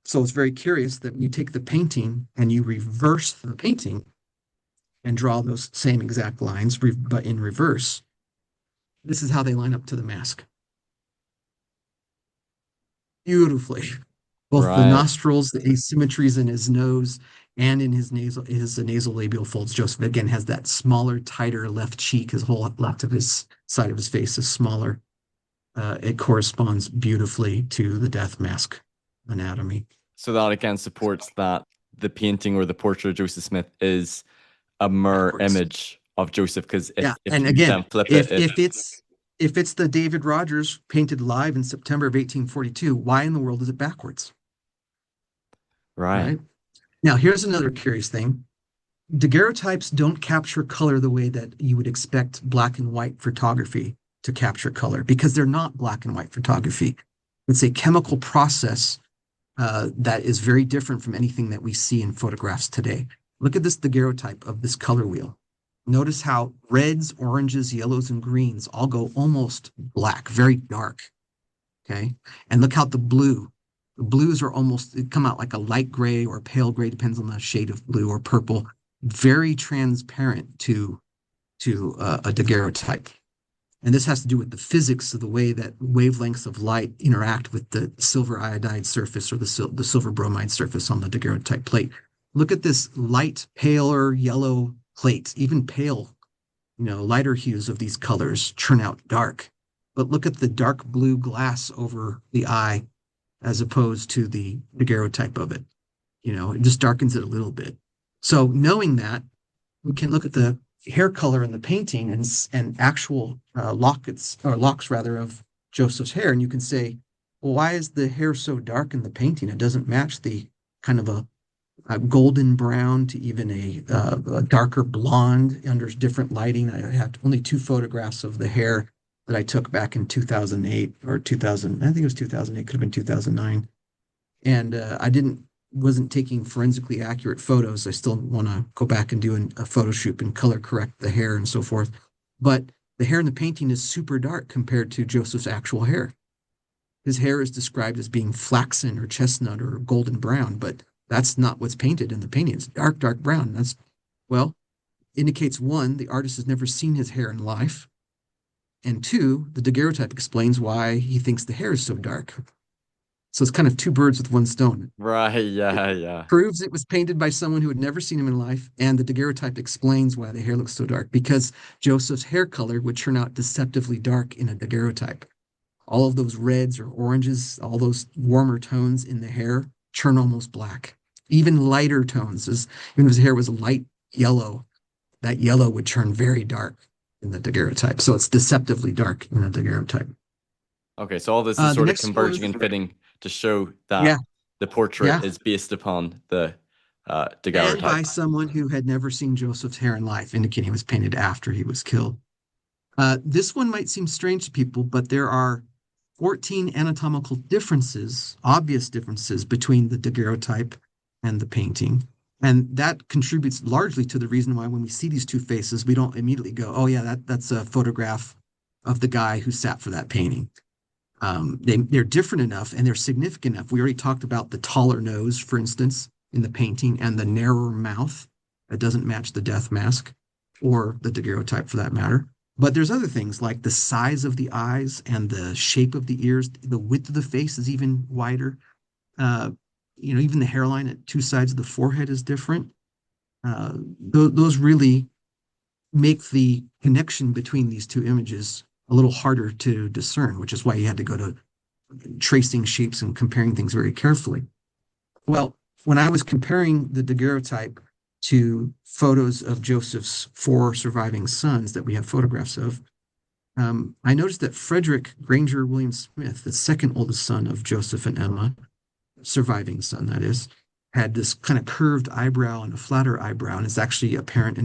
So it's very curious that when you take the painting and you reverse the painting and draw those same exact lines, but in reverse, this is how they line up to the mask. Beautifully. Both the Right. nostrils, the asymmetries in his nose and in his nasolabial folds. Joseph again has that smaller, tighter left cheek. His whole left of his side of his face is smaller. It corresponds beautifully to the death mask anatomy. So that again supports that the painting or the portrait of Joseph Smith is a mirror Backwards. image of Joseph, because Yeah, if and you again, then flip it, if it's the David Rogers painted live in September of 1842, why in the world is it backwards? right. Right. Now, here's another curious thing. Daguerreotypes don't capture color the way that you would expect black and white photography to capture color because they're not black and white photography. It's a chemical process that is very different from anything that we see in photographs today. Look at this daguerreotype of this color wheel. Notice how reds, oranges, yellows, and greens all go almost black, very dark. Okay. And look how the blues are almost, come out like a light gray or pale gray, depends on the shade of blue or purple, very transparent to a daguerreotype. And this has to do with the physics of the way that wavelengths of light interact with the silver iodide surface or the silver bromide surface on the daguerreotype plate. Look at this light, paler yellow plate, even pale, lighter hues of these colors turn out dark. But look at the dark blue glass over the eye as opposed to the daguerreotype of it. It just darkens it a little bit. So knowing that, we can look at the hair color in the painting and actual locks rather of Joseph's hair, and you can say, well, why is the hair so dark in the painting? It doesn't match the kind of a golden brown to even a darker blonde under different lighting. I have only two photographs of the hair that I took back in 2008 or 2000. I think it was 2008, could have been 2009. And wasn't taking forensically accurate photos. I still want to go back and do a photo shoot and color correct the hair and so forth. But the hair in the painting is super dark compared to Joseph's actual hair. His hair is described as being flaxen or chestnut or golden brown, but that's not what's painted in the painting. It's dark, dark brown. Well, indicates one, the artist has never seen his hair in life. And two, the daguerreotype explains why he thinks the hair is so dark. So it's kind of two birds with one stone. Right. It Yeah. Yeah. proves it was painted by someone who had never seen him in life, and the daguerreotype explains why the hair looks so dark, because Joseph's hair color would turn out deceptively dark in a daguerreotype. All of those reds or oranges, all those warmer tones in the hair turn almost black. Even lighter tones, even if his hair was light yellow, that yellow would turn very dark in the daguerreotype. So it's deceptively dark in the daguerreotype. Okay. So all this is The sort of next converging photo, and fitting to show yeah, that the portrait yeah, is based upon the and daguerreotype. by someone who had never seen Joseph's hair in life, indicating it was painted after he was killed. This one might seem strange to people, but there are 14 anatomical differences, obvious differences between the daguerreotype and the painting. And that contributes largely to the reason why when we see these two faces, we don't immediately go, oh, yeah, that's a photograph of the guy who sat for that painting. They're different enough and they're significant enough. We already talked about the taller nose, for instance, in the painting, and the narrower mouth that doesn't match the death mask or the daguerreotype for that matter. But there's other things like the size of the eyes and the shape of the ears. The width of the face is even wider. Uh, even the hairline at two sides of the forehead is different. Those really make the connection between these two images a little harder to discern, which is why you had to go to tracing shapes and comparing things very carefully. Well, when I was comparing the daguerreotype to photos of Joseph's four surviving sons that we have photographs of, I noticed that Frederick Granger William Smith, the second oldest son of Joseph and Emma, surviving son, that is, had this kind of curved eyebrow and a flatter eyebrow. And it's actually apparent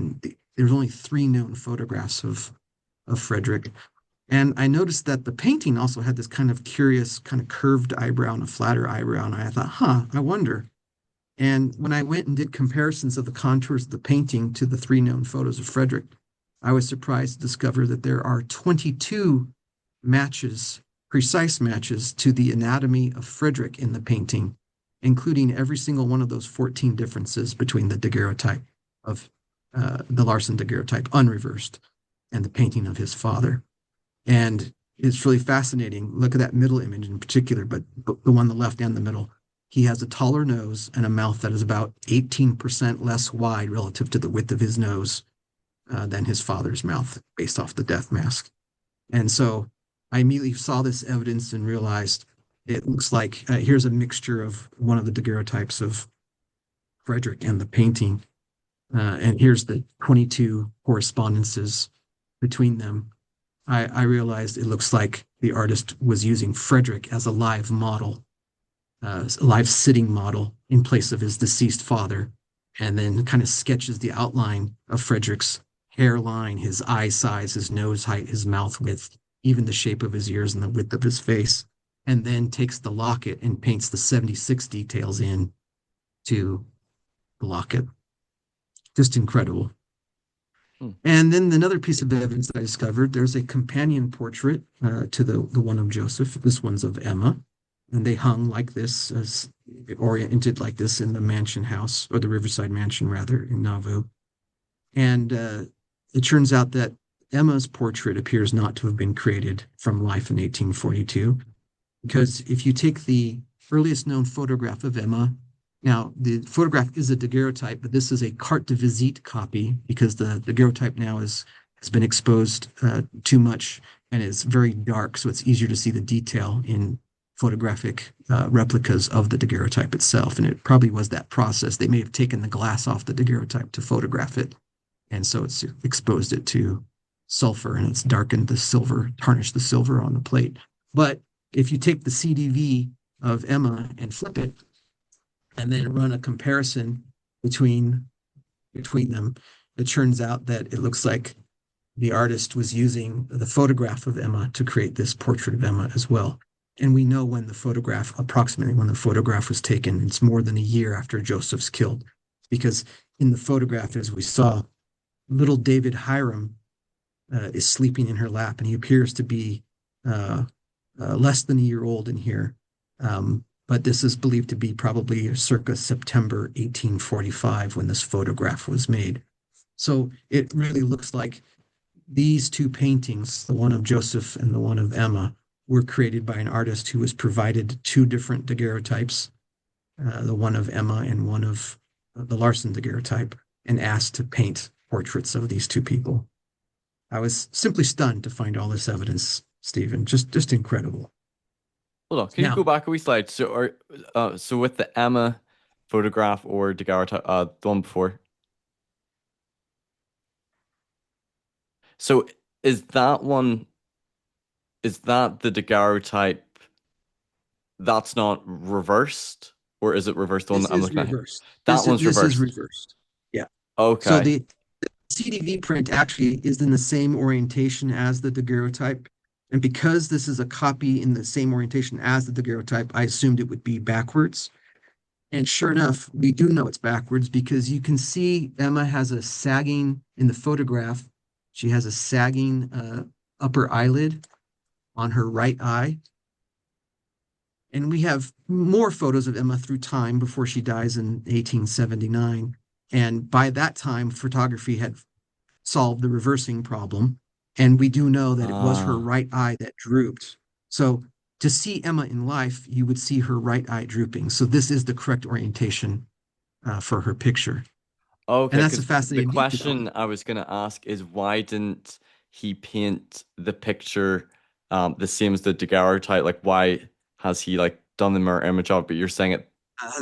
there's only three known photographs of Frederick. And I noticed that the painting also had this kind of curious, kind of curved eyebrow and a flatter eyebrow. And I thought, I wonder. And when I went and did comparisons of the contours of the painting to the three known photos of Frederick, I was surprised to discover that there are 22 matches, precise matches to the anatomy of Frederick in the painting, including every single one of those 14 differences between the daguerreotype of the Larsen daguerreotype, unreversed, and the painting of his father. And it's really fascinating. Look at that middle image in particular, but the one on the left and the middle. He has a taller nose and a mouth that is about 18% less wide relative to the width of his nose than his father's mouth, based off the death mask. And so I immediately saw this evidence and realized it looks like here's a mixture of one of the daguerreotypes of Frederick and the painting. And here's the 22 correspondences between them. I realized it looks like the artist was using Frederick as a live model, a live sitting model in place of his deceased father, and then kind of sketches the outline of Frederick's hairline, his eye size, his nose height, his mouth width, even the shape of his ears and the width of his face, and then takes the locket and paints the 76 details in to the locket. Just incredible. And then another piece of evidence that I discovered, there's a companion portrait to the one of Joseph. This one's of Emma. And they hung like this, oriented like this in the mansion house, or the Riverside Mansion, rather, in Nauvoo. And it turns out that Emma's portrait appears not to have been created from life in 1842. Because if you take the earliest known photograph of Emma, now, the photograph is a daguerreotype, but this is a carte de visite copy because the daguerreotype now has been exposed too much and is very dark, so it's easier to see the detail in photographic replicas of the daguerreotype itself. And it probably was that process. They may have taken the glass off the daguerreotype to photograph it, and so it's exposed it to sulfur, and it's darkened the silver, tarnished the silver on the plate. But if you take the CDV of Emma and flip it, and then run a comparison between them, it turns out that it looks like the artist was using the photograph of Emma to create this portrait of Emma as well. And we know approximately when the photograph was taken. It's more than a year after Joseph's killed, because in the photograph, as we saw, little David Hyrum is sleeping in her lap, and he appears to be less than a year old in here. But this is believed to be probably circa September 1845 when this photograph was made. So it really looks like these two paintings, the one of Joseph and the one of Emma, were created by an artist who was provided two different daguerreotypes, the one of Emma and one of the Larsen daguerreotype, and asked to paint portraits of these two people. I was simply stunned to find all this evidence, Stephen. Just incredible. Hold on, can you go back a wee slide? So with the Emma photograph or daguerreotype, the one before. So is that the daguerreotype that's not reversed, or is it reversed? The one that I'm looking at? Reversed. That one's reversed. This is reversed. Yeah. Okay. So the CDV print actually is in the same orientation as the daguerreotype. And because this is a copy in the same orientation as the daguerreotype, I assumed it would be backwards. And sure enough, we do know it's backwards because you can see Emma has a sagging in the photograph. She has a sagging upper eyelid on her right eye. And we have more photos of Emma through time before she dies in 1879. And by that time, photography had solved the reversing problem. And we do know that it was her Ah, right eye that drooped. So to see Emma in life, you would see her right eye drooping. So this is the correct orientation for her picture. And okay. that's a Because the fascinating detail. question I was going to ask is why didn't he paint the picture the same as the daguerreotype? Like, why has he like done the mirror image of it? But you're saying it.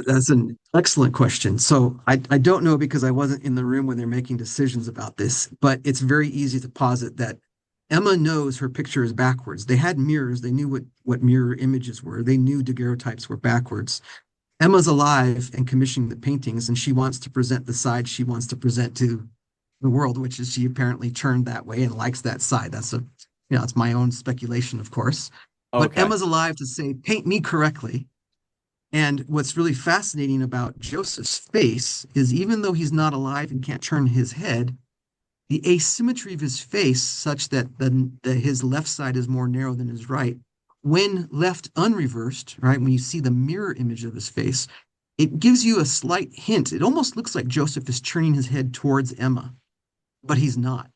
That's an excellent question. So I don't know because I wasn't in the room when they're making decisions about this, but it's very easy to posit that Emma knows her picture is backwards. They had mirrors. They knew what mirror images were. They knew daguerreotypes were backwards. Emma's alive and commissioning the paintings, and she wants to present the side she wants to present to the world, which is she apparently turned that way and likes that side. It's my own speculation, of course. But Okay. Emma's alive to say, paint me correctly. And what's really fascinating about Joseph's face is even though he's not alive and can't turn his head, the asymmetry of his face, such that his left side is more narrow than his right, when left unreversed, right, when you see the mirror image of his face, it gives you a slight hint. It almost looks like Joseph is turning his head towards Emma, but he's not.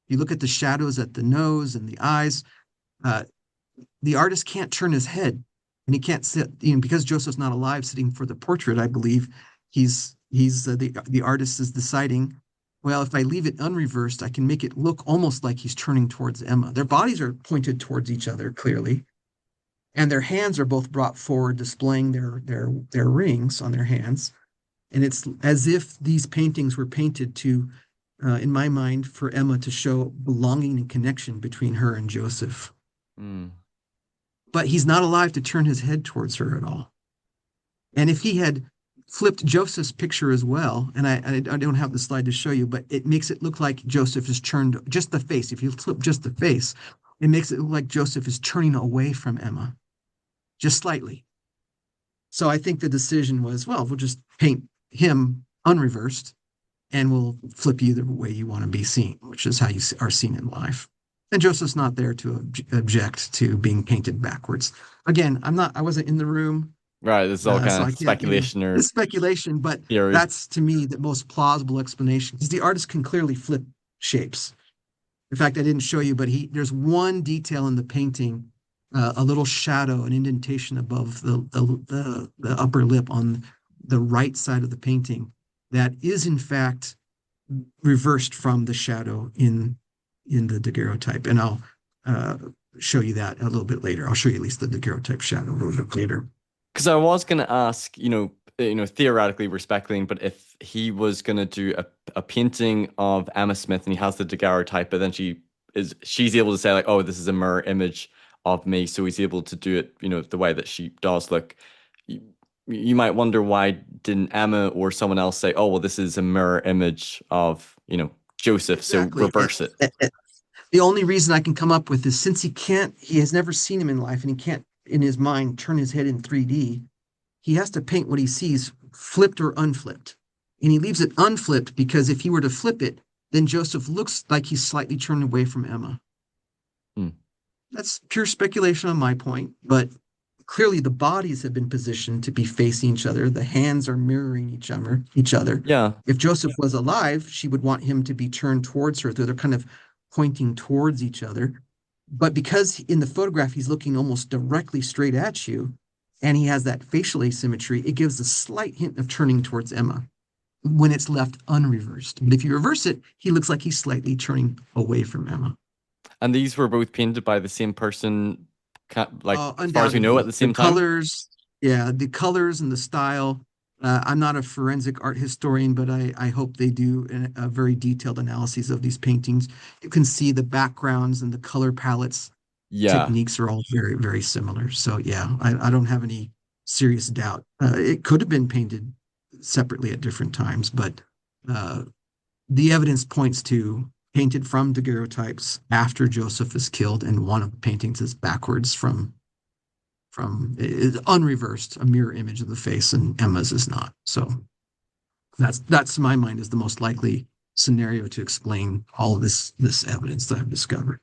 You look at the shadows at the nose and the eyes, uh, the artist can't turn his head and he can't sit, because Joseph's not alive sitting for the portrait, I believe the artist is deciding, well, if I leave it unreversed, I can make it look almost like he's turning towards Emma. Their bodies are pointed towards each other clearly, and their hands are both brought forward, displaying their rings on their hands. And it's as if these paintings were painted to, in my mind, for Emma to show belonging and connection between her and Joseph. Hmm. But he's not alive to turn his head towards her at all. And if he had flipped Joseph's picture as well, and I don't have the slide to show you, but it makes it look like Joseph is turned just the face. If you flip just the face, it makes it look like Joseph is turning away from Emma, just slightly. So I think the decision was, well, we'll just paint him unreversed and we'll flip you the way you want to be seen, which is how you are seen in life. And Joseph's not there to object to being painted backwards. Again, I wasn't in the room, Right. This is all so kind I of can't, speculation or it's speculation, but theory. that's to me the most plausible explanation because the artist can clearly flip shapes. In fact, I didn't show you, but there's one detail in the painting, a little shadow, an indentation above the upper lip on the right side of the painting that is in fact reversed from the shadow in the daguerreotype, and I'll uh, show you that a little bit later. I'll show you at least the daguerreotype shadow a little bit later. Because I was going to ask, theoretically we're speculating, but if he was going to do a painting of Emma Smith and he has the daguerreotype, but then she's able to say like, oh, this is a mirror image of me, so he's able to do it, the way that she does look. You, you might wonder why didn't Emma or someone else say, oh, well, this is a mirror image of, Joseph, so Exactly. reverse it. The only reason I can come up with is since he has never seen him in life and he can't in his mind turn his head in 3D, he has to paint what he sees flipped or unflipped. And he leaves it unflipped because if he were to flip it, then Joseph looks like he's slightly turned away from Emma. Hmm. That's pure speculation on my point, but clearly the bodies have been positioned to be facing each other. The hands are mirroring each other. Yeah. If Joseph was alive, she would want him to be turned towards her. They're kind of pointing towards each other. But because in the photograph he's looking almost directly straight at you, and he has that facial asymmetry, it gives a slight hint of turning towards Emma when it's left unreversed. But if you reverse it, he looks like he's slightly turning away from Emma. And these were both painted by the same person, like as far as we know, at Undoubtedly, the the same time. colors, yeah, the colors and the style. I'm not a forensic art historian, but I hope they do a very detailed analysis of these paintings. You can see the backgrounds and the color palettes Yeah. techniques are all very, very similar. So yeah, I don't have any serious doubt. It could have been painted separately at different times, but uh, the evidence points to painted from daguerreotypes after Joseph is killed, and one of the paintings is backwards from is unreversed, a mirror image of the face, and Emma's is not. So that's to my mind is the most likely scenario to explain all of this evidence that I've discovered.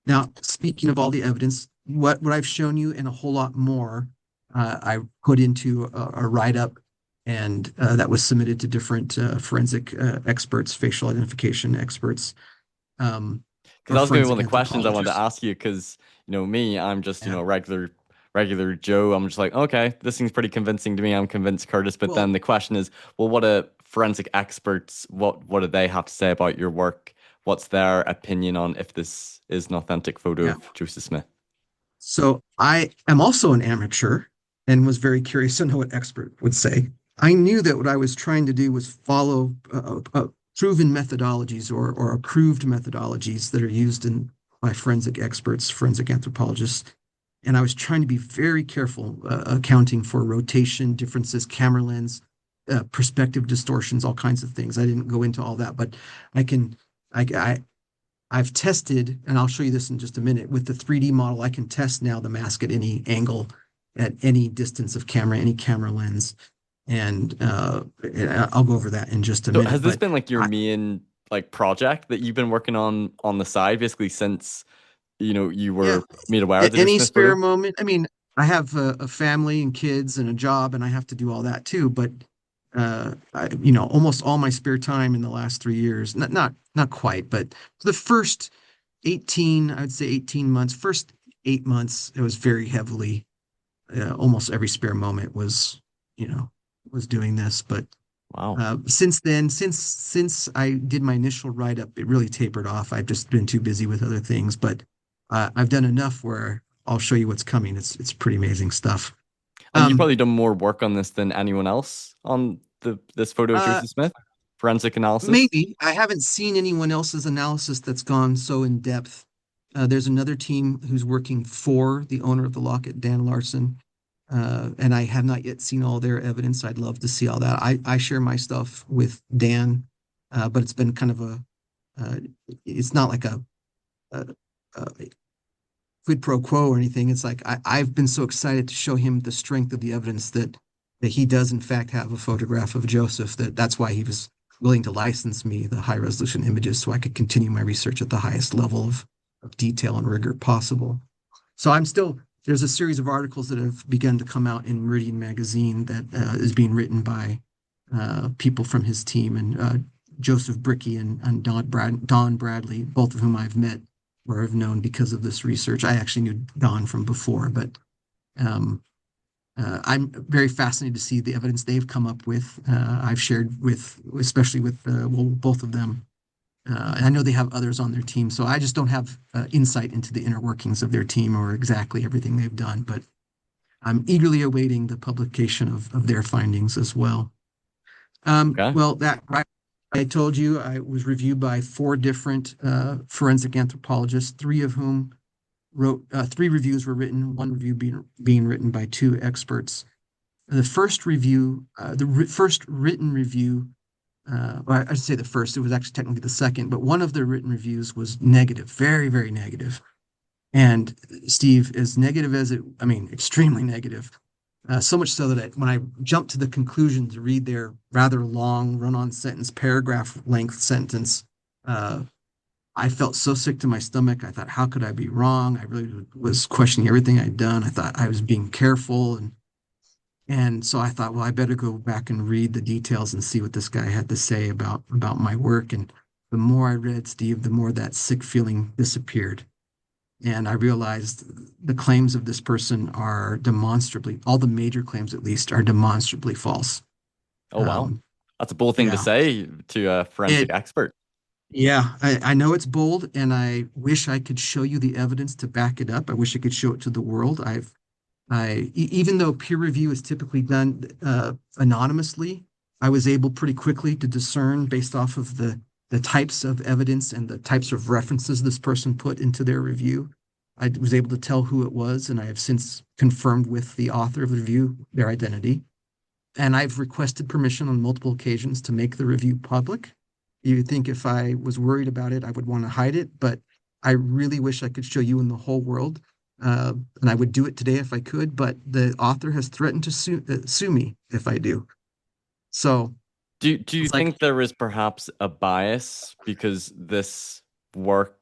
Now, speaking of all the evidence, what I've shown you and a whole lot more, I put into a write-up, and that was submitted to different forensic experts, facial identification experts, Because or that was going to be forensic one of the questions I wanted to anthropologists. ask you. Because me, I'm just Yeah. regular Joe. I'm just like, okay, this seems pretty convincing to me. I'm convinced, Curtis. But Well, then the question is, well, what are forensic experts? What do they have to say about your work? What's their opinion on if this is an authentic photo yeah. of Joseph Smith? So I am also an amateur and was very curious to know what expert would say. I knew that what I was trying to do was follow proven methodologies or approved methodologies that are used by forensic experts, forensic anthropologists. And I was trying to be very careful, accounting for rotation differences, camera lens, perspective distortions, all kinds of things. I didn't go into all that, but I can, I, I've tested, and I'll show you this in just a minute, with the 3D model, I can test now the mask at any angle, at any distance of camera, any camera lens. And I'll go over that in just a So has minute. this But been like your I, main like project that you've been working on the side, basically since you yeah, were made aware of the Joseph any Smith spare photo? moment. I mean, I have a family and kids and a job, and I have to do all that too. But almost all my spare time in the last 3 years, not quite, but for the first 18, I would say 18 months, first 8 months, it was very heavily, almost every spare moment you know, was doing this. But Wow. since then, since I did my initial write up, it really tapered off. I've just been too busy with other things, but I've done enough where I'll show you what's coming. It's pretty amazing stuff. And you've Um, probably done more work on this than anyone else on this photo of uh, Joseph Smith. Forensic analysis. Maybe I haven't seen anyone else's analysis that's gone so in depth. There's another team who's working for the owner of the locket, Dan Larsen, and I have not yet seen all their evidence. I'd love to see all that. I share my stuff with Dan, but it's been kind of uh, it's not like a quid pro quo or anything. It's like I've been so excited to show him the strength of the evidence that he does in fact have a photograph of Joseph. That's why he was willing to license me the high resolution images so I could continue my research at the highest level of detail and rigor possible. So there's a series of articles that have begun to come out in Meridian magazine that is being written by people from his team, and Joseph Brickey and Don Bradley, both of whom I've met or have known because of this research. I actually knew Don from before, but um, I'm very fascinated to see the evidence they've come up with. I've shared especially with both of them. And I know they have others on their team, so I just don't have insight into the inner workings of their team or exactly everything they've done. But I'm eagerly awaiting the publication of their findings as well. Okay. Well, that right, I told you I was reviewed by four different forensic anthropologists, three of whom wrote three reviews were written, one review being written by two experts. The first review, first written review, well, I should say the first, it was actually technically the second, but one of the written reviews was negative, very, very negative. And Steve, as negative as I mean, extremely negative. So much so that when I jumped to the conclusion to read their rather long run-on sentence, paragraph length sentence, uh, I felt so sick to my stomach. I thought, how could I be wrong? I really was questioning everything I'd done. I thought I was being careful, and so I thought, well, I better go back and read the details and see what this guy had to say about my work. And the more I read, Steve, the more that sick feeling disappeared. And I realized the claims of this person are demonstrably, all the major claims at least, are demonstrably false. Oh wow. Um, That's a bold thing to yeah, say to a forensic it, expert. yeah, I know it's bold, and I wish I could show you the evidence to back it up. I wish I could show it to the world. Even though peer review is typically done anonymously, I was able pretty quickly to discern based off of the types of evidence and the types of references this person put into their review. I was able to tell who it was, and I have since confirmed with the author of the review their identity. And I've requested permission on multiple occasions to make the review public. You'd think if I was worried about it, I would want to hide it, but I really wish I could show you and the whole world and I would do it today if I could, but the author has threatened to sue me if I do. So Do you it's like, think there is perhaps a bias because this work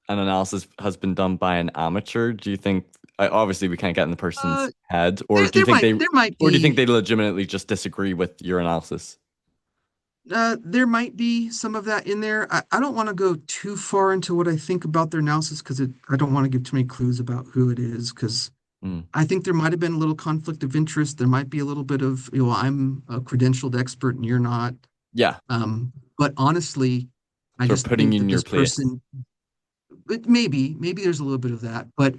and analysis has been done by an amateur? Do you think obviously we can't get in the uh, person's head, or there, do you think there might or do you think be they legitimately just disagree with your analysis? there might be some of that in there. I don't want to go too far into what I think about their analysis because I don't want to give too many clues about who it is because Mm. I think there might have been a little conflict of interest. There might be a little bit of, I'm a credentialed expert and you're not. Yeah, But honestly, I sort of just putting think you in that your this place. person, but maybe there's a little bit of that, but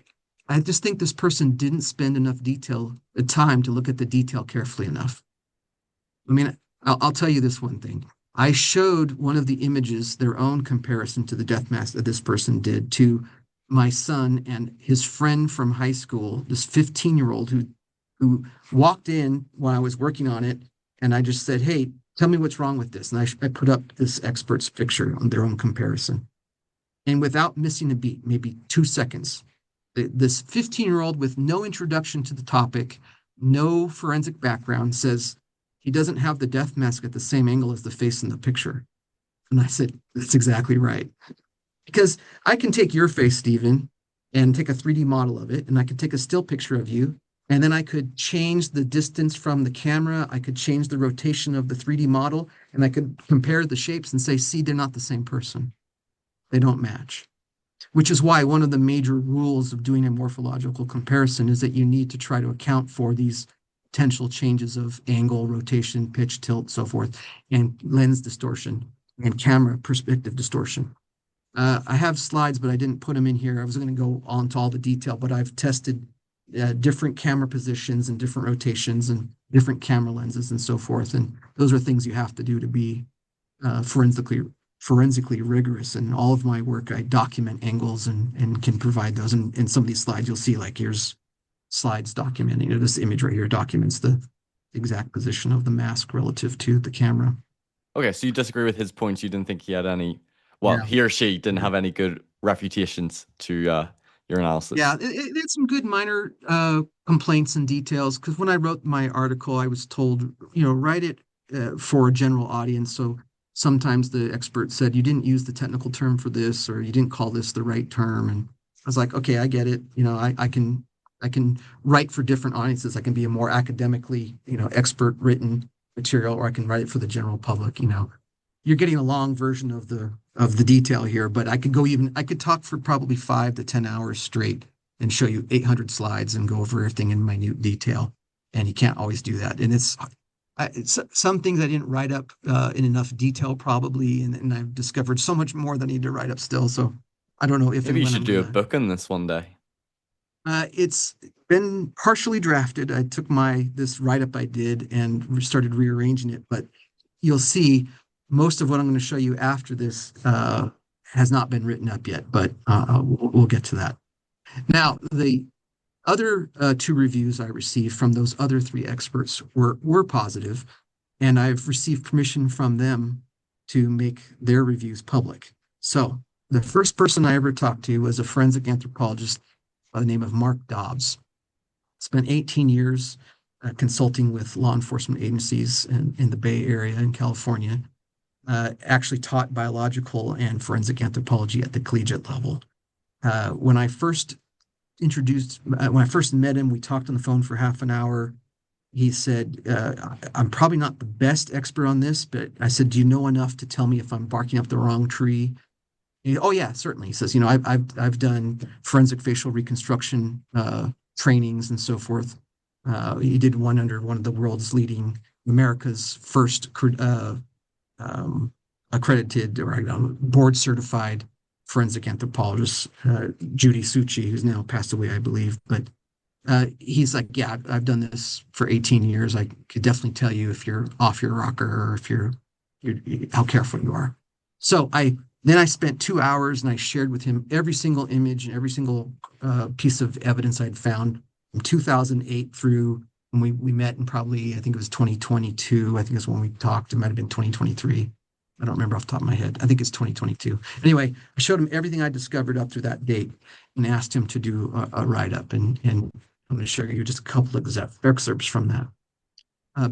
I just think this person didn't spend enough time to look at the detail carefully enough. I mean, I'll tell you this one thing. I showed one of the images, their own comparison to the death mask that this person did to my son and his friend from high school, this 15-year-old who walked in while I was working on it, and I just said, "Hey, tell me what's wrong with this." And I put up this expert's picture on their own comparison. And without missing a beat, maybe 2 seconds, this 15-year-old with no introduction to the topic, no forensic background, says he doesn't have the death mask at the same angle as the face in the picture. And I said, that's exactly right. Because I can take your face, Stephen, and take a 3D model of it, and I could take a still picture of you, and then I could change the distance from the camera. I could change the rotation of the 3D model, and I could compare the shapes and say, see, they're not the same person. They don't match. Which is why one of the major rules of doing a morphological comparison is that you need to try to account for these potential changes of angle, rotation, pitch, tilt, so forth, and lens distortion and camera perspective distortion. I have slides, but I didn't put them in here. I was going to go on to all the detail, but I've tested different camera positions and different rotations and different camera lenses and so forth. And those are things you have to do to be forensically rigorous. And all of my work, I document angles and can provide those. And in some of these slides, you'll see like here's slides documenting, this image right here documents the exact position of the mask relative to the camera. Okay, so you disagree with his points. You didn't think he had any, well, Yeah. he or she didn't have any good refutations to your Yeah, analysis. it had some good minor complaints and details because when I wrote my article, I was told, write it for a general audience. So sometimes the expert said, you didn't use the technical term for this, or you didn't call this the right term. And I was like, okay, I get it. I can write for different audiences. I can be a more academically, expert written material, or I can write it for the general public. You're getting a long version of the detail here, but I could talk for probably 5 to 10 hours straight and show you 800 slides and go over everything in minute detail. And you can't always do that. And it's some things I didn't write up in enough detail probably, and I've discovered so much more that I need to write up still. So I don't know if Maybe and you when should I'm do a gonna. book on this one day. It's been partially drafted. I took this write up I did and started rearranging it, but you'll see most of what I'm going to show you after this has not been written up yet, but we'll get to that. Now, the other two reviews I received from those other three experts were positive, and I've received permission from them to make their reviews public. So the first person I ever talked to was a forensic anthropologist by the name of Mark Dobbs. Spent 18 years consulting with law enforcement agencies in the Bay Area in California. Actually taught biological and forensic anthropology at the collegiate level. When I first met him, we talked on the phone for half an hour. He said, I'm probably not the best expert on this, but I said, do you know enough to tell me if I'm barking up the wrong tree? Oh yeah, certainly. He says, I've done forensic facial reconstruction trainings and so forth. He did one under one of the world's leading, America's first um, accredited or board certified forensic anthropologist, Judy Suchi, who's now passed away, I believe. But he's like, yeah, I've done this for 18 years. I could definitely tell you if you're off your rocker or if you're how careful you are. So I spent 2 hours and I shared with him every single image and every single piece of evidence I'd found from 2008 through when we met in probably, I think it was 2022. I think that's when we talked. It might have been 2023. I don't remember off the top of my head. I think it's 2022. Anyway, I showed him everything I discovered up to that date and asked him to do a write-up. And I'm going to show you just a couple of excerpts from that.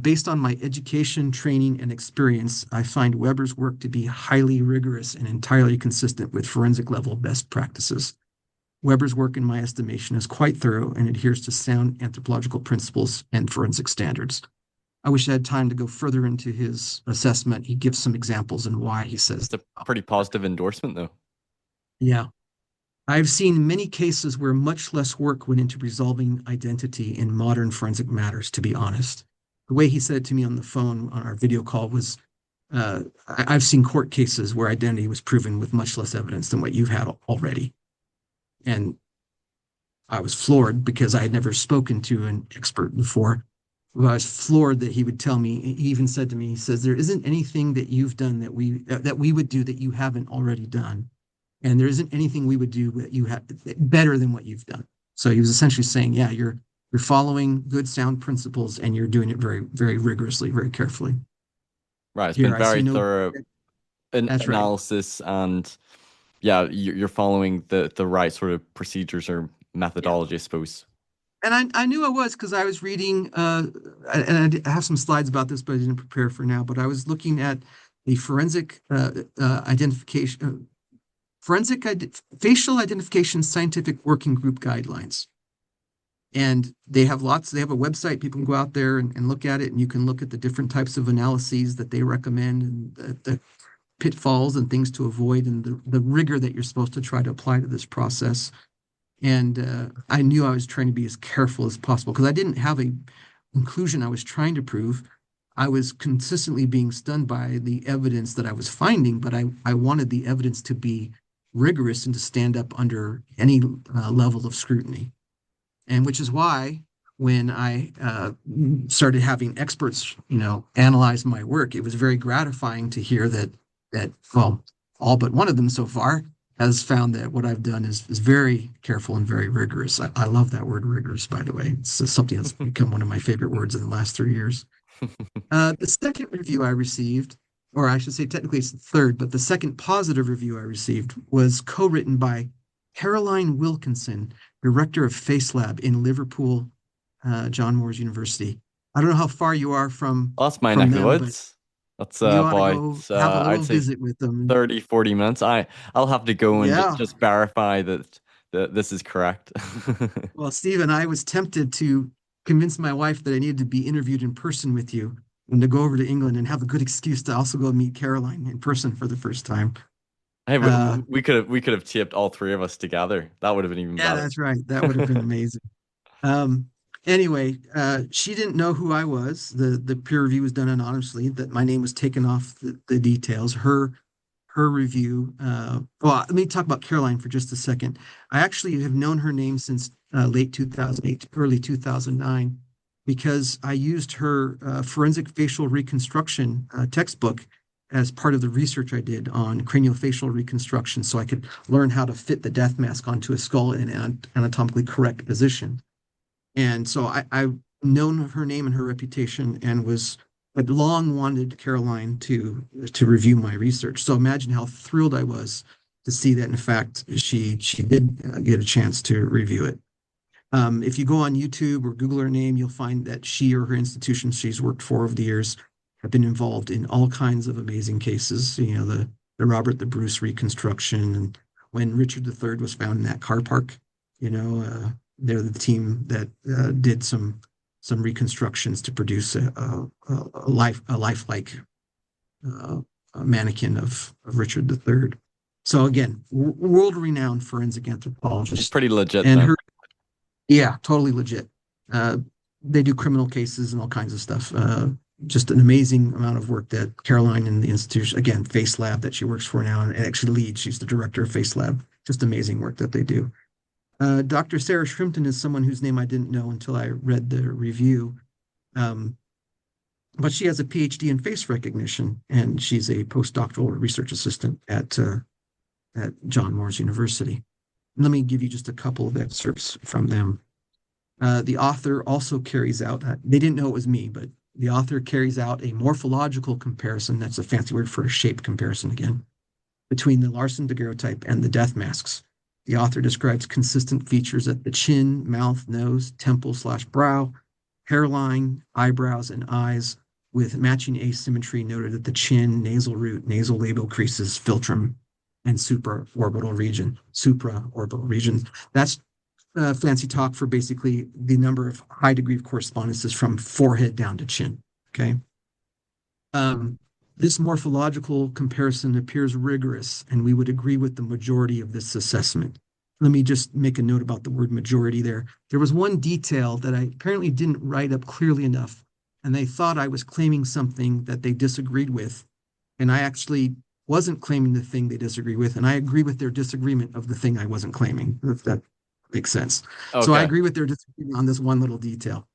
Based on my education, training, and experience, I find Weber's work to be highly rigorous and entirely consistent with forensic level best practices. Weber's work, in my estimation, is quite thorough and adheres to sound anthropological principles and forensic standards. I wish I had time to go further into his assessment. He gives some examples and why he says. It's a pretty positive endorsement, though. Yeah. I've seen many cases where much less work went into resolving identity in modern forensic matters, to be honest. The way he said it to me on the phone on our video call was, I've seen court cases where identity was proven with much less evidence than what you've had already. And I was floored because I had never spoken to an expert before. I was floored that he would tell me. He even said to me, he says, there isn't anything that you've done that we would do that you haven't already done. And there isn't anything we would do that you have better than what you've done. So he was essentially saying, yeah, you're following good sound principles and you're doing it very, very rigorously, very carefully. Right. It's Here, been very thorough that's right. analysis, and yeah, you're following the right sort of procedures or methodology, I suppose. And I knew I was because I was reading, and I have some slides about this, but I didn't prepare for now. But I was looking at the facial identification scientific working group guidelines. And they have a website, people can go out there and look at it, and you can look at the different types of analyses that they recommend and the pitfalls and things to avoid and the rigor that you're supposed to try to apply to this process. And I knew I was trying to be as careful as possible because I didn't have a conclusion I was trying to prove. I was consistently being stunned by the evidence that I was finding, but I wanted the evidence to be rigorous and to stand up under any level of scrutiny. And which is why when I started having experts, analyze my work, it was very gratifying to hear that well, all but one of them so far has found that what I've done is very careful and very rigorous. I love that word rigorous, by the way. It's something that's become one of my favorite words in the last 3 years. The second review I received, or I should say technically it's the third, but the second positive review I received was co-written by Caroline Wilkinson, director of Face Lab in Liverpool, John Moores University. I don't know how far you are from Well, that's my neck of the them, but woods. That's you ought to about go have a little I'd say visit with them. 30, 40 minutes. I'll have to go and Yeah. just verify that this is correct. Well, Stephen, I was tempted to convince my wife that I needed to be interviewed in person with you and to go over to England and have a good excuse to also go meet Caroline in person for the first time. Hey, Uh, we could have taped all three of us together. That would have been even yeah, better. that's right. That would have been amazing. Um, anyway, she didn't know who I was. The peer review was done anonymously. That my name was taken off the details. Her review. Well, let me talk about Caroline for just a second. I actually have known her name since late 2008, early 2009, because I used her forensic facial reconstruction textbook as part of the research I did on craniofacial reconstruction, so I could learn how to fit the death mask onto a skull in an anatomically correct position. And so I've known her name and her reputation and had long wanted Caroline to review my research. So imagine how thrilled I was to see that, in fact, she did get a chance to review it. If you go on YouTube or Google her name, you'll find that she or her institution she's worked for over the years have been involved in all kinds of amazing cases. The Robert the Bruce reconstruction, and when Richard III was found in that car park. They're the team that did some reconstructions to produce a lifelike mannequin of Richard III. So again, world-renowned forensic She's anthropologist, pretty legit and then. yeah, totally legit. They do criminal cases and all kinds of stuff. Just an amazing amount of work that Caroline and the institution, again, Face Lab that she works for now and actually leads. She's the director of Face Lab. Just amazing work that they do. Dr. Sarah Shrimpton is someone whose name I didn't know until I read the review. But she has a PhD in face recognition, and she's a postdoctoral research assistant at John Moores University. Let me give you just a couple of excerpts from them. The author also carries out, they didn't know it was me, but the author carries out a morphological comparison, that's a fancy word for a shape comparison again, between the Larsen daguerreotype and the death masks. The author describes consistent features at the chin, mouth, nose, temple/brow, hairline, eyebrows, and eyes, with matching asymmetry noted at the chin, nasal root, nasal labial creases, philtrum, and supraorbital region. Supraorbital region. That's fancy talk for basically the number of high degree of correspondences from forehead down to chin. Okay. This morphological comparison appears rigorous, and we would agree with the majority of this assessment. Let me just make a note about the word majority there. There was one detail that I apparently didn't write up clearly enough, and they thought I was claiming something that they disagreed with, and I actually wasn't claiming the thing they disagreed with, and I agree with their disagreement of the thing I wasn't claiming, if that makes sense. So I Okay. agree with their disagreement on this one little detail.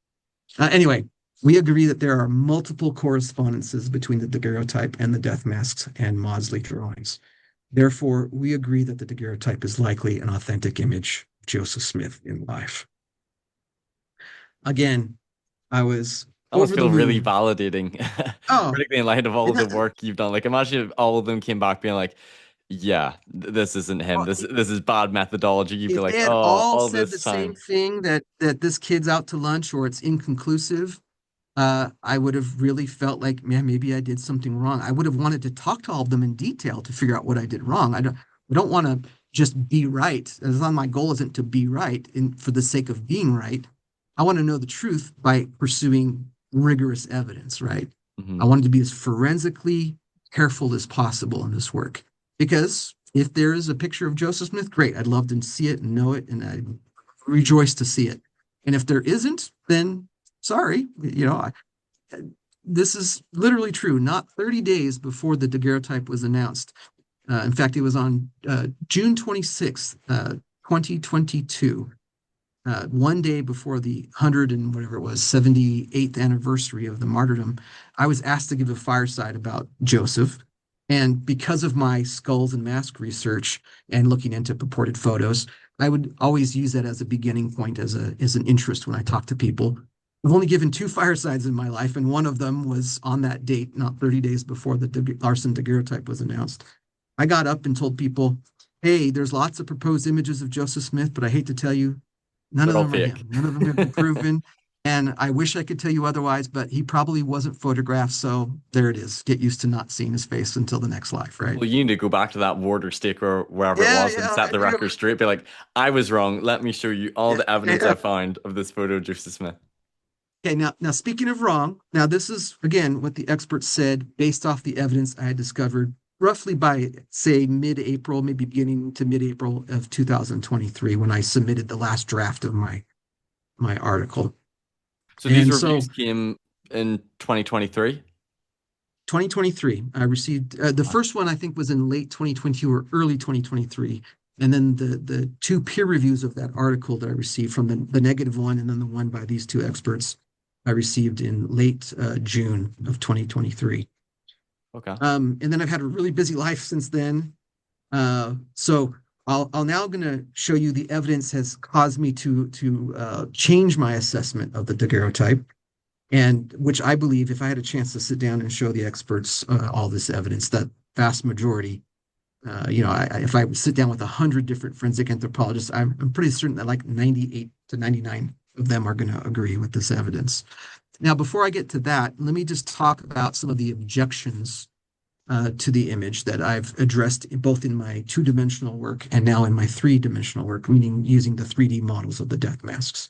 Anyway, we agree that there are multiple correspondences between the daguerreotype and the death masks and Maudsley drawings. Therefore, we agree that the daguerreotype is likely an authentic image of Joseph Smith in life. Again, I was That must over the feel really moon. validating, Oh, particularly in light of all and of the work you've done. Like, imagine if all of them came back being like, "Yeah, this isn't him. well, This is bad methodology." You'd be if like, they had "Oh, all all said the this same time." thing, that this kid's out to lunch or it's inconclusive, I would have really felt like, man, maybe I did something wrong. I would have wanted to talk to all of them in detail to figure out what I did wrong. I don't want to just be right. As long my goal isn't to be right for the sake of being right. I want to know the truth by pursuing rigorous evidence, right? I Mhm. wanted to be as forensically careful as possible in this work. Because if there is a picture of Joseph Smith, great. I'd love to see it and know it, and I'd rejoice to see it. And if there isn't, then sorry, this is literally true. Not 30 days before the daguerreotype was announced. In fact, it was on June 26th, 2022, one day before the 100 and whatever it was, 78th anniversary of the martyrdom. I was asked to give a fireside about Joseph. And because of my skulls and mask research and looking into purported photos, I would always use that as a beginning point, as an interest when I talk to people. I've only given two firesides in my life, and one of them was on that date, not 30 days before the Larsen daguerreotype was announced. I got up and told people, hey, there's lots of proposed images of Joseph Smith, but I hate to tell you, none of They're all them are fake. him. None of them have been proven. And I wish I could tell you otherwise, but he probably wasn't photographed. So there it is. Get used to not seeing his face until the next life, right? Well, you need to go back to that ward or stake or wherever it Yeah, was and yeah, set I the do. record straight. Be like, I was wrong. Let me show you all Yeah, the evidence yeah. I found of this photo of Joseph Smith. Okay, now speaking of wrong, now this is again what the experts said based off the evidence I had discovered roughly by say mid-April, maybe beginning to mid-April of 2023 when I submitted the last draft of my article. So these And so reviews came in 2023. 2023, I received the Uh, first one I think was in late 2022 or early 2023. And then the two peer reviews of that article that I received from the negative one and then the one by these two experts I received in late June of 2023. Okay. And then I've had a really busy life since then. So I'll now going to show you the evidence has caused me to change my assessment of the daguerreotype, and which I believe, if I had a chance to sit down and show the experts all this evidence, that vast majority, if I sit down with 100 different forensic anthropologists, I'm pretty certain that like 98 to 99 of them are going to agree with this evidence. Now, before I get to that, let me just talk about some of the objections to the image that I've addressed both in my two-dimensional work and now in my three-dimensional work, meaning using the 3D models of the death masks.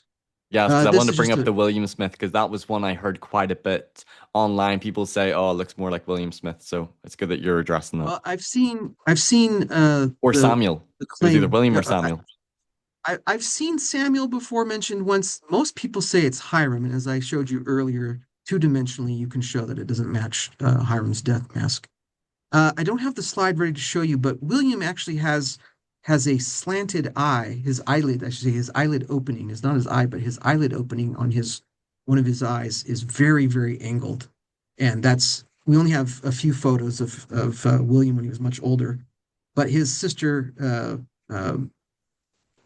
Yes, because I This wanted to is bring just up a the William Smith because that was one I heard quite a bit online. People say, "Oh, it looks more like William Smith," so it's good that you're addressing that. well, I've seen Or the Samuel. It was either claim. William or Samuel. I've seen Samuel before mentioned once. Most people say it's Hyrum, and as I showed you earlier, two-dimensionally, you can show that it doesn't match Hyrum's death mask. I don't have the slide ready to show you, but William actually has a slanted eye. His eyelid, I should say, his eyelid opening is not his eye, but his eyelid opening on his one of his eyes is very, very angled, and that's we only have a few photos of William when he was much older, but his sister,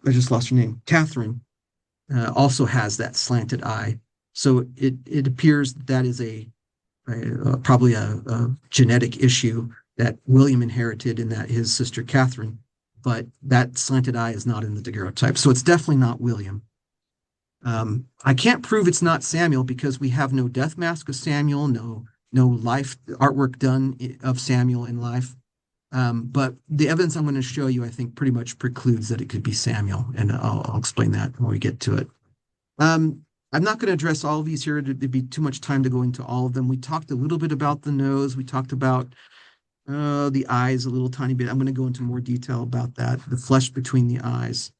I just lost her name, Catherine, also has that slanted eye. So it appears that is probably a genetic issue that William inherited and that his sister Catherine, but that slanted eye is not in the daguerreotype. So it's definitely not William. I can't prove it's not Samuel because we have no death mask of Samuel, no life artwork done of Samuel in life. But the evidence I'm going to show you, I think, pretty much precludes that it could be Samuel, and I'll explain that when we get to it. I'm not going to address all of these here. There'd be too much time to go into all of them. We talked a little bit about the nose. We talked about the eyes a little tiny bit. I'm going to go into more detail about that, the flesh between the eyes.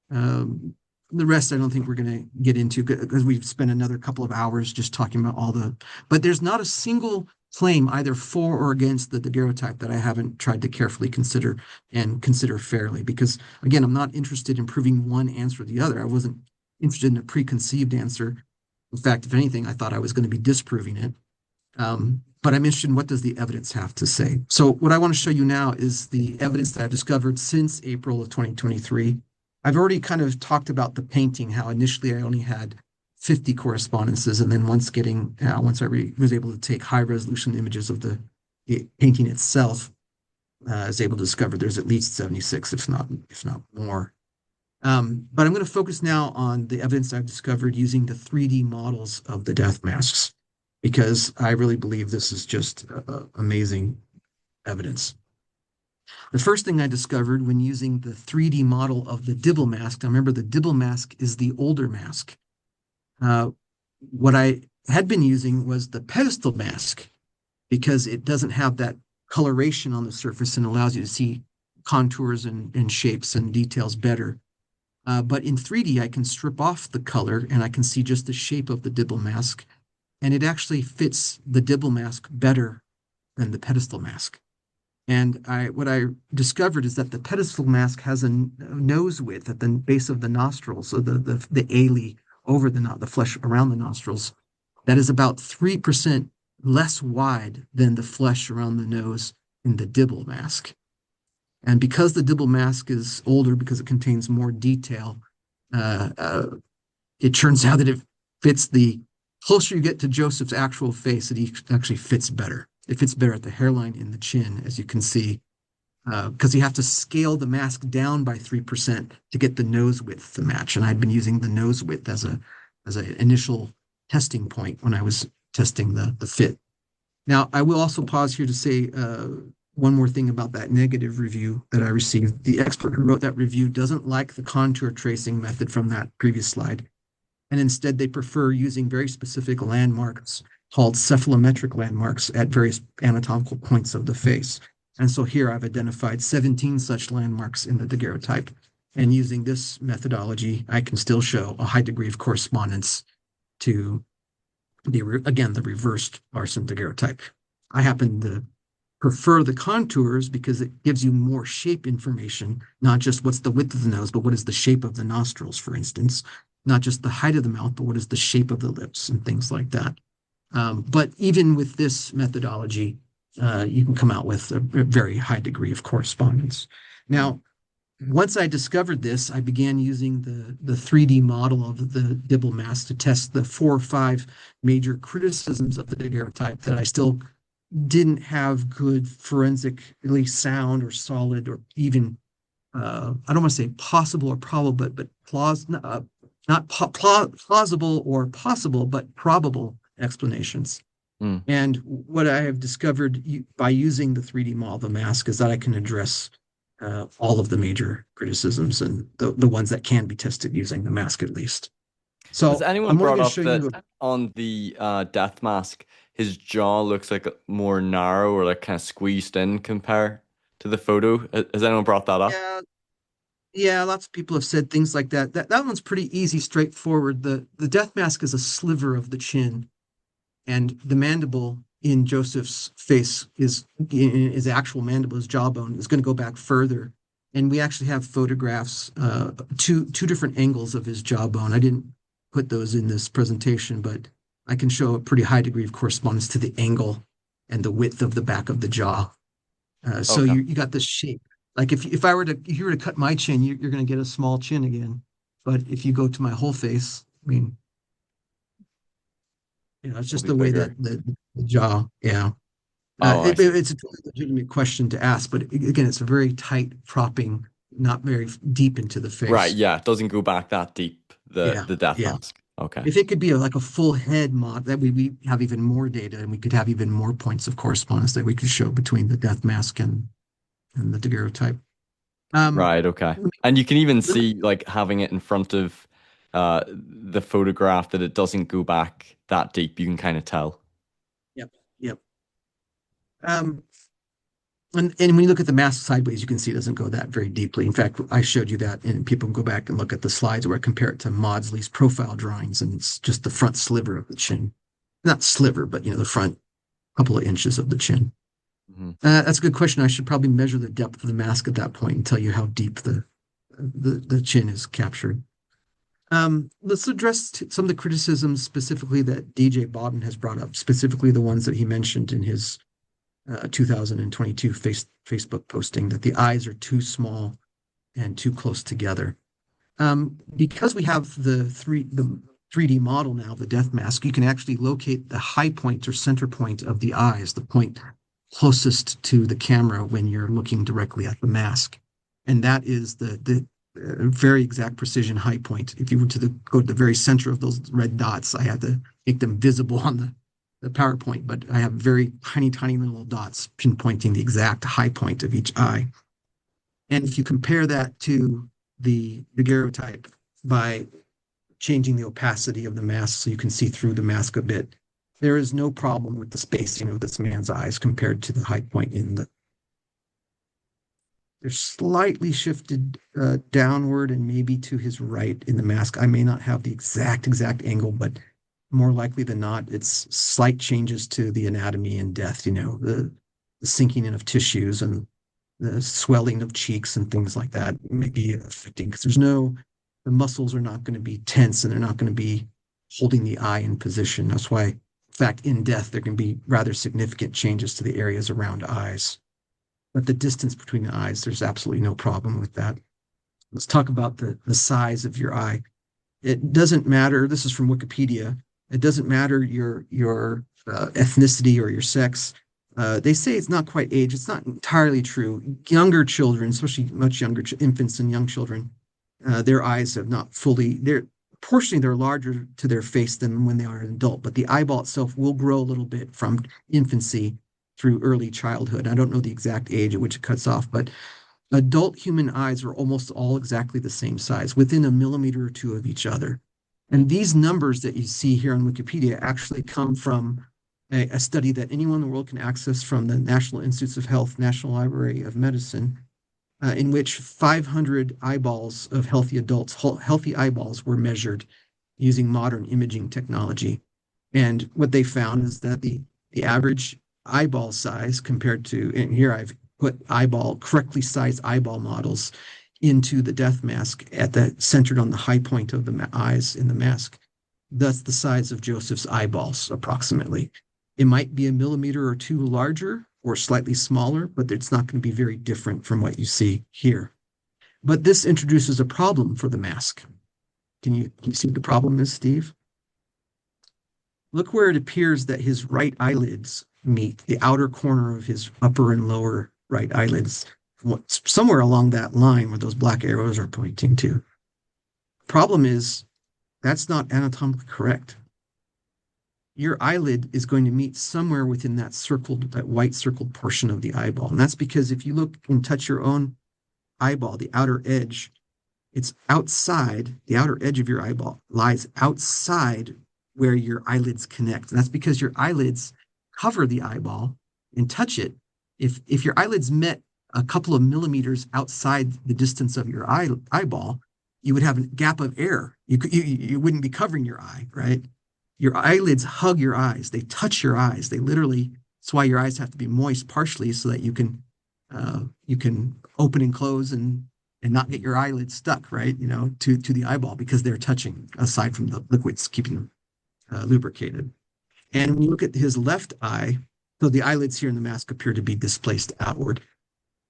The rest I don't think we're going to get into because we've spent another couple of hours just talking about but there's not a single claim either for or against the daguerreotype that I haven't tried to carefully consider and consider fairly because again, I'm not interested in proving one answer or the other. I wasn't interested in a preconceived answer. In fact, if anything, I thought I was going to be disproving it. But I'm interested in what does the evidence have to say. So what I want to show you now is the evidence that I've discovered since April of 2023. I've already kind of talked about the painting, how initially I only had 50 correspondences, and then once I was able to take high resolution images of the painting itself, I was able to discover there's at least 76, if not more. But I'm going to focus now on the evidence I've discovered using the 3D models of the death masks, because I really believe this is just amazing evidence. The first thing I discovered when using the 3D model of the Dibble mask, now remember the Dibble mask is the older mask. What I had been using was the pedestal mask because it doesn't have that coloration on the surface and allows you to see contours and shapes and details better. But in 3D, I can strip off the color and I can see just the shape of the Dibble mask. And it actually fits the Dibble mask better than the pedestal mask. And what I discovered is that the pedestal mask has a nose width at the base of the nostrils, so the ale over the flesh around the nostrils, that is about 3% less wide than the flesh around the nose in the Dibble mask. And because the Dibble mask is older, because it contains more detail, it turns out that it fits the closer you get to Joseph's actual face, it actually fits better. It fits better at the hairline in the chin, as you can see, because you have to scale the mask down by 3% to get the nose width to match. And I'd been using the nose width as an initial testing point when I was testing the fit. Now, I will also pause here to say one more thing about that negative review that I received. The expert who wrote that review doesn't like the contour tracing method from that previous slide. And instead, they prefer using very specific landmarks called cephalometric landmarks at various anatomical points of the face. And so here I've identified 17 such landmarks in the daguerreotype. And using this methodology, I can still show a high degree of correspondence to the reversed Larsen daguerreotype. I happen to prefer the contours because it gives you more shape information, not just what's the width of the nose, but what is the shape of the nostrils, for instance, not just the height of the mouth, but what is the shape of the lips and things like that. But even with this methodology, you can come out with a very high degree of correspondence. Now, once I discovered this, I began using the 3D model of the Dibble mask to test the 4 or 5 major criticisms of the daguerreotype that I still didn't have good forensically sound or solid or even, I don't want to say possible or probable, but not plausible or possible, but probable explanations. And what I have discovered by using the 3D model of the mask is that I can address all of the major criticisms and the ones that can be tested using the mask at least. So has anyone brought up that on the death mask, his jaw looks like more narrow or like kind of squeezed in compared to the photo? Has anyone brought that up? Yeah, lots of people have said things like that. That one's pretty easy, straightforward. The death mask is a sliver of the chin, and the mandible in Joseph's face is his actual mandible, his jawbone is going to go back further. And we actually have photographs, two different angles of his jawbone. I didn't put those in this presentation, but I can show a pretty high degree of correspondence to the angle and the width of the back of the jaw. So Okay. you got this shape. Like if you were to cut my chin, you're going to get a small chin again. But if you go to my whole face, I mean, It's will just be the way bigger. that the jaw, yeah. Oh, I see. It's a totally legitimate question to ask, but again, it's a very tight propping, not very deep into the Right, face. yeah, it doesn't go back that deep, Yeah, the death yeah. mask. Okay. If it could be like a full head mod, that we have even more data and we could have even more points of correspondence that we could show between the death mask and the daguerreotype. Um, Right, okay. let me- And you can even let me- see like having it in front of the photograph that it doesn't go back that deep. You can kind of tell. yep, yep. Um, and when you look at the mask sideways, you can see it doesn't go that very deeply. In fact, I showed you that, and people can go back and look at the slides where I compare it to Maudsley's profile drawings, and it's just the front sliver of the chin. Not sliver, but the front couple of inches of the chin. Mhm. That's a good question. I should probably measure the depth of the mask at that point and tell you how deep the chin is captured. Let's address some of the criticisms specifically that DJ Bodden has brought up, specifically the ones that he mentioned in his 2022 Facebook posting, that the eyes are too small and too close together. Because we have the 3D model now, the death mask, you can actually locate the high point or center point of the eyes, the point closest to the camera when you're looking directly at the mask. And that is the very exact precision high point. If you were to go to the very center of those red dots, I had to make them visible on the PowerPoint, but I have very tiny, tiny little dots pinpointing the exact high point of each eye. And if you compare that to the daguerreotype by changing the opacity of the mask so you can see through the mask a bit, there is no problem with the spacing of this man's eyes compared to the high point in the. They're slightly shifted downward and maybe to his right in the mask. I may not have the exact angle, but more likely than not, it's slight changes to the anatomy and death, the sinking in of tissues and the swelling of cheeks and things like that may be affecting because the muscles are not going to be tense and they're not going to be holding the eye in position. That's why, in fact, in death, there can be rather significant changes to the areas around eyes. But the distance between the eyes, there's absolutely no problem with that. Let's talk about the size of your eye. It doesn't matter. This is from Wikipedia. It doesn't matter your ethnicity or your sex. They say it's not quite age. It's not entirely true. Younger children, especially much younger infants and young children, their eyes have not fully. Proportionally they're larger to their face than when they are an adult. But the eyeball itself will grow a little bit from infancy through early childhood. I don't know the exact age at which it cuts off, but adult human eyes are almost all exactly the same size, within a millimeter or two of each other. And these numbers that you see here on Wikipedia actually come from a study that anyone in the world can access from the National Institutes of Health, National Library of Medicine, in which 500 eyeballs of healthy adults, healthy eyeballs, were measured using modern imaging technology. And what they found is that the average eyeball size compared to, and here I've put correctly sized eyeball models into the death mask centered on the high point of the eyes in the mask. That's the size of Joseph's eyeballs, approximately. It might be a millimeter or two larger or slightly smaller, but it's not going to be very different from what you see here. But this introduces a problem for the mask. Can you see what the problem is, Steve? Look where it appears that his right eyelids meet, the outer corner of his upper and lower right eyelids, somewhere along that line where those black arrows are pointing to. Problem is, that's not anatomically correct. Your eyelid is going to meet somewhere within that white circled portion of the eyeball. And that's because if you look and touch your own eyeball, the outer edge, it's outside, the outer edge of your eyeball lies outside where your eyelids connect. And that's because your eyelids cover the eyeball and touch it. If your eyelids met a couple of millimeters outside the distance of your eyeball, you would have a gap of air. You wouldn't be covering your eye, right? Your eyelids hug your eyes. They touch your eyes. They literally. That's why your eyes have to be moist partially so that you can open and close and not get your eyelids stuck, right? To the eyeball because they're touching. Aside from the liquids keeping them lubricated. And when you look at his left eye, so the eyelids here in the mask appear to be displaced outward.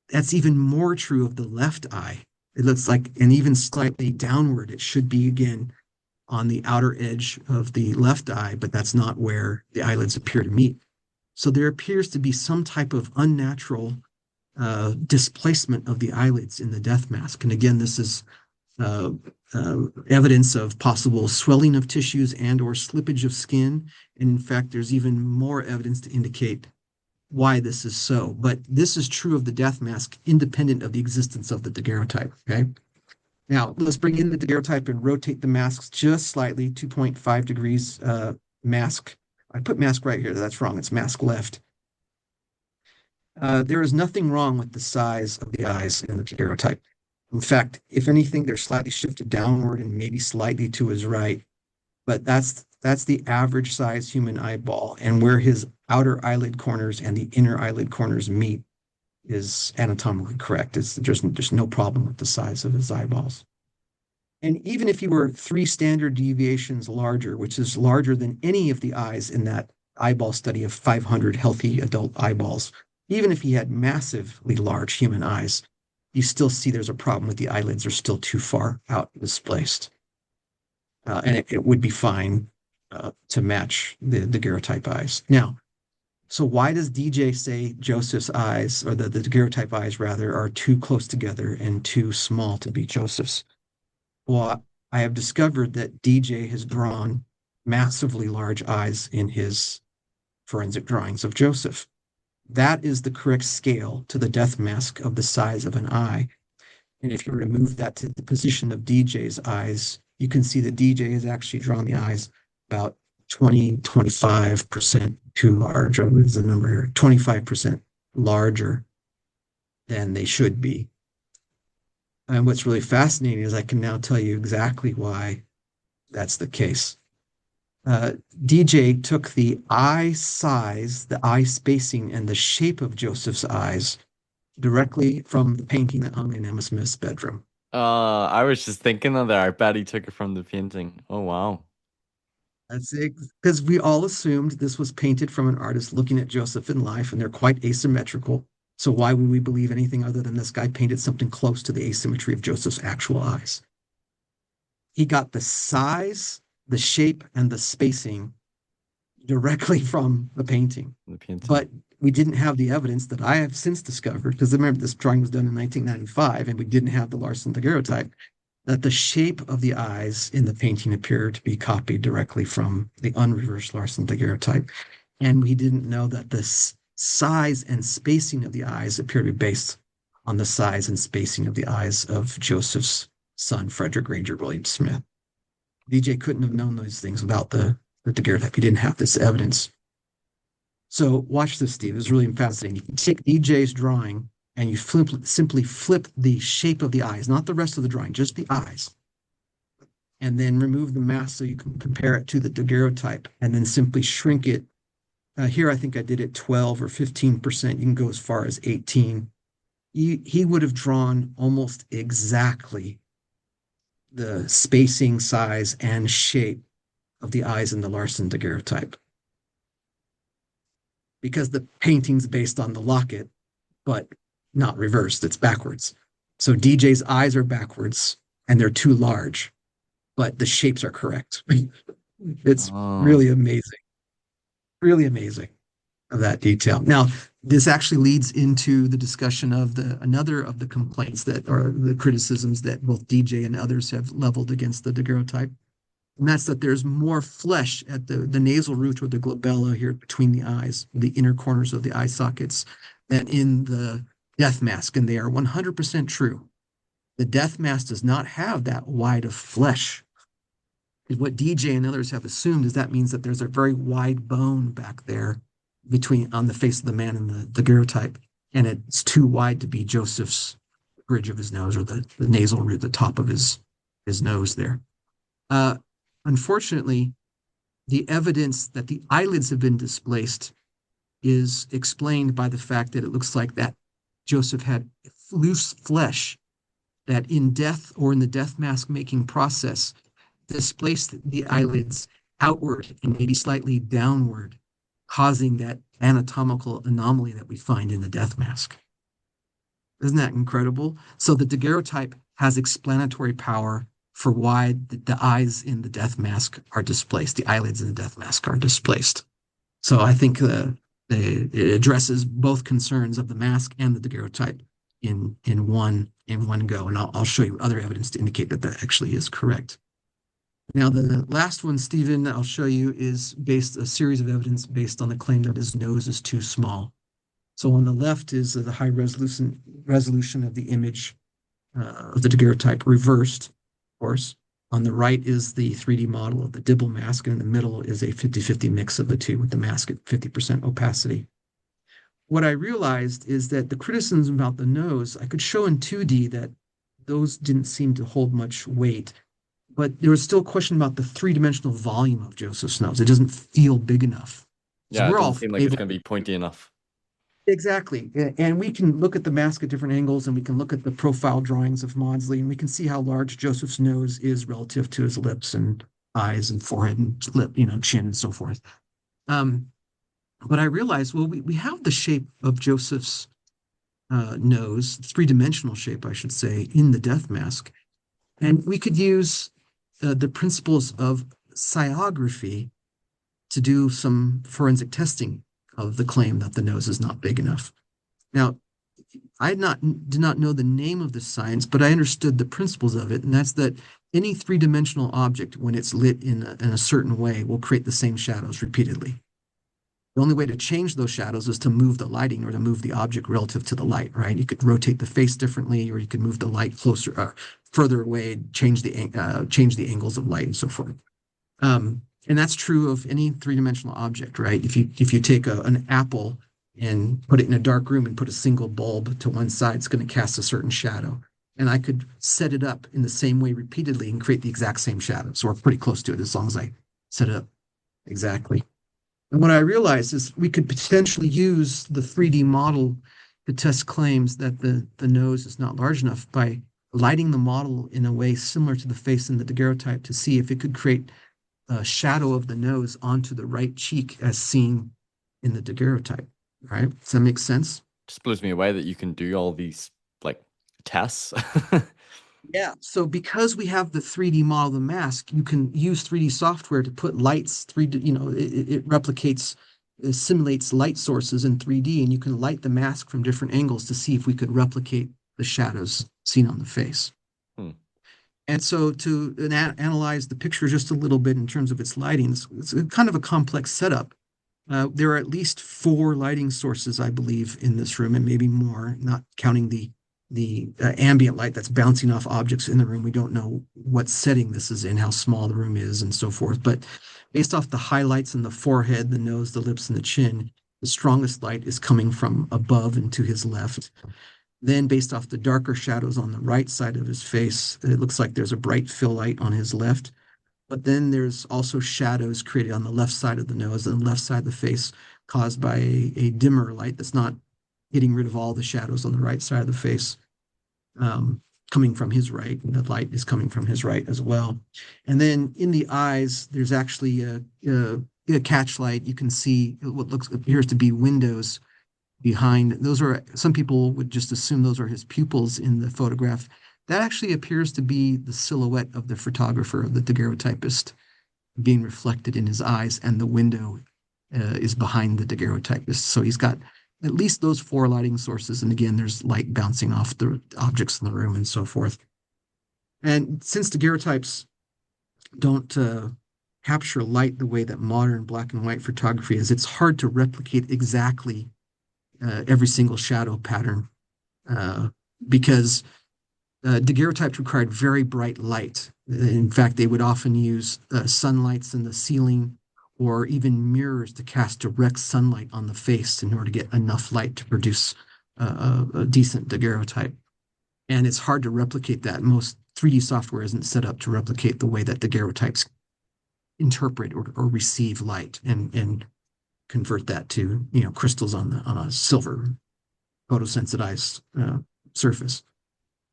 That's even more true of the left eye. It looks like, and even slightly downward, it should be again on the outer edge of the left eye, but that's not where the eyelids appear to meet. So there appears to be some type of unnatural displacement of the eyelids in the death mask. And again, this is uh, evidence of possible swelling of tissues and or slippage of skin. And in fact, there's even more evidence to indicate why this is so. But this is true of the death mask, independent of the existence of the daguerreotype. Okay. Now, let's bring in the daguerreotype and rotate the masks just slightly, 2.5 degrees mask. I put mask right here. That's wrong. It's mask left. There is nothing wrong with the size of the eyes in the daguerreotype. In fact, if anything, they're slightly shifted downward and maybe slightly to his right. But that's the average size human eyeball. And where his outer eyelid corners and the inner eyelid corners meet is anatomically correct. There's no problem with the size of his eyeballs. And even if he were 3 standard deviations larger, which is larger than any of the eyes in that eyeball study of 500 healthy adult eyeballs, even if he had massively large human eyes, you still see there's a problem with the eyelids are still too far out displaced. And it would be fine to match the daguerreotype eyes. Now, so why does DJ say Joseph's eyes, or the daguerreotype eyes rather, are too close together and too small to be Joseph's? Well, I have discovered that DJ has drawn massively large eyes in his forensic drawings of Joseph. That is the correct scale to the death mask of the size of an eye. And if you were to move that to the position of DJ's eyes, you can see that DJ has actually drawn the eyes about 25% too large. What is the number here? 25% larger than they should be. And what's really fascinating is I can now tell you exactly why that's the case. DJ took the eye size, the eye spacing, and the shape of Joseph's eyes directly from the painting that hung in Emma Smith's bedroom. I was just thinking of that. I bet he took it from the painting. Oh, wow. That's it, because we all assumed this was painted from an artist looking at Joseph in life, and they're quite asymmetrical. So why would we believe anything other than this guy painted something close to the asymmetry of Joseph's actual eyes? He got the size, the shape, and the spacing directly from the painting. But we didn't have the evidence that I have since discovered, because remember, this drawing was done in 1995, and we didn't have the Larsen daguerreotype, that the shape of the eyes in the painting appeared to be copied directly from the unreversed Larsen daguerreotype. And we didn't know that the size and spacing of the eyes appear to be based on the size and spacing of the eyes of Joseph's son, Frederick Ranger William Smith. DJ couldn't have known those things without the daguerreotype. He didn't have this evidence. So watch this, Steve. It's really fascinating. You can take DJ's drawing and you simply flip the shape of the eyes, not the rest of the drawing, just the eyes, and then remove the mask so you can compare it to the daguerreotype, and then simply shrink it. Here, I think I did it 12 or 15%. You can go as far as 18. He would have drawn almost exactly the spacing, size, and shape of the eyes in the Larsen daguerreotype, because the painting's based on the locket, but not reversed. It's backwards. So DJ's eyes are backwards and they're too large, but the shapes are correct. It's really amazing. Really amazing of that detail. Now, this actually leads into the discussion of another of the complaints that are the criticisms that both DJ and others have leveled against the daguerreotype. And that's that there's more flesh at the nasal root or the glabella here between the eyes, the inner corners of the eye sockets, than in the death mask. And they are 100% true. The death mask does not have that wide of flesh. What DJ and others have assumed is that means that there's a very wide bone back there on the face of the man in the daguerreotype, and it's too wide to be Joseph's bridge of his nose, or the nasal root, the top of his nose there. Unfortunately, the evidence that the eyelids have been displaced is explained by the fact that it looks like that Joseph had loose flesh that in death or in the death mask making process displaced the eyelids outward and maybe slightly downward, causing that anatomical anomaly that we find in the death mask. Isn't that incredible? So the daguerreotype has explanatory power for why the eyes in the death mask are displaced. The eyelids in the death mask are displaced. So I think it addresses both concerns of the mask and the daguerreotype in one go. And I'll show you other evidence to indicate that that actually is correct. Now, the last one, Stephen, I'll show you is based a series of evidence based on the claim that his nose is too small. So on the left is the high resolution of the image of the daguerreotype reversed, of course. On the right is the 3D model of the Dibble mask, and in the middle is a 50-50 mix of the two with the mask at 50% opacity. What I realized is that the criticisms about the nose, I could show in 2D that those didn't seem to hold much weight, but there was still a question about the three-dimensional volume of Joseph's nose. It doesn't feel big enough. So Yeah, it we're doesn't all seem like it's able going to be pointy enough. Exactly. And we can look at the mask at different angles and we can look at the profile drawings of Maudsley and we can see how large Joseph's nose is relative to his lips and eyes and forehead and lip, chin and so forth. But I realized, well, we have the shape of Joseph's nose, three-dimensional shape, I should say, in the death mask. And we could use the principles of psiography to do some forensic testing of the claim that the nose is not big enough. Now, I did not know the name of this science, but I understood the principles of it, and that's that any three-dimensional object, when it's lit in a certain way, will create the same shadows repeatedly. The only way to change those shadows is to move the lighting or to move the object relative to the light, right? You could rotate the face differently, or you could move the light closer, further away, change the angles of light, and so forth. And that's true of any three-dimensional object, right? If you take an apple and put it in a dark room and put a single bulb to one side, it's going to cast a certain shadow. And I could set it up in the same way repeatedly and create the exact same shadow. So we're pretty close to it as long as I set it up exactly. And what I realized is we could potentially use the 3D model to test claims that the nose is not large enough by lighting the model in a way similar to the face in the daguerreotype to see if it could create a shadow of the nose onto the right cheek as seen in the daguerreotype. Right? Does that make sense? Just blows me away that you can do all these like tests. Yeah. So because we have the 3D model of the mask, you can use 3D software to put lights, 3D, it replicates, it simulates light sources in 3D, and you can light the mask from different angles to see if we could replicate the shadows seen on the face. And so to analyze the picture just a little bit in terms of its lighting, it's kind of a complex setup. There are at least 4 lighting sources, I believe, in this room, and maybe more, not counting the ambient light that's bouncing off objects in the room. We don't know what setting this is in, how small the room is, and so forth. But based off the highlights in the forehead, the nose, the lips, and the chin, the strongest light is coming from above and to his left. Then, based off the darker shadows on the right side of his face, it looks like there's a bright fill light on his left. But then there's also shadows created on the left side of the nose and the left side of the face caused by a dimmer light that's not getting rid of all the shadows on the right side of the face, coming from his right. And the light is coming from his right as well. And then in the eyes, there's actually a catch light. You can see what appears to be windows behind. Those are, some people would just assume those are his pupils in the photograph. That actually appears to be the silhouette of the photographer, of the daguerreotypist, being reflected in his eyes, and the window is behind the daguerreotypist. So he's got at least those 4 lighting sources. And again, there's light bouncing off the objects in the room and so forth. And since daguerreotypes don't capture light the way that modern black and white photography is, it's hard to replicate exactly every single shadow pattern because daguerreotypes required very bright light. In fact, they would often use sunlights in the ceiling or even mirrors to cast direct sunlight on the face in order to get enough light to produce a decent daguerreotype. And it's hard to replicate that. Most 3D software isn't set up to replicate the way that daguerreotypes interpret or receive light and convert that to crystals on a silver photosensitized surface.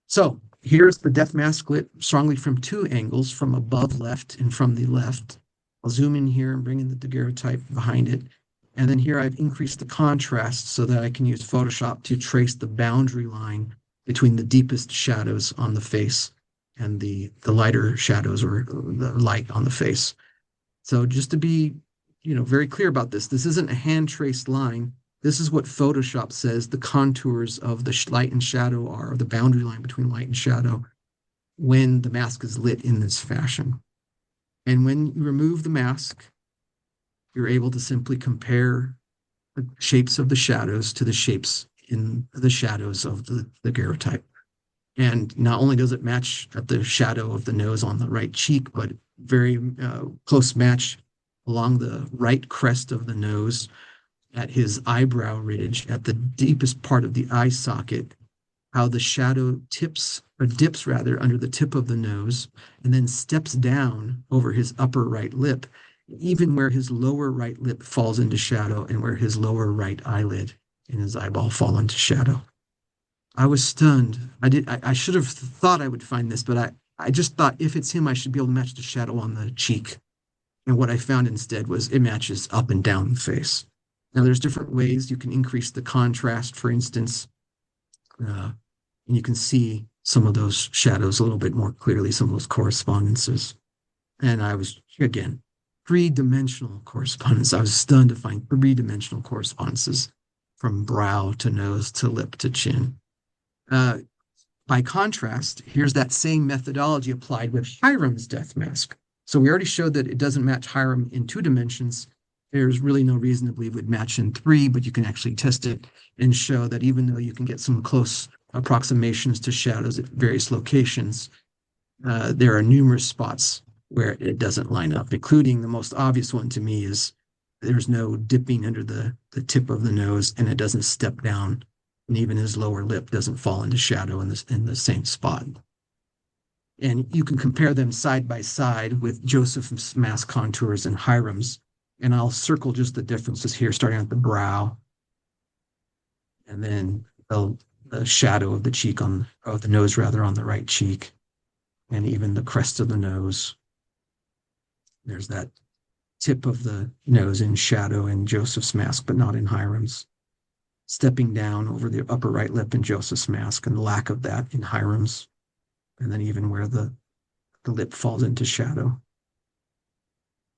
So here's the death mask lit strongly from 2 angles, from above left and from the left. I'll zoom in here and bring in the daguerreotype behind it. And then here I've increased the contrast so that I can use Photoshop to trace the boundary line between the deepest shadows on the face and the lighter shadows or the light on the face. So just to be, very clear about this, this isn't a hand traced line. This is what Photoshop says the contours of the light and shadow are, the boundary line between light and shadow when the mask is lit in this fashion. And when you remove the mask, you're able to simply compare the shapes of the shadows to the shapes in the shadows of the daguerreotype. And not only does it match at the shadow of the nose on the right cheek, but very close match along the right crest of the nose, at his eyebrow ridge, at the deepest part of the eye socket, how the shadow dips rather under the tip of the nose and then steps down over his upper right lip, even where his lower right lip falls into shadow and where his lower right eyelid and his eyeball fall into shadow. I was stunned. I should have thought I would find this, but I just thought if it's him, I should be able to match the shadow on the cheek. And what I found instead was it matches up and down the face. Now, there's different ways you can increase the contrast, for instance, and you can see some of those shadows a little bit more clearly, some of those correspondences. And I was, again, three-dimensional correspondence. I was stunned to find three-dimensional correspondences from brow to nose to lip to chin. By contrast, here's that same methodology applied with Hyrum's death mask. So we already showed that it doesn't match Hyrum in 2 dimensions. There's really no reason to believe it would match in 3, but you can actually test it and show that even though you can get some close approximations to shadows at various locations, there are numerous spots where it doesn't line up, including the most obvious one to me is there's no dipping under the tip of the nose, and it doesn't step down, and even his lower lip doesn't fall into shadow in the same spot. And you can compare them side by side with Joseph's mask contours and Hyrum's, and I'll circle just the differences here, starting at the brow, and then the shadow of the cheek of the nose rather on the right cheek, and even the crest of the nose. There's that tip of the nose in shadow in Joseph's mask, but not in Hyrum's. Stepping down over the upper right lip in Joseph's mask, and the lack of that in Hyrum's, and then even where the lip falls into shadow.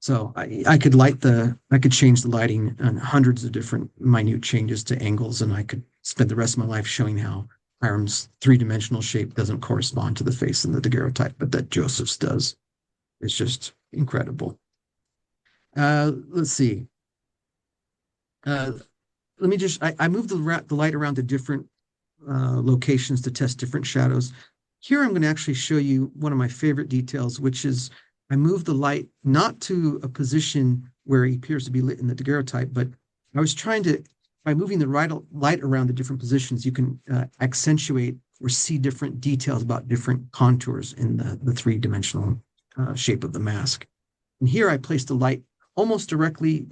So I could change the lighting on hundreds of different minute changes to angles, and I could spend the rest of my life showing how Hyrum's 3-dimensional shape doesn't correspond to the face in the daguerreotype, but that Joseph's does. It's just incredible. Let's see. Let me just, I moved the light around to different locations to test different shadows. Here I'm going to actually show you one of my favorite details, which is I moved the light not to a position where he appears to be lit in the daguerreotype, but I was trying to, by moving the light around the different positions, you can accentuate or see different details about different contours in the 3-dimensional shape of the mask. And here I placed the light almost directly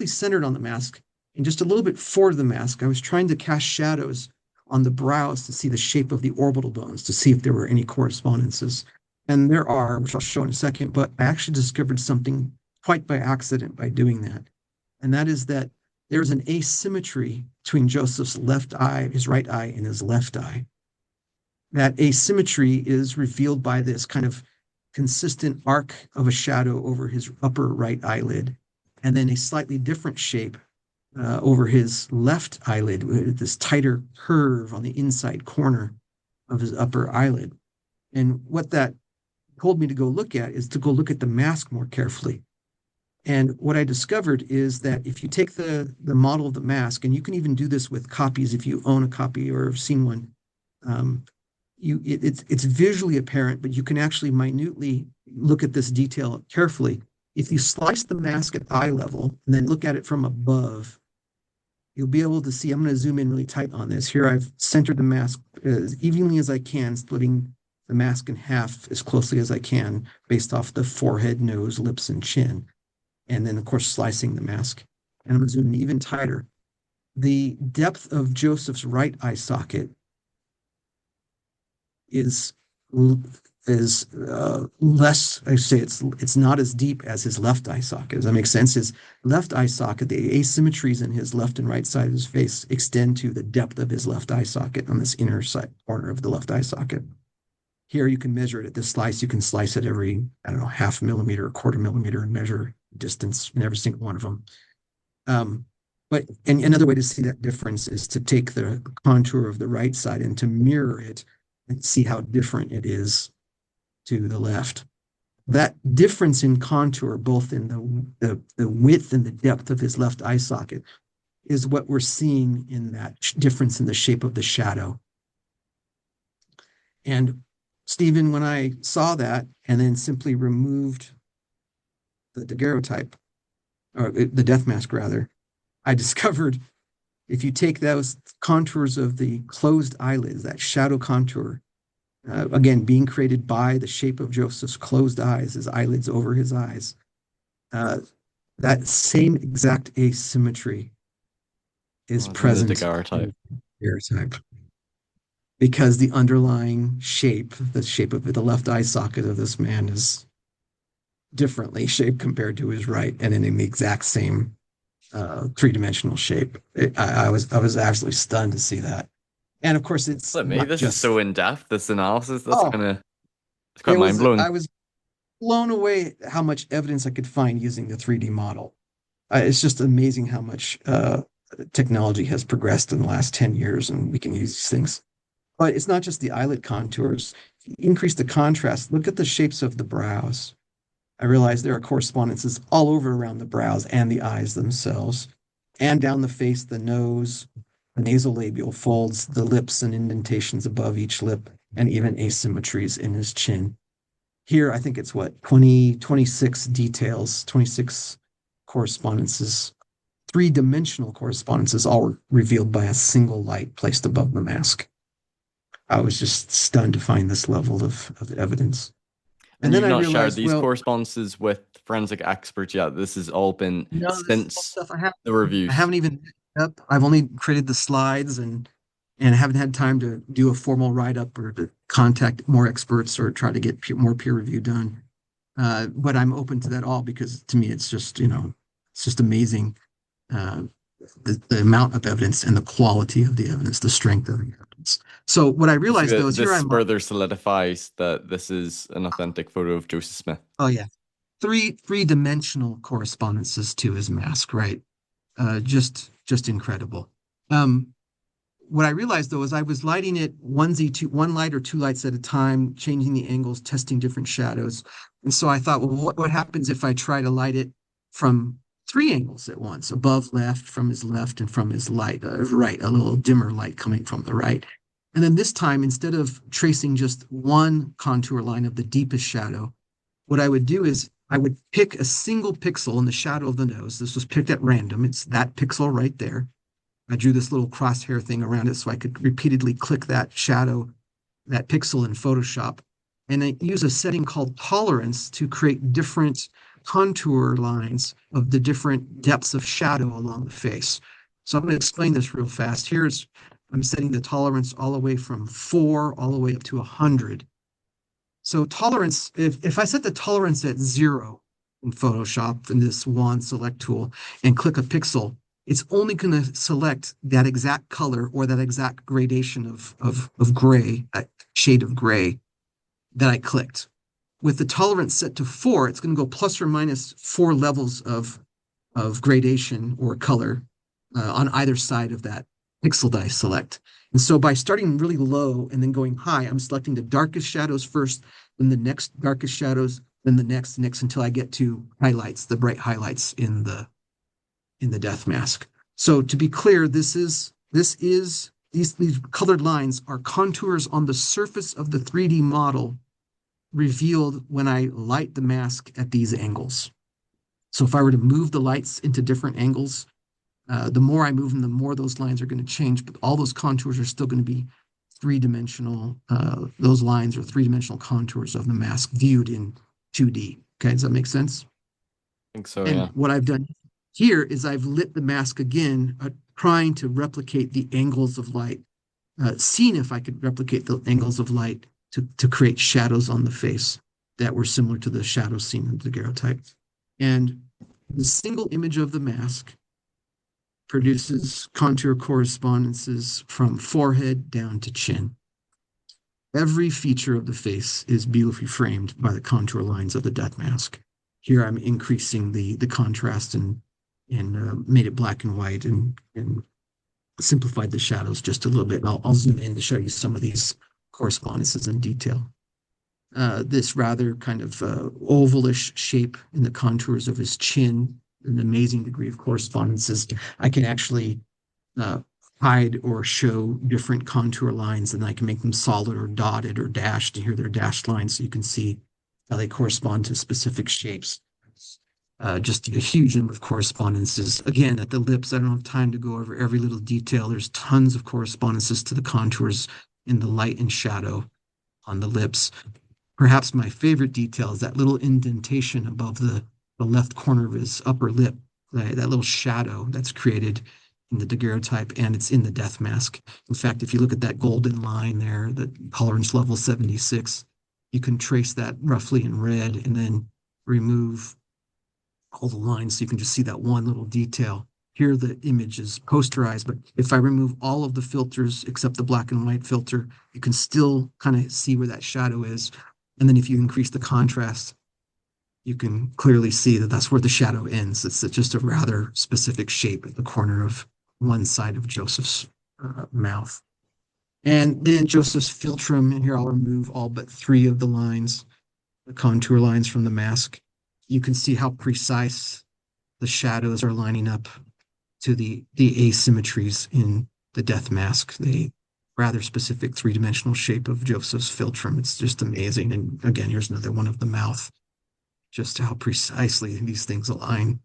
centered on the mask and just a little bit forward of the mask. I was trying to cast shadows on the brows to see the shape of the orbital bones, to see if there were any correspondences. And there are, which I'll show in a second, but I actually discovered something quite by accident by doing that. And that is that there's an asymmetry between Joseph's left eye, his right eye, and his left eye. That asymmetry is revealed by this kind of consistent arc of a shadow over his upper right eyelid, and then a slightly different shape over his left eyelid, with this tighter curve on the inside corner of his upper eyelid. And what that told me to go look at is to go look at the mask more carefully. And what I discovered is that if you take the model of the mask, and you can even do this with copies if you own a copy or have seen one, it's visually apparent, but you can actually minutely look at this detail carefully. If you slice the mask at eye level and then look at it from above, you'll be able to see, I'm going to zoom in really tight on this. Here I've centered the mask as evenly as I can, splitting the mask in half as closely as I can based off the forehead, nose, lips, and chin. And then, of course, slicing the mask. And I'm going to zoom in even tighter. The depth of Joseph's right eye socket is less, I say it's not as deep as his left eye socket. Does that make sense? His left eye socket, the asymmetries in his left and right side of his face extend to the depth of his left eye socket on this inner side corner of the left eye socket. Here you can measure it at this slice. You can slice it every, I don't know, half millimeter, a quarter millimeter, and measure distance in every single one of them. But and another way to see that difference is to take the contour of the right side and to mirror it and see how different it is to the left. That difference in contour, both in the width and the depth of his left eye socket, is what we're seeing in that difference in the shape of the shadow. And Stephen, when I saw that and then simply removed the daguerreotype, or the death mask rather, I discovered if you take those contours of the closed eyelids, that shadow contour, again, being created by the shape of Joseph's closed eyes, his eyelids over his eyes, that same exact asymmetry is present in the daguerreotype. in the daguerreotype. Because the underlying shape, the shape of the left eye socket of this man is differently shaped compared to his right, and in the exact same three-dimensional shape. I was absolutely stunned to see that. And of course, it's Let me. not This is just so in depth. This analysis. That's oh, kind of it's quite mind I blowing. was blown away how much evidence I could find using the 3D model. It's just amazing how much technology has progressed in the last 10 years, and we can use these things. But it's not just the eyelid contours. Increase the contrast. Look at the shapes of the brows. I realize there are correspondences all over around the brows and the eyes themselves, and down the face, the nose, the nasolabial folds, the lips and indentations above each lip, and even asymmetries in his chin. Here, I think it's what, 26 details, 26 correspondences, three-dimensional correspondences, all revealed by a single light placed above the mask. I was just stunned to find this level of evidence. And And then you've I not shared realized, these well, correspondences with forensic experts yet. This has all been no, this is all since stuff the I reviews. haven't even up. I've only created the slides and haven't had time to do a formal write-up or to contact more experts or try to get more peer review done. But I'm open to that all because to me it's just, it's just amazing uh, the amount of evidence and the quality of the evidence, the strength of the evidence. So what I You see realized though that is here this I'm, further solidifies that this is an authentic photo of Joseph Smith. oh yeah, three-dimensional correspondences to his mask, right? Just incredible. Um, what I realized though is I was lighting it one light or two lights at a time, changing the angles, testing different shadows. And so I thought, well, what happens if I try to light it from three angles at once, above left, from his left, and from his right, a little dimmer light coming from the right. And then this time, instead of tracing just one contour line of the deepest shadow, what I would do is I would pick a single pixel in the shadow of the nose. This was picked at random. It's that pixel right there. I drew this little crosshair thing around it so I could repeatedly click that shadow, that pixel in Photoshop. And I use a setting called tolerance to create different contour lines of the different depths of shadow along the face. So I'm going to explain this real fast. I'm setting the tolerance all the way from 4 all the way up to 100. So tolerance, if I set the tolerance at 0 in Photoshop in this wand select tool and click a pixel, it's only going to select that exact color or that exact gradation of gray, that shade of gray that I clicked. With the tolerance set to 4, it's going to go plus or minus 4 levels of gradation or color on either side of that pixel that I select. And so by starting really low and then going high, I'm selecting the darkest shadows first, then the next darkest shadows, then the next until I get to highlights, the bright highlights in the death mask. So to be clear, these colored lines are contours on the surface of the 3D model revealed when I light the mask at these angles. So if I were to move the lights into different angles, the more I move them, the more those lines are going to change, but all those contours are still going to be three-dimensional. Those lines are three-dimensional contours of the mask viewed in 2D. Okay, does that make sense? I think so, And yeah. what I've done here is I've lit the mask again, trying to replicate the angles of light, seeing if I could replicate the angles of light to create shadows on the face that were similar to the shadows seen in the daguerreotype. And the single image of the mask produces contour correspondences from forehead down to chin. Every feature of the face is beautifully framed by the contour lines of the death mask. Here I'm increasing the contrast and made it black and white and simplified the shadows just a little bit. I'll zoom in to show you some of these correspondences in detail. This rather kind of ovalish shape in the contours of his chin, an amazing degree of correspondences. I can actually uh, hide or show different contour lines, and I can make them solid or dotted or dashed. Here they're dashed lines, so you can see how they correspond to specific shapes. Just a huge number of correspondences. Again, at the lips, I don't have time to go over every little detail. There's tons of correspondences to the contours in the light and shadow on the lips. Perhaps my favorite detail is that little indentation above the left corner of his upper lip, that little shadow that's created in the daguerreotype, and it's in the death mask. In fact, if you look at that golden line there, the tolerance level 76, you can trace that roughly in red and then remove all the lines so you can just see that one little detail. Here the image is posterized, but if I remove all of the filters except the black and white filter, you can still kind of see where that shadow is. And then if you increase the contrast, you can clearly see that that's where the shadow ends. It's just a rather specific shape at the corner of one side of Joseph's mouth. And then Joseph's philtrum, and here I'll remove all but three of the lines, the contour lines from the mask. You can see how precise the shadows are lining up to the asymmetries in the death mask, the rather specific three-dimensional shape of Joseph's philtrum. It's just amazing. And again, here's another one of the mouth, just how precisely these things align.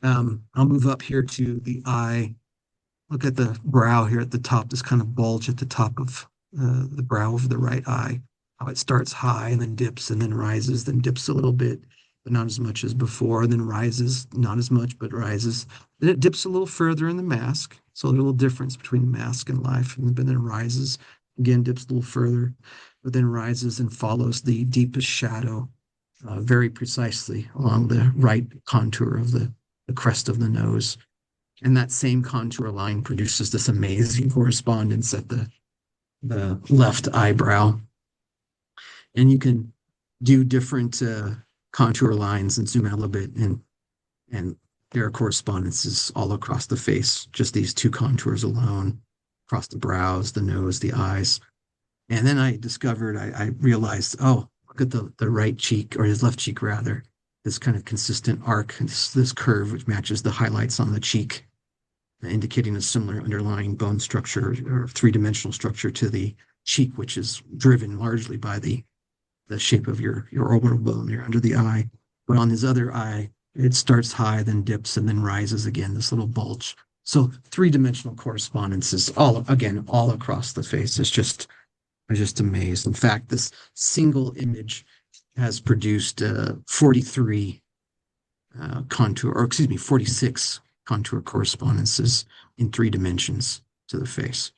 I'll move up here to the eye. Look at the brow here at the top, this kind of bulge at the top of the brow of the right eye, how it starts high and then dips and then rises, then dips a little bit, but not as much as before, and then rises, not as much, but rises. Then it dips a little further in the mask. So a little difference between the mask and life, and then rises, again, dips a little further, but then rises and follows the deepest shadow very precisely along the right contour of the crest of the nose. And that same contour line produces this amazing correspondence at the left eyebrow. And you can do different contour lines and zoom out a little bit, and there are correspondences all across the face, just these two contours alone, across the brows, the nose, the eyes. And then I discovered, I realized, oh, look at the right cheek, or his left cheek rather, this kind of consistent arc, this curve, which matches the highlights on the cheek, indicating a similar underlying bone structure or three-dimensional structure to the cheek, which is driven largely by the shape of your orbital bone here under the eye. But on his other eye, it starts high, then dips, and then rises again, this little bulge. So three-dimensional correspondences, all across the face. I'm just amazed. In fact, this single image has produced 46 contour correspondences in three dimensions to the face.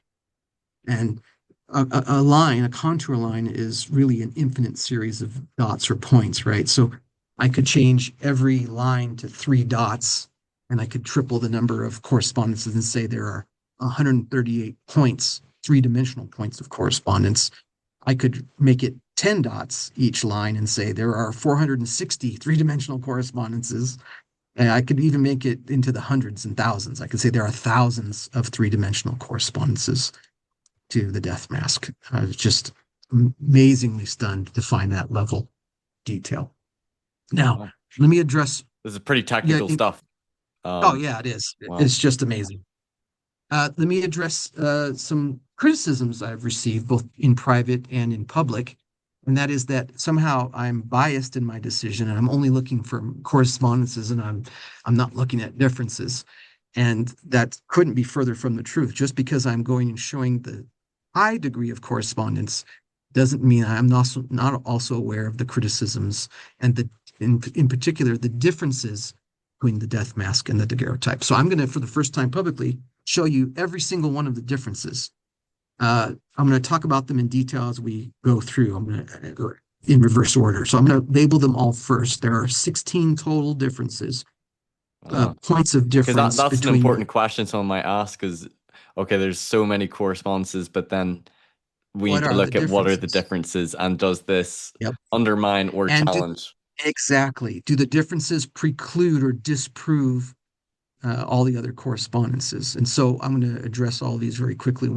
And a contour line is really an infinite series of dots or points, right? So I could change every line to 3 dots, and I could triple the number of correspondences and say there are 138 points, three-dimensional points of correspondence. I could make it 10 dots each line and say there are 460 three-dimensional correspondences. And I could even make it into the hundreds and thousands. I could say there are thousands of three-dimensional correspondences to the death mask. I was just amazingly stunned to find that level of detail. Now, let me address. This is pretty technical stuff. Oh, yeah, it is. Wow. It's just amazing. Let me address some criticisms I've received both in private and in public, and that is that somehow I'm biased in my decision and I'm only looking for correspondences and I'm not looking at differences. And that couldn't be further from the truth. Just because I'm going and showing the high degree of correspondence doesn't mean I'm not also aware of the criticisms and in particular the differences between the death mask and the daguerreotype. So I'm going to, for the first time publicly, show you every single one of the differences. I'm going to talk about them in detail as we go through. I'm going to go in reverse order. So I'm going to label them all first. There are 16 total differences, points of difference. Because that's an important question someone might ask is, okay, there's so many correspondences, but then we need What to are the look at what are the differences? differences and does this Yep. undermine or And challenge? exactly, do the differences preclude or disprove all the other correspondences? And so I'm going to address all these very quickly,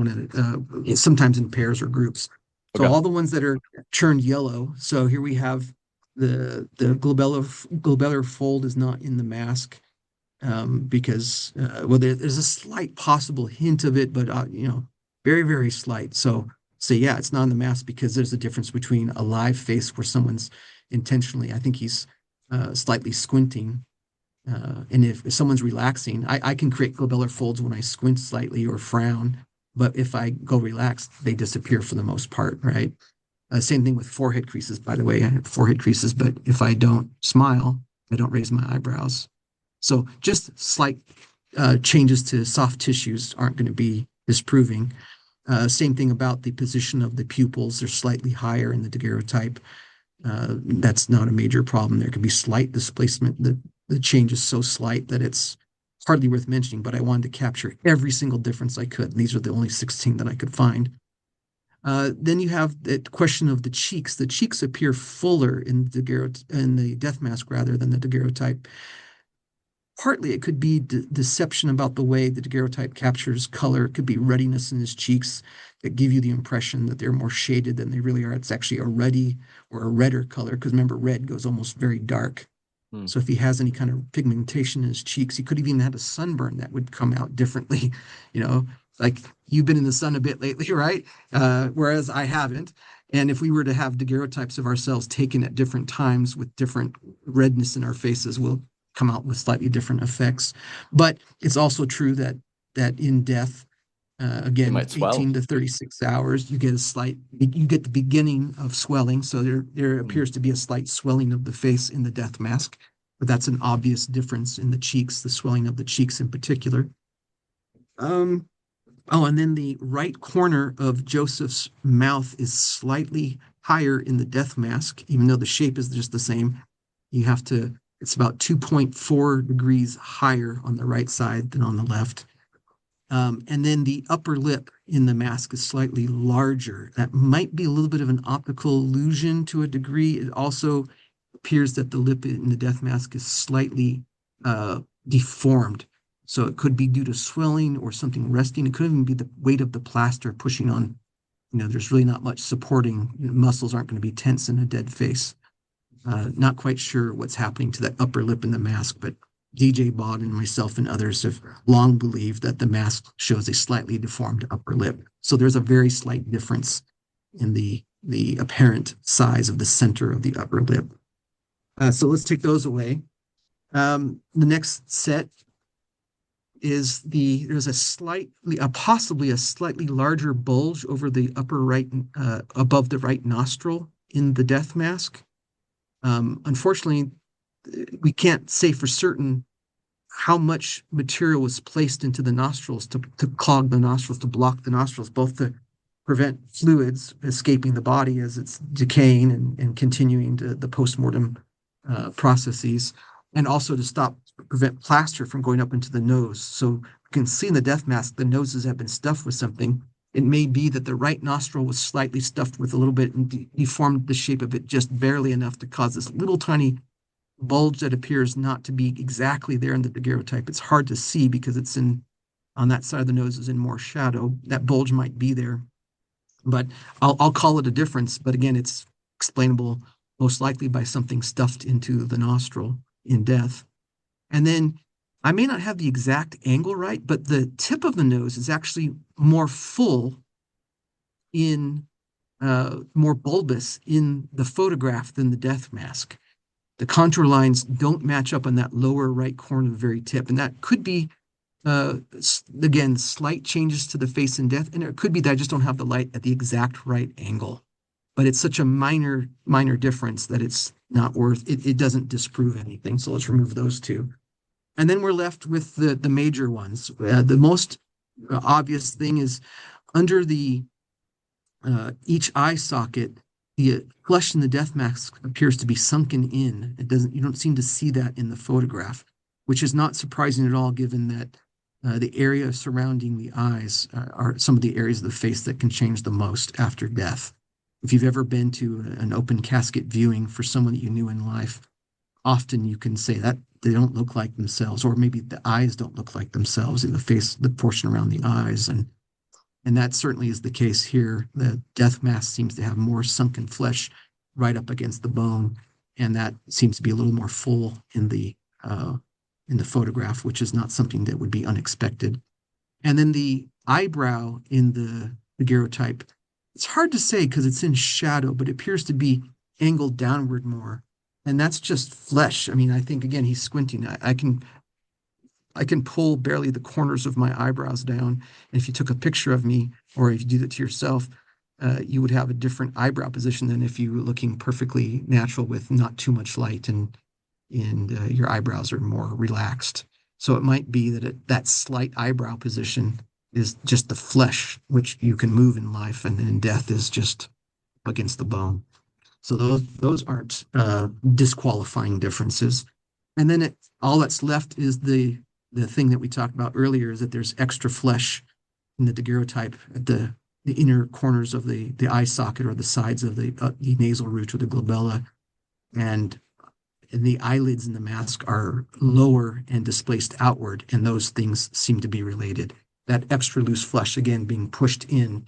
sometimes in pairs or groups. So Okay. all the ones that are turned yellow. So here we have the glabellar fold is not in the mask, because well, there's a slight possible hint of it, but very, very slight. So yeah, it's not in the mask because there's a difference between a live face where someone's intentionally, I think he's slightly squinting, and if someone's relaxing, I can create glabellar folds when I squint slightly or frown, but if I go relaxed, they disappear for the most part, right? Same thing with forehead creases, by the way. I have forehead creases, but if I don't smile, I don't raise my eyebrows. So just slight changes to soft tissues aren't going to be disproving. Same thing about the position of the pupils. They're slightly higher in the daguerreotype. That's not a major problem. There could be slight displacement. The change is so slight that it's hardly worth mentioning, but I wanted to capture every single difference I could. These are the only 16 that I could find. Then you have the question of the cheeks. The cheeks appear fuller in the death mask rather than the daguerreotype. Partly it could be deception about the way the daguerreotype captures color. It could be ruddiness in his cheeks that give you the impression that they're more shaded than they really are. It's actually a ruddy or a redder color, because remember, red goes almost very dark. Hmm. So if he has any kind of pigmentation in his cheeks, he could have even had a sunburn that would come out differently. You know, like you've been in the sun a bit lately, right? Whereas I haven't. And if we were to have daguerreotypes of ourselves taken at different times with different redness in our faces, we'll come out with slightly different effects. But it's also true that in death, You again, might 18 swell. to 36 hours, you get the beginning of swelling. So there Hmm. appears to be a slight swelling of the face in the death mask, but that's an obvious difference in the cheeks, the swelling of the cheeks in particular. Um, oh, and then the right corner of Joseph's mouth is slightly higher in the death mask, even though the shape is just the same. It's about 2.4 degrees higher on the right side than on the left. And then the upper lip in the mask is slightly larger. That might be a little bit of an optical illusion to a degree. It also appears that the lip in the death mask is slightly deformed. So it could be due to swelling or something resting. It could even be the weight of the plaster pushing on. There's really not much supporting. Muscles aren't going to be tense in a dead face. Not quite sure what's happening to that upper lip in the mask, but DJ Bod and myself and others have long believed that the mask shows a slightly deformed upper lip. So there's a very slight difference in the apparent size of the center of the upper lip. So let's take those away. The next set is there's possibly a slightly larger bulge over the upper right, above the right nostril in the death mask. Unfortunately, we can't say for certain how much material was placed into the nostrils to clog the nostrils, to block the nostrils, both to prevent fluids escaping the body as it's decaying and continuing to the postmortem processes, and also to prevent plaster from going up into the nose. So you can see in the death mask, the noses have been stuffed with something. It may be that the right nostril was slightly stuffed with a little bit and deformed the shape of it just barely enough to cause this little tiny bulge that appears not to be exactly there in the daguerreotype. It's hard to see because it's on that side of the nose is in more shadow. That bulge might be there, but I'll call it a difference. But again, it's explainable most likely by something stuffed into the nostril in death. And then I may not have the exact angle right, but the tip of the nose is actually more full in more bulbous in the photograph than the death mask. The contour lines don't match up on that lower right corner of the very tip. And that could be, again, slight changes to the face in death. And it could be that I just don't have the light at the exact right angle. But it's such a minor, minor difference that it's not worth it. It doesn't disprove anything. So let's remove those two. And then we're left with the major ones. The most obvious thing is under the each eye socket, the flesh in the death mask appears to be sunken in. You don't seem to see that in the photograph, which is not surprising at all, given that The area surrounding the eyes are some of the areas of the face that can change the most after death. If you've ever been to an open casket viewing for someone that you knew in life, often you can say that they don't look like themselves, or maybe the eyes don't look like themselves in the face, the portion around the eyes. And that certainly is the case here. The death mask seems to have more sunken flesh right up against the bone, and that seems to be a little more full in the photograph, which is not something that would be unexpected. And then the eyebrow in the daguerreotype, it's hard to say because it's in shadow, but it appears to be angled downward more. And that's just flesh. I mean, I think again he's squinting. I can pull barely the corners of my eyebrows down. And if you took a picture of me, or if you do that to yourself, you would have a different eyebrow position than if you were looking perfectly natural with not too much light and your eyebrows are more relaxed. So it might be that that slight eyebrow position is just the flesh, which you can move in life, and in death is just against the bone. So those aren't disqualifying differences. And then all that's left is the thing that we talked about earlier, is that there's extra flesh in the daguerreotype at the inner corners of the eye socket, or the sides of the nasal root or the glabella, and the eyelids in the mask are lower and displaced outward, and those things seem to be related. That extra loose flesh, again, being pushed in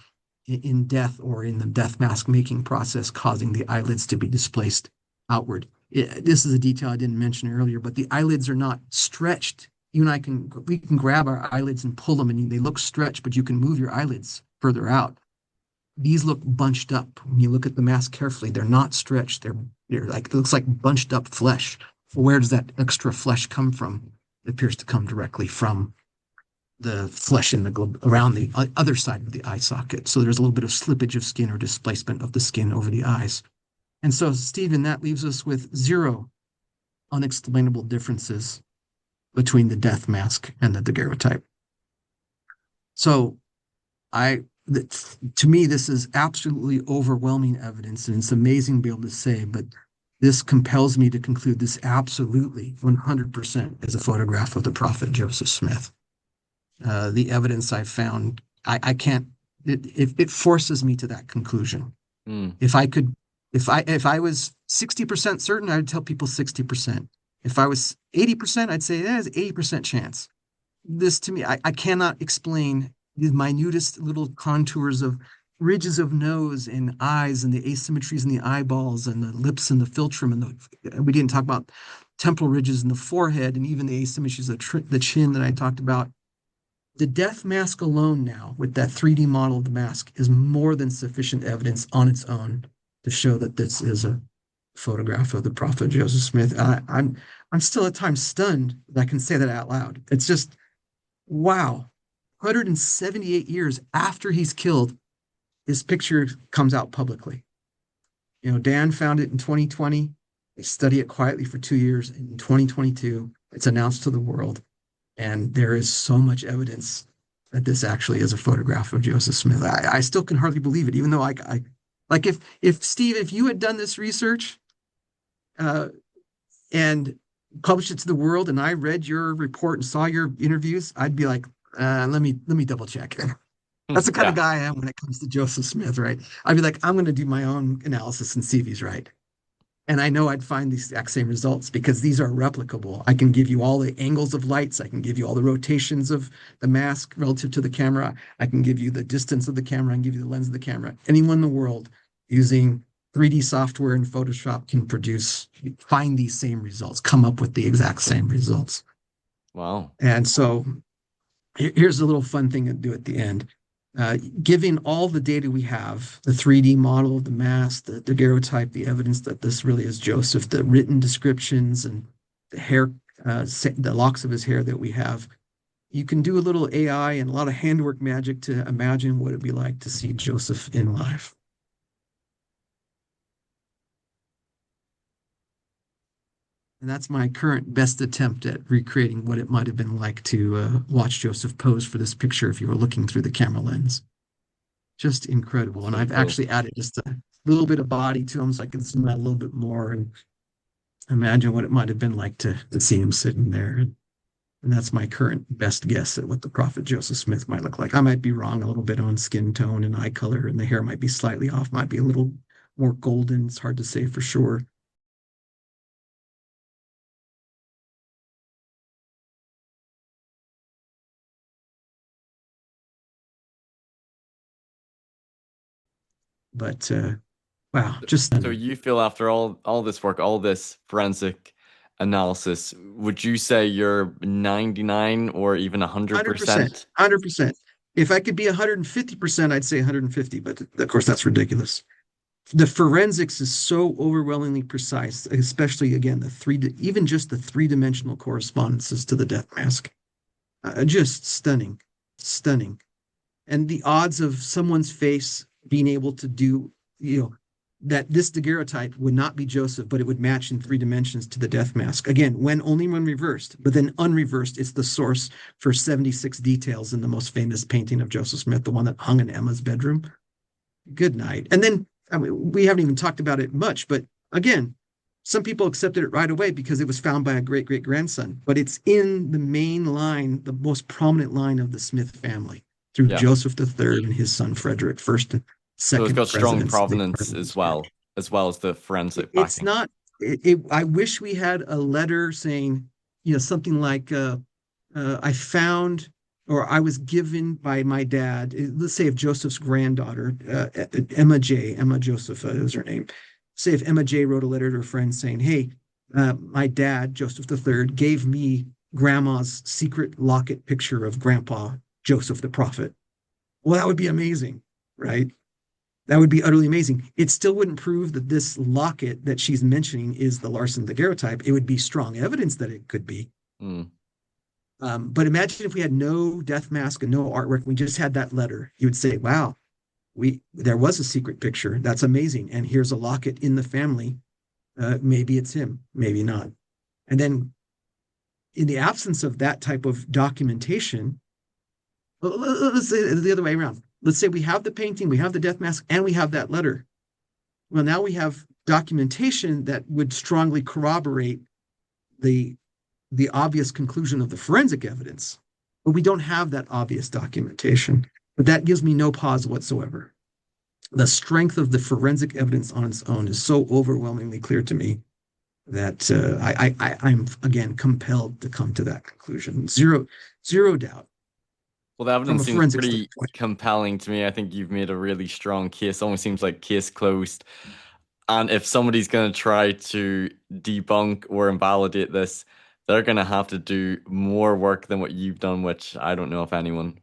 death, or in the death mask making process, causing the eyelids to be displaced outward. This is a detail I didn't mention earlier, but the eyelids are not stretched. You and we can grab our eyelids and pull them, and they look stretched, but you can move your eyelids further out. These look bunched up. When you look at the mask carefully, they're not stretched. They're like, it looks like bunched up flesh. Where does that extra flesh come from? It appears to come directly from the flesh in around the other side of the eye socket. So there's a little bit of slippage of skin or displacement of the skin over the eyes. And so, Stephen, that leaves us with 0 unexplainable differences between the death mask and the daguerreotype. So to me, this is absolutely overwhelming evidence, and it's amazing to be able to say, but this compels me to conclude this absolutely 100% is a photograph of the prophet Joseph Smith. The evidence I've found, I can't, it forces me to that conclusion. Mm. If I was 60% certain, I would tell people 60%. If I was 80%, I'd say there's an 80% chance. This to me, I cannot explain the minutest little contours of ridges of nose and eyes, and the asymmetries in the eyeballs and the lips and the philtrum, and we didn't talk about temporal ridges in the forehead, and even the asymmetries of the chin that I talked about. The death mask alone now, with that 3D model of the mask, is more than sufficient evidence on its own to show that this is a photograph of the prophet Joseph Smith. I'm still at times stunned that I can say that out loud. It's just, wow. 178 years after he's killed, his picture comes out publicly. You know, Dan found it in 2020. They study it quietly for 2 years. In 2022, it's announced to the world. And there is so much evidence that this actually is a photograph of Joseph Smith. I still can hardly believe it, even though I like, if Steve, if you had done this research and published it to the world, and I read your report and saw your interviews, I'd be like, let me double check. That's the kind of guy I am when it comes to Joseph Smith, right? I'd be like, I'm going to do my own analysis and see if he's right. And I know I'd find the exact same results because these are replicable. I can give you all the angles of lights. I can give you all the rotations of the mask relative to the camera. I can give you the distance of the camera and give you the lens of the camera. Anyone in the world using 3D software and Photoshop can find these same results, come up with the exact same results. Wow. And so here's a little fun thing to do at the end. Given all the data we have, the 3D model of the mask, the daguerreotype, the evidence that this really is Joseph, the written descriptions, and the hair, the locks of his hair that we have, you can do a little AI and a lot of handwork magic to imagine what it'd be like to see Joseph in life. And that's my current best attempt at recreating what it might have been like to watch Joseph pose for this picture if you were looking through the camera lens. Just incredible. And I've actually added just a little bit of body to him so I can zoom out a little bit more and imagine what it might have been like to see him sitting there. And that's my current best guess at what the prophet Joseph Smith might look like. I might be wrong a little bit on skin tone and eye color, and the hair might be slightly off, might be a little more golden. It's hard to say for sure. But wow, just So stunning. you feel after all this work, all this forensic analysis, would you say you're 99 or even 100%, 100%? 100%. If I could be 150%, I'd say 150, but of course that's ridiculous. The forensics is so overwhelmingly precise, especially again even just the three-dimensional correspondences to the death mask. Just stunning, stunning. And the odds of someone's face being able to do, that this daguerreotype would not be Joseph, but it would match in three dimensions to the death mask. Again, only when reversed, but then unreversed, it's the source for 76 details in the most famous painting of Joseph Smith, the one that hung in Emma's bedroom. Good night. And then, I mean, we haven't even talked about it much, but again, some people accepted it right away because it was found by a great great grandson, but it's in the main line, the most prominent line of the Smith family through Yeah. Joseph III and his son Frederick, first and So it's second got strong presidents. provenance as well as the forensic It's backing. not. I wish we had a letter saying, something like, "I found." Or I was given by my dad. Let's say if Joseph's granddaughter, Emma Joseph is her name. Say if Emma J wrote a letter to her friend saying, "Hey, my dad, Joseph III, gave me grandma's secret locket picture of Grandpa Joseph the prophet." Well, that would be amazing, right? That would be utterly amazing. It still wouldn't prove that this locket that she's mentioning is the Larsen daguerreotype. It would be strong evidence that it could be. Mm. But imagine if we had no death mask and no artwork, we just had that letter. You would say, "Wow, there was a secret picture. That's amazing. And here's a locket in the family. Maybe it's him, maybe not." And then, in the absence of that type of documentation, let's say the other way around. Let's say we have the painting, we have the death mask, and we have that letter. Well, now we have documentation that would strongly corroborate the the obvious conclusion of the forensic evidence, but we don't have that obvious documentation. But that gives me no pause whatsoever. The strength of the forensic evidence on its own is so overwhelmingly clear to me that I'm again compelled to come to that conclusion. Zero doubt Well, the from evidence a seems forensic pretty standpoint. compelling to me. I think you've made a really strong case. Almost seems like case closed. And if somebody's going to try to debunk or invalidate this, they're going to have to do more work than what you've done, which I don't know if anyone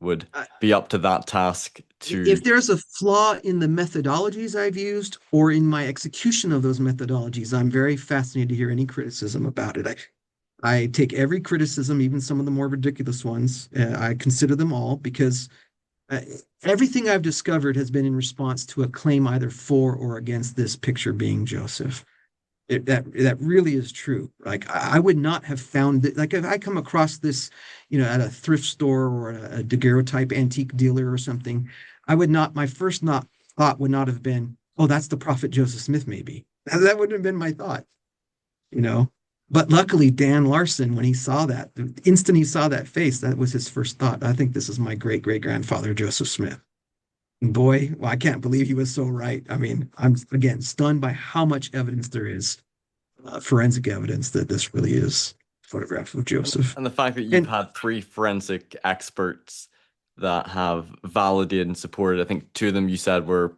would be up to that task to. If there's a flaw in the methodologies I've used or in my execution of those methodologies, I'm very fascinated to hear any criticism about it. I take every criticism, even some of the more ridiculous ones. I consider them all because uh, everything I've discovered has been in response to a claim either for or against this picture being Joseph. That really is true. Like I would not have found it. Like if I come across this, at a thrift store or a daguerreotype antique dealer or something, I would not. My first not thought would not have been, "Oh, that's the prophet Joseph Smith." Maybe that wouldn't have been my thought. You know. But luckily, Dan Larsen, when he saw that, the instant he saw that face, that was his first thought. I think this is my great great grandfather Joseph Smith. And boy, well, I can't believe he was so right. I mean, I'm again stunned by how much evidence there is, forensic evidence that this really is a photograph of Joseph. And the fact that you've And had three forensic experts that have validated and supported, I think two of them you said were,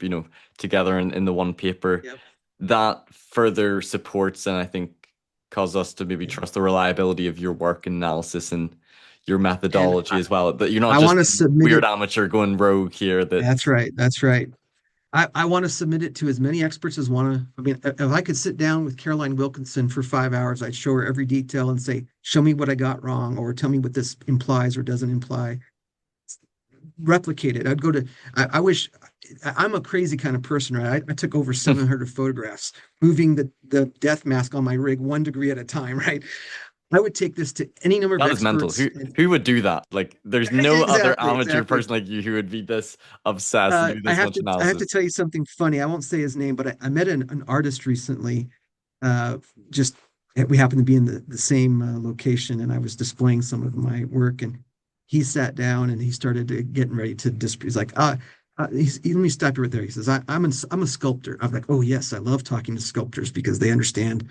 together in the one paper, yep, that further supports and I think causes us to maybe yeah. trust the reliability of your work and analysis and your And methodology as well. That you're not I just want to some submit weird it. amateur going rogue here That's that right. That's right. I want to submit it to as many experts as want to. I mean, if I could sit down with Caroline Wilkinson for 5 hours, I'd show her every detail and say, "Show me what I got wrong," or "Tell me what this implies or doesn't imply." Replicate it. I'd go to. I wish. I'm a crazy kind of person, right? I took over 700 photographs, moving the death mask on my rig 1 degree at a time, right? I would take this to any number of that is mental. experts. Who would do that? Like there's no other Exactly, amateur exactly. person like you who would be this obsessed and do I this have much to I have to analysis. tell you something funny. I won't say his name, but I met an artist recently, just we happened to be in the same location, and I was displaying some of my work, and he sat down and he started getting ready to display. He's like, let me stop you right there. He says, I'm a sculptor. I'm like, oh yes, I love talking to sculptors because they understand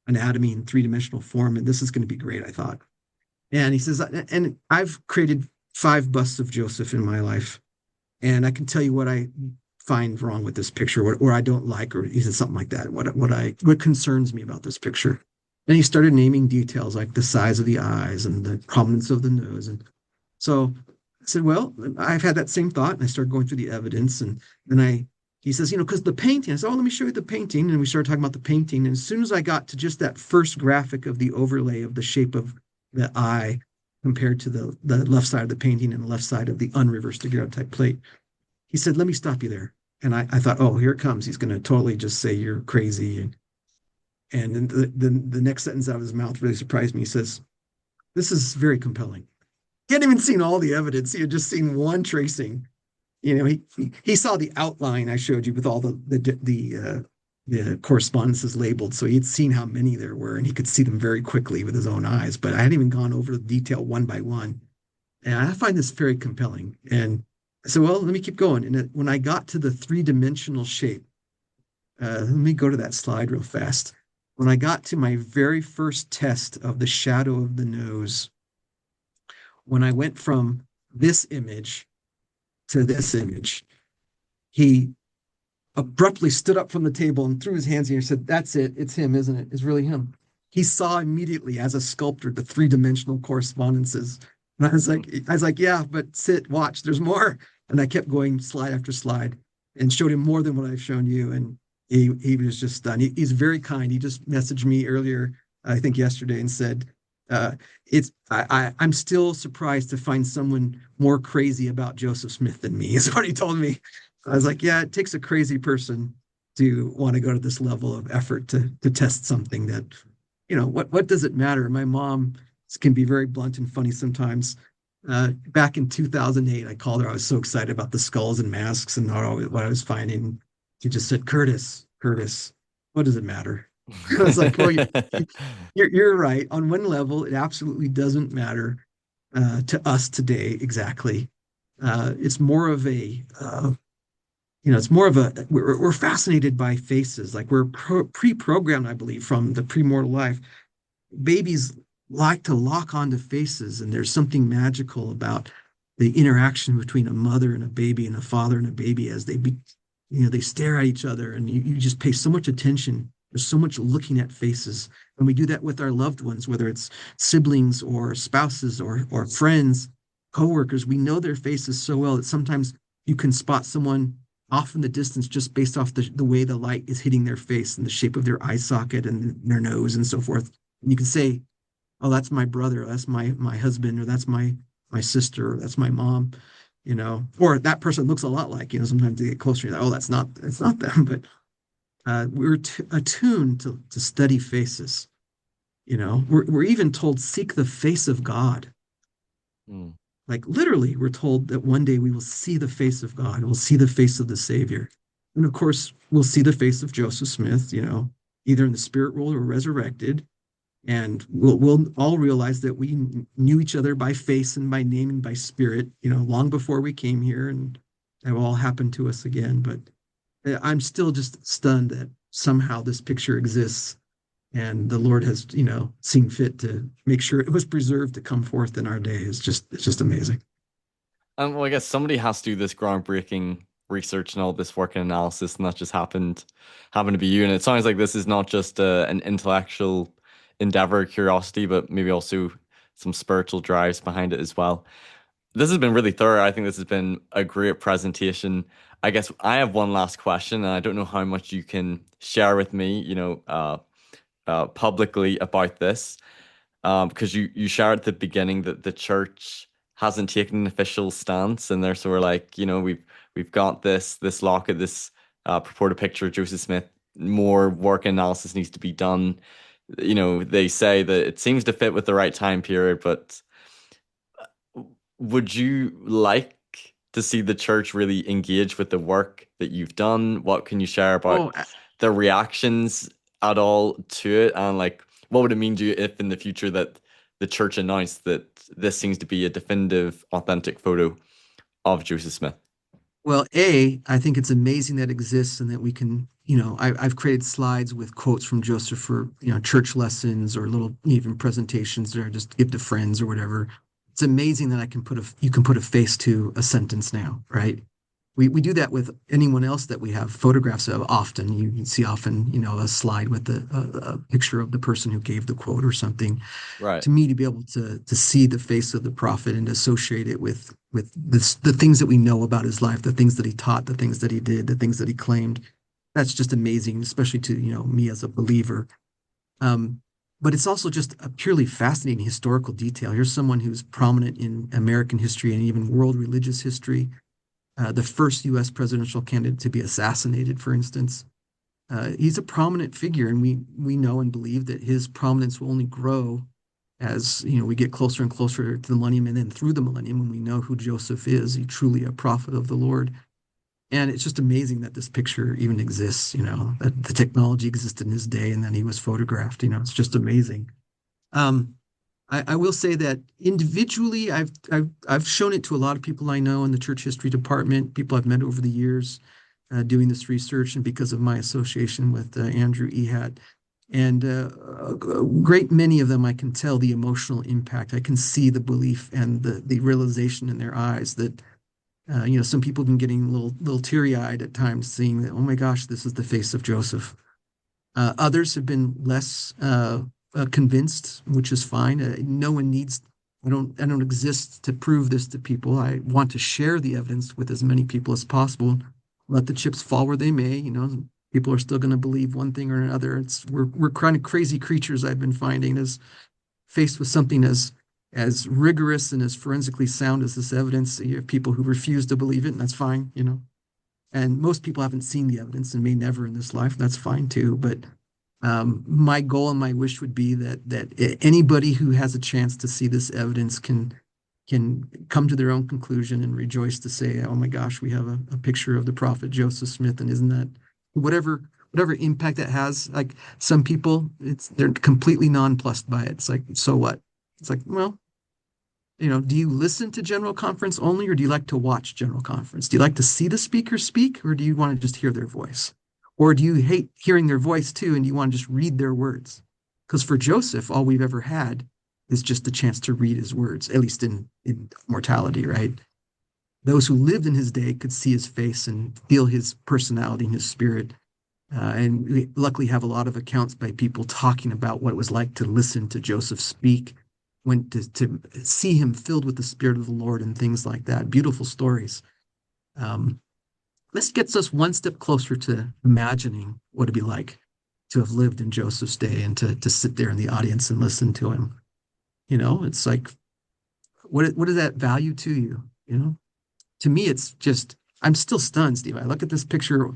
anatomy in three-dimensional form, and this is going to be great, I thought. And he says, and I've created 5 busts of Joseph in my life, and I can tell you what I find wrong with this picture, or I don't like, or he said something like that. What concerns me about this picture. And he started naming details like the size of the eyes and the prominence of the nose. And so I said, well, I've had that same thought. And I started going through the evidence. And then he says, because the painting, I said, oh, let me show you the painting. And we started talking about the painting. And as soon as I got to just that first graphic of the overlay of the shape of the eye compared to the left side of the painting and the left side of the unreversed daguerreotype plate, he said, let me stop you there. And I thought, oh, here it comes. He's going to totally just say you're crazy. And then the next sentence out of his mouth really surprised me. He says, this is very compelling. He hadn't even seen all the evidence. He had just seen one tracing. He saw the outline I showed you with all the correspondences labeled. So he'd seen how many there were, and he could see them very quickly with his own eyes. But I hadn't even gone over the detail one by one. And I find this very compelling. And I said, well, let me keep going. And when I got to the three-dimensional shape, let me go to that slide real fast. When I got to my very first test of the shadow of the nose, when I went from this image to this image, he abruptly stood up from the table and threw his hands in the air and said, that's it. It's him, isn't it? It's really him. He saw immediately as a sculptor the three-dimensional correspondences. And I was like, yeah, but sit, watch, there's more. And I kept going slide after slide and showed him more than what I've shown you. And he was just stunned. He's very kind. He just messaged me earlier, I think yesterday, and said, I'm still surprised to find someone more crazy about Joseph Smith than me, is what he told me. I was like, yeah, it takes a crazy person to want to go to this level of effort to test something that, what does it matter? My mom can be very blunt and funny sometimes. Back in 2008, I called her. I was so excited about the skulls and masks and what I was finding. She just said, Curtis, what does it matter? I was like, well, you're right. On one level, it absolutely doesn't matter to us today exactly. It's more of we're fascinated by faces. Like we're pre-programmed, I believe, from the premortal life. Babies like to lock onto faces, and there's something magical about the interaction between a mother and a baby and a father and a baby as they stare at each other, and you just pay so much attention. There's so much looking at faces. And we do that with our loved ones, whether it's siblings or spouses or friends, coworkers. We know their faces so well that sometimes you can spot someone off in the distance just based off the way the light is hitting their face and the shape of their eye socket and their nose and so forth. And you can say, oh, that's my brother, or that's my husband, or that's my sister, or that's my mom, or that person looks a lot like, sometimes they get closer, you're like, oh, that's not them. But we're attuned to study faces. We're even told seek the face of God. Mm. Like literally, we're told that one day we will see the face of God. We'll see the face of the Savior, and of course, we'll see the face of Joseph Smith. Either in the spirit world or resurrected, and we'll all realize that we knew each other by face and by name and by spirit. Long before we came here, and that will all happen to us again. But I'm still just stunned that somehow this picture exists and the Lord has, seen fit to make sure it was preserved to come forth in our day. It's just amazing. Well, I guess somebody has to do this groundbreaking research and all this work and analysis, and that just happened to be you. And it sounds like this is not just an intellectual endeavor, curiosity, but maybe also some spiritual drives behind it as well. This has been really thorough. I think this has been a great presentation. I guess I have one last question, and I don't know how much you can share with me, publicly about this, because you shared at the beginning that the church hasn't taken an official stance, and they're sort of like, we've got this locket, this purported picture of Joseph Smith. More work analysis needs to be done. They say that it seems to fit with the right time period, but would you like to see the church really engage with the work that you've done? What can you share about Oh, the reactions at all to it? And like, what would it mean to you if in the future that the church announced that this seems to be a definitive, authentic photo of Joseph Smith? Well, I think it's amazing that exists and that we can, I've created slides with quotes from Joseph for, church lessons or little even presentations or just give to friends or whatever. It's amazing that you can put a face to a sentence now, right? We do that with anyone else that we have photographs of often. You can see often, a slide with a picture of the person who gave the quote or something. Right. To me, to be able to see the face of the prophet and to associate it with the things that we know about his life, the things that he taught, the things that he did, the things that he claimed, that's just amazing, especially to me as a believer. Um, but it's also just a purely fascinating historical detail. Here's someone who's prominent in American history and even world religious history. The first U.S. presidential candidate to be assassinated, for instance. He's a prominent figure, and we know and believe that his prominence will only grow as we get closer and closer to the millennium, and then through the millennium, when we know who Joseph is, he truly a prophet of the Lord. And it's just amazing that this picture even exists. That the technology existed in his day, and then he was photographed. It's just amazing. Um, I will say that individually, I've shown it to a lot of people I know in the church history department, people I've met over the years doing this research, and because of my association with Andrew Ehat. And a great many of them, I can tell the emotional impact. I can see the belief and the realization in their eyes that, some people have been getting a little teary-eyed at times, seeing that, oh my gosh, this is the face of Joseph. Others have been less convinced, which is fine. No one needs. I don't exist to prove this to people. I want to share the evidence with as many people as possible. Let the chips fall where they may. People are still going to believe one thing or another. We're kind of crazy creatures. I've been finding as faced with something as rigorous and as forensically sound as this evidence. You have people who refuse to believe it, and that's fine. And most people haven't seen the evidence and may never in this life. That's fine too. But my goal and my wish would be that anybody who has a chance to see this evidence can come to their own conclusion and rejoice to say, oh my gosh, we have a picture of the prophet Joseph Smith, and isn't that whatever impact that has? Like some people, they're completely nonplussed by it. It's like, so what? It's like, well, do you listen to General Conference only, or do you like to watch General Conference? Do you like to see the speaker speak, or do you want to just hear their voice? Or do you hate hearing their voice too, and you want to just read their words? Because for Joseph, all we've ever had is just the chance to read his words, at least in mortality, right? Those who lived in his day could see his face and feel his personality and his spirit. And we luckily have a lot of accounts by people talking about what it was like to listen to Joseph speak, when to see him filled with the Spirit of the Lord and things like that. Beautiful stories. Um, this gets us one step closer to imagining what it'd be like to have lived in Joseph's day and to sit there in the audience and listen to him. It's like, what is that value to you? To me, it's just, I'm still stunned, Steve. I look at this picture,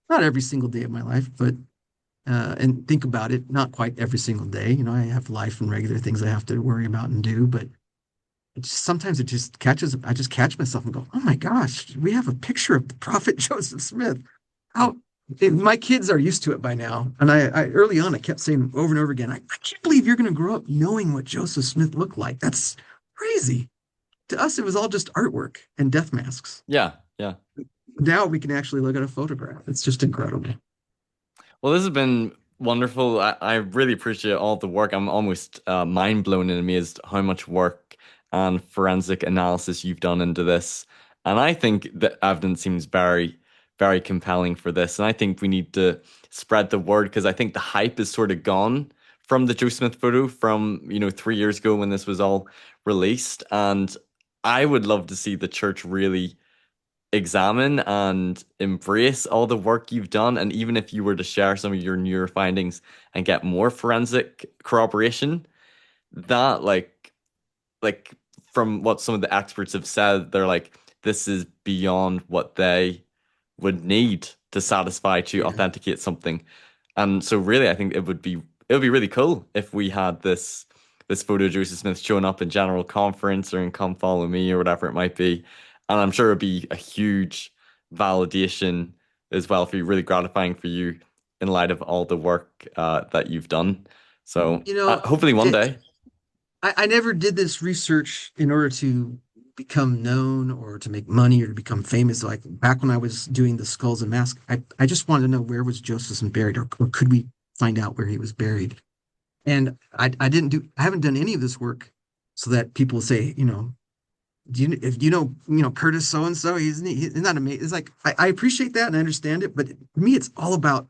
not every single day of my life, but and think about it, not quite every single day. I have life and regular things I have to worry about and do, but sometimes I just catch myself and go, oh my gosh, we have a picture of the prophet Joseph Smith. How my kids are used to it by now. And I early on, I kept saying over and over again, I can't believe you're going to grow up knowing what Joseph Smith looked like. That's crazy. To us, it was all just artwork and death masks. Yeah, yeah. Now we can actually look at a photograph. It's just incredible. Well, this has been wonderful. I really appreciate all the work. I'm almost mind blown and amazed how much work and forensic analysis you've done into this. And I think the evidence seems very, very compelling for this. And I think we need to spread the word because I think the hype is sort of gone from the Joe Smith photo from, 3 years ago when this was all released. And I would love to see the church really examine and embrace all the work you've done. And even if you were to share some of your newer findings and get more forensic corroboration, that like from what some of the experts have said, they're like, this is beyond what they would need to satisfy to Yeah. authenticate something. And so really I think it would be really cool if we had this photo of Joseph Smith showing up in general conference or in Come Follow Me or whatever it might be. And I'm sure it'd be a huge validation as well for you, really gratifying for you in light of all the work that you've done. So You know, hopefully one day. I never did this research in order to become known or to make money or to become famous. Like back when I was doing the skulls and masks, I just wanted to know where was Joseph Smith buried, or could we find out where he was buried? And I haven't done any of this work so that people say, do you if Curtis so and so, he's not amazing. It's like I appreciate that and I understand it, but to me, it's all about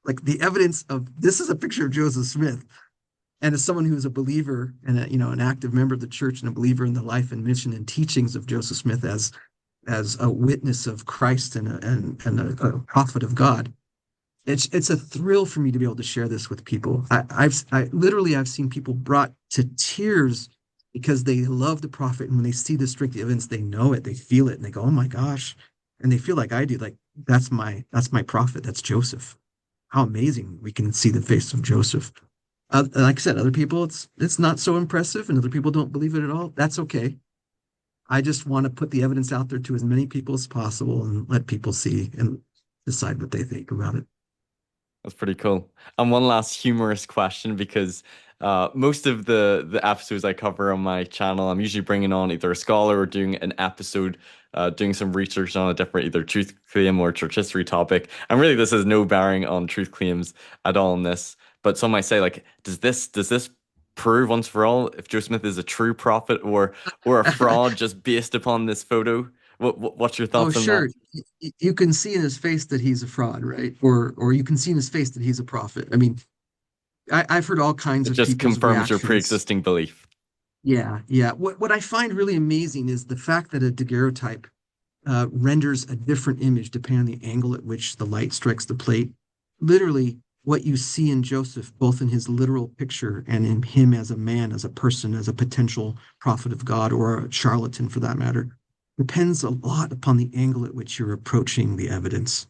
like the evidence of this is a picture of Joseph Smith. And as someone who is a believer and an active member of the church and a believer in the life and mission and teachings of Joseph Smith as a witness of Christ and a prophet of God, it's a thrill for me to be able to share this with people. I've seen people brought to tears because they love the prophet, and when they see the strength of evidence, they know it, they feel it, and they go, "Oh my gosh!" And they feel like I do, like that's my prophet, that's Joseph. How amazing we can see the face of Joseph. Like I said, other people it's not so impressive, and other people don't believe it at all. That's okay. I just want to put the evidence out there to as many people as possible and let people see and decide what they think about it. That's pretty cool. And one last humorous question, because most of the episodes I cover on my channel, I'm usually bringing on either a scholar or doing an episode, doing some research on a different either truth claim or church history topic. And really, this has no bearing on truth claims at all in this. But some might say, like, does this prove once for all if Joe Smith is a true prophet or a fraud just based upon this photo? What's your Oh, thoughts on that? sure. You can see in his face that he's a fraud, right? Or you can see in his face that he's a prophet. I mean, I've heard all kinds It of just people's confirms your reactions. pre-existing belief. Yeah, yeah. What I find really amazing is the fact that a daguerreotype renders a different image depending on the angle at which the light strikes the plate. Literally, what you see in Joseph, both in his literal picture and in him as a man, as a person, as a potential prophet of God or a charlatan for that matter, depends a lot upon the angle at which you're approaching the evidence.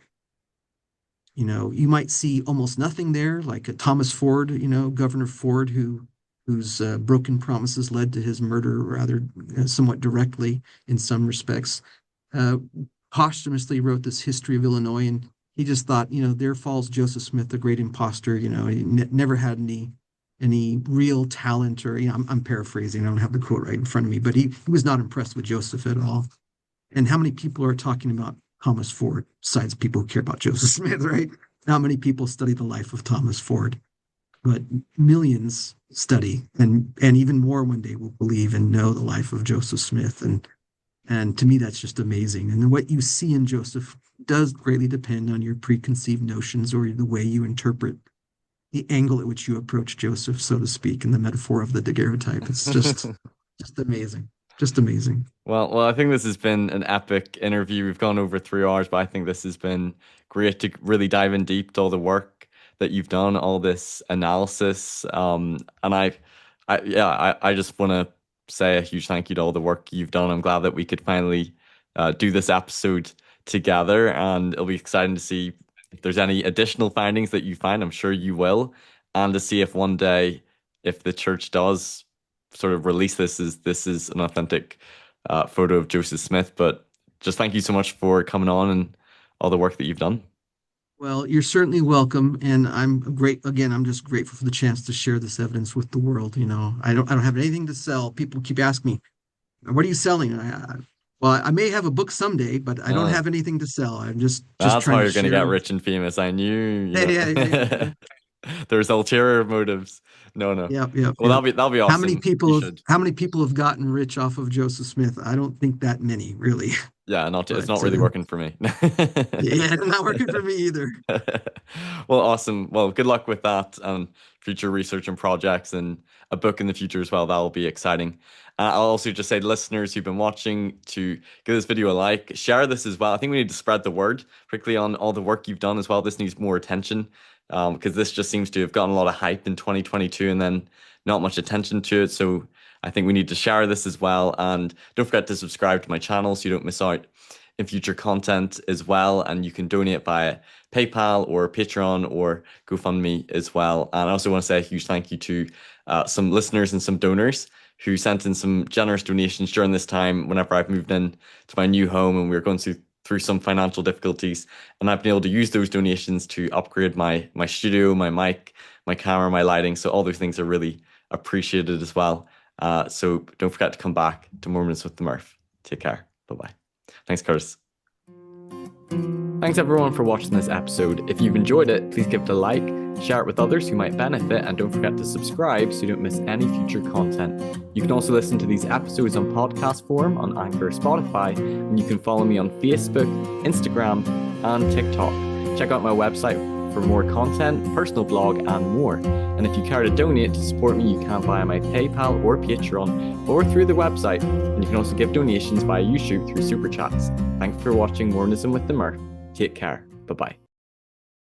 You might see almost nothing there, like a Thomas Ford, Governor Ford, whose broken promises led to his murder, rather somewhat directly in some respects. Uh, Posthumously wrote this history of Illinois, and he just thought, there falls Joseph Smith, the great imposter. He never had any real talent, or I'm paraphrasing. I don't have the quote right in front of me, but he was not impressed with Joseph at all. And how many people are talking about Thomas Ford besides people who care about Joseph Smith, right? Not many people study the life of Thomas Ford, but millions study, and even more one day will believe and know the life of Joseph Smith. And to me, that's just amazing. And what you see in Joseph does greatly depend on your preconceived notions or the way you interpret the angle at which you approach Joseph, so to speak, in the metaphor of the daguerreotype. It's just amazing. Just amazing. Well, I think this has been an epic interview. We've gone over 3 hours, but I think this has been great to really dive in deep to all the work that you've done, all this analysis. And I just want to say a huge thank you to all the work you've done. I'm glad that we could finally do this episode together, and it'll be exciting to see if there's any additional findings that you find. I'm sure you will, and to see if one day, if the church does sort of release this is an authentic photo of Joseph Smith. But just thank you so much for coming on and all the work that you've done. Well, you're certainly welcome, and I'm great. Again, I'm just grateful for the chance to share this evidence with the world. I don't have anything to sell. People keep asking me, "What are you selling?" Well, I may have a book someday, but I don't Uh, have anything to sell. I'm just that's trying how to you're going to share. get rich and famous. I knew, Yeah, yeah, yeah, yeah. there's ulterior motives. No, no. Yep, yep, Well, yep. that'll be How many awesome. You people have should. how many people have gotten rich off of Joseph Smith? I don't think that many, really. Yeah, not it's not But really working for me. yeah, not working for me either. Well, awesome. Well, good luck with that and future research and projects and a book in the future as well. That'll be exciting. I'll also just say to listeners who've been watching to give this video a like, share this as well. I think we need to spread the word, particularly on all the work you've done as well. This needs more attention because this just seems to have gotten a lot of hype in 2022 and then not much attention to it. So I think we need to share this as well. And don't forget to subscribe to my channel so you don't miss out in future content as well. And you can donate via PayPal or Patreon or GoFundMe as well. And I also want to say a huge thank you to some listeners and some donors who sent in some generous donations during this time whenever I've moved in to my new home and we were going through some financial difficulties, and I've been able to use those donations to upgrade my studio, my mic, my camera, my lighting. So all those things are really appreciated as well. So don't forget to come back to Mormons with the Murph. Take care. Bye-bye. Thanks, Curtis. Thanks everyone for watching this episode. If you've enjoyed it, please give it a like, share it with others who might benefit, and don't forget to subscribe so you don't miss any future content. You can also listen to these episodes on podcast form on Anchor or Spotify, and you can follow me on Facebook, Instagram, and TikTok. Check out my website for more content, personal blog, and more. And if you care to donate to support me, you can via my PayPal or Patreon, or through the website. And you can also give donations via YouTube through Super Chats. Thanks for watching Mormonism with the Murph. Take care. Bye-bye.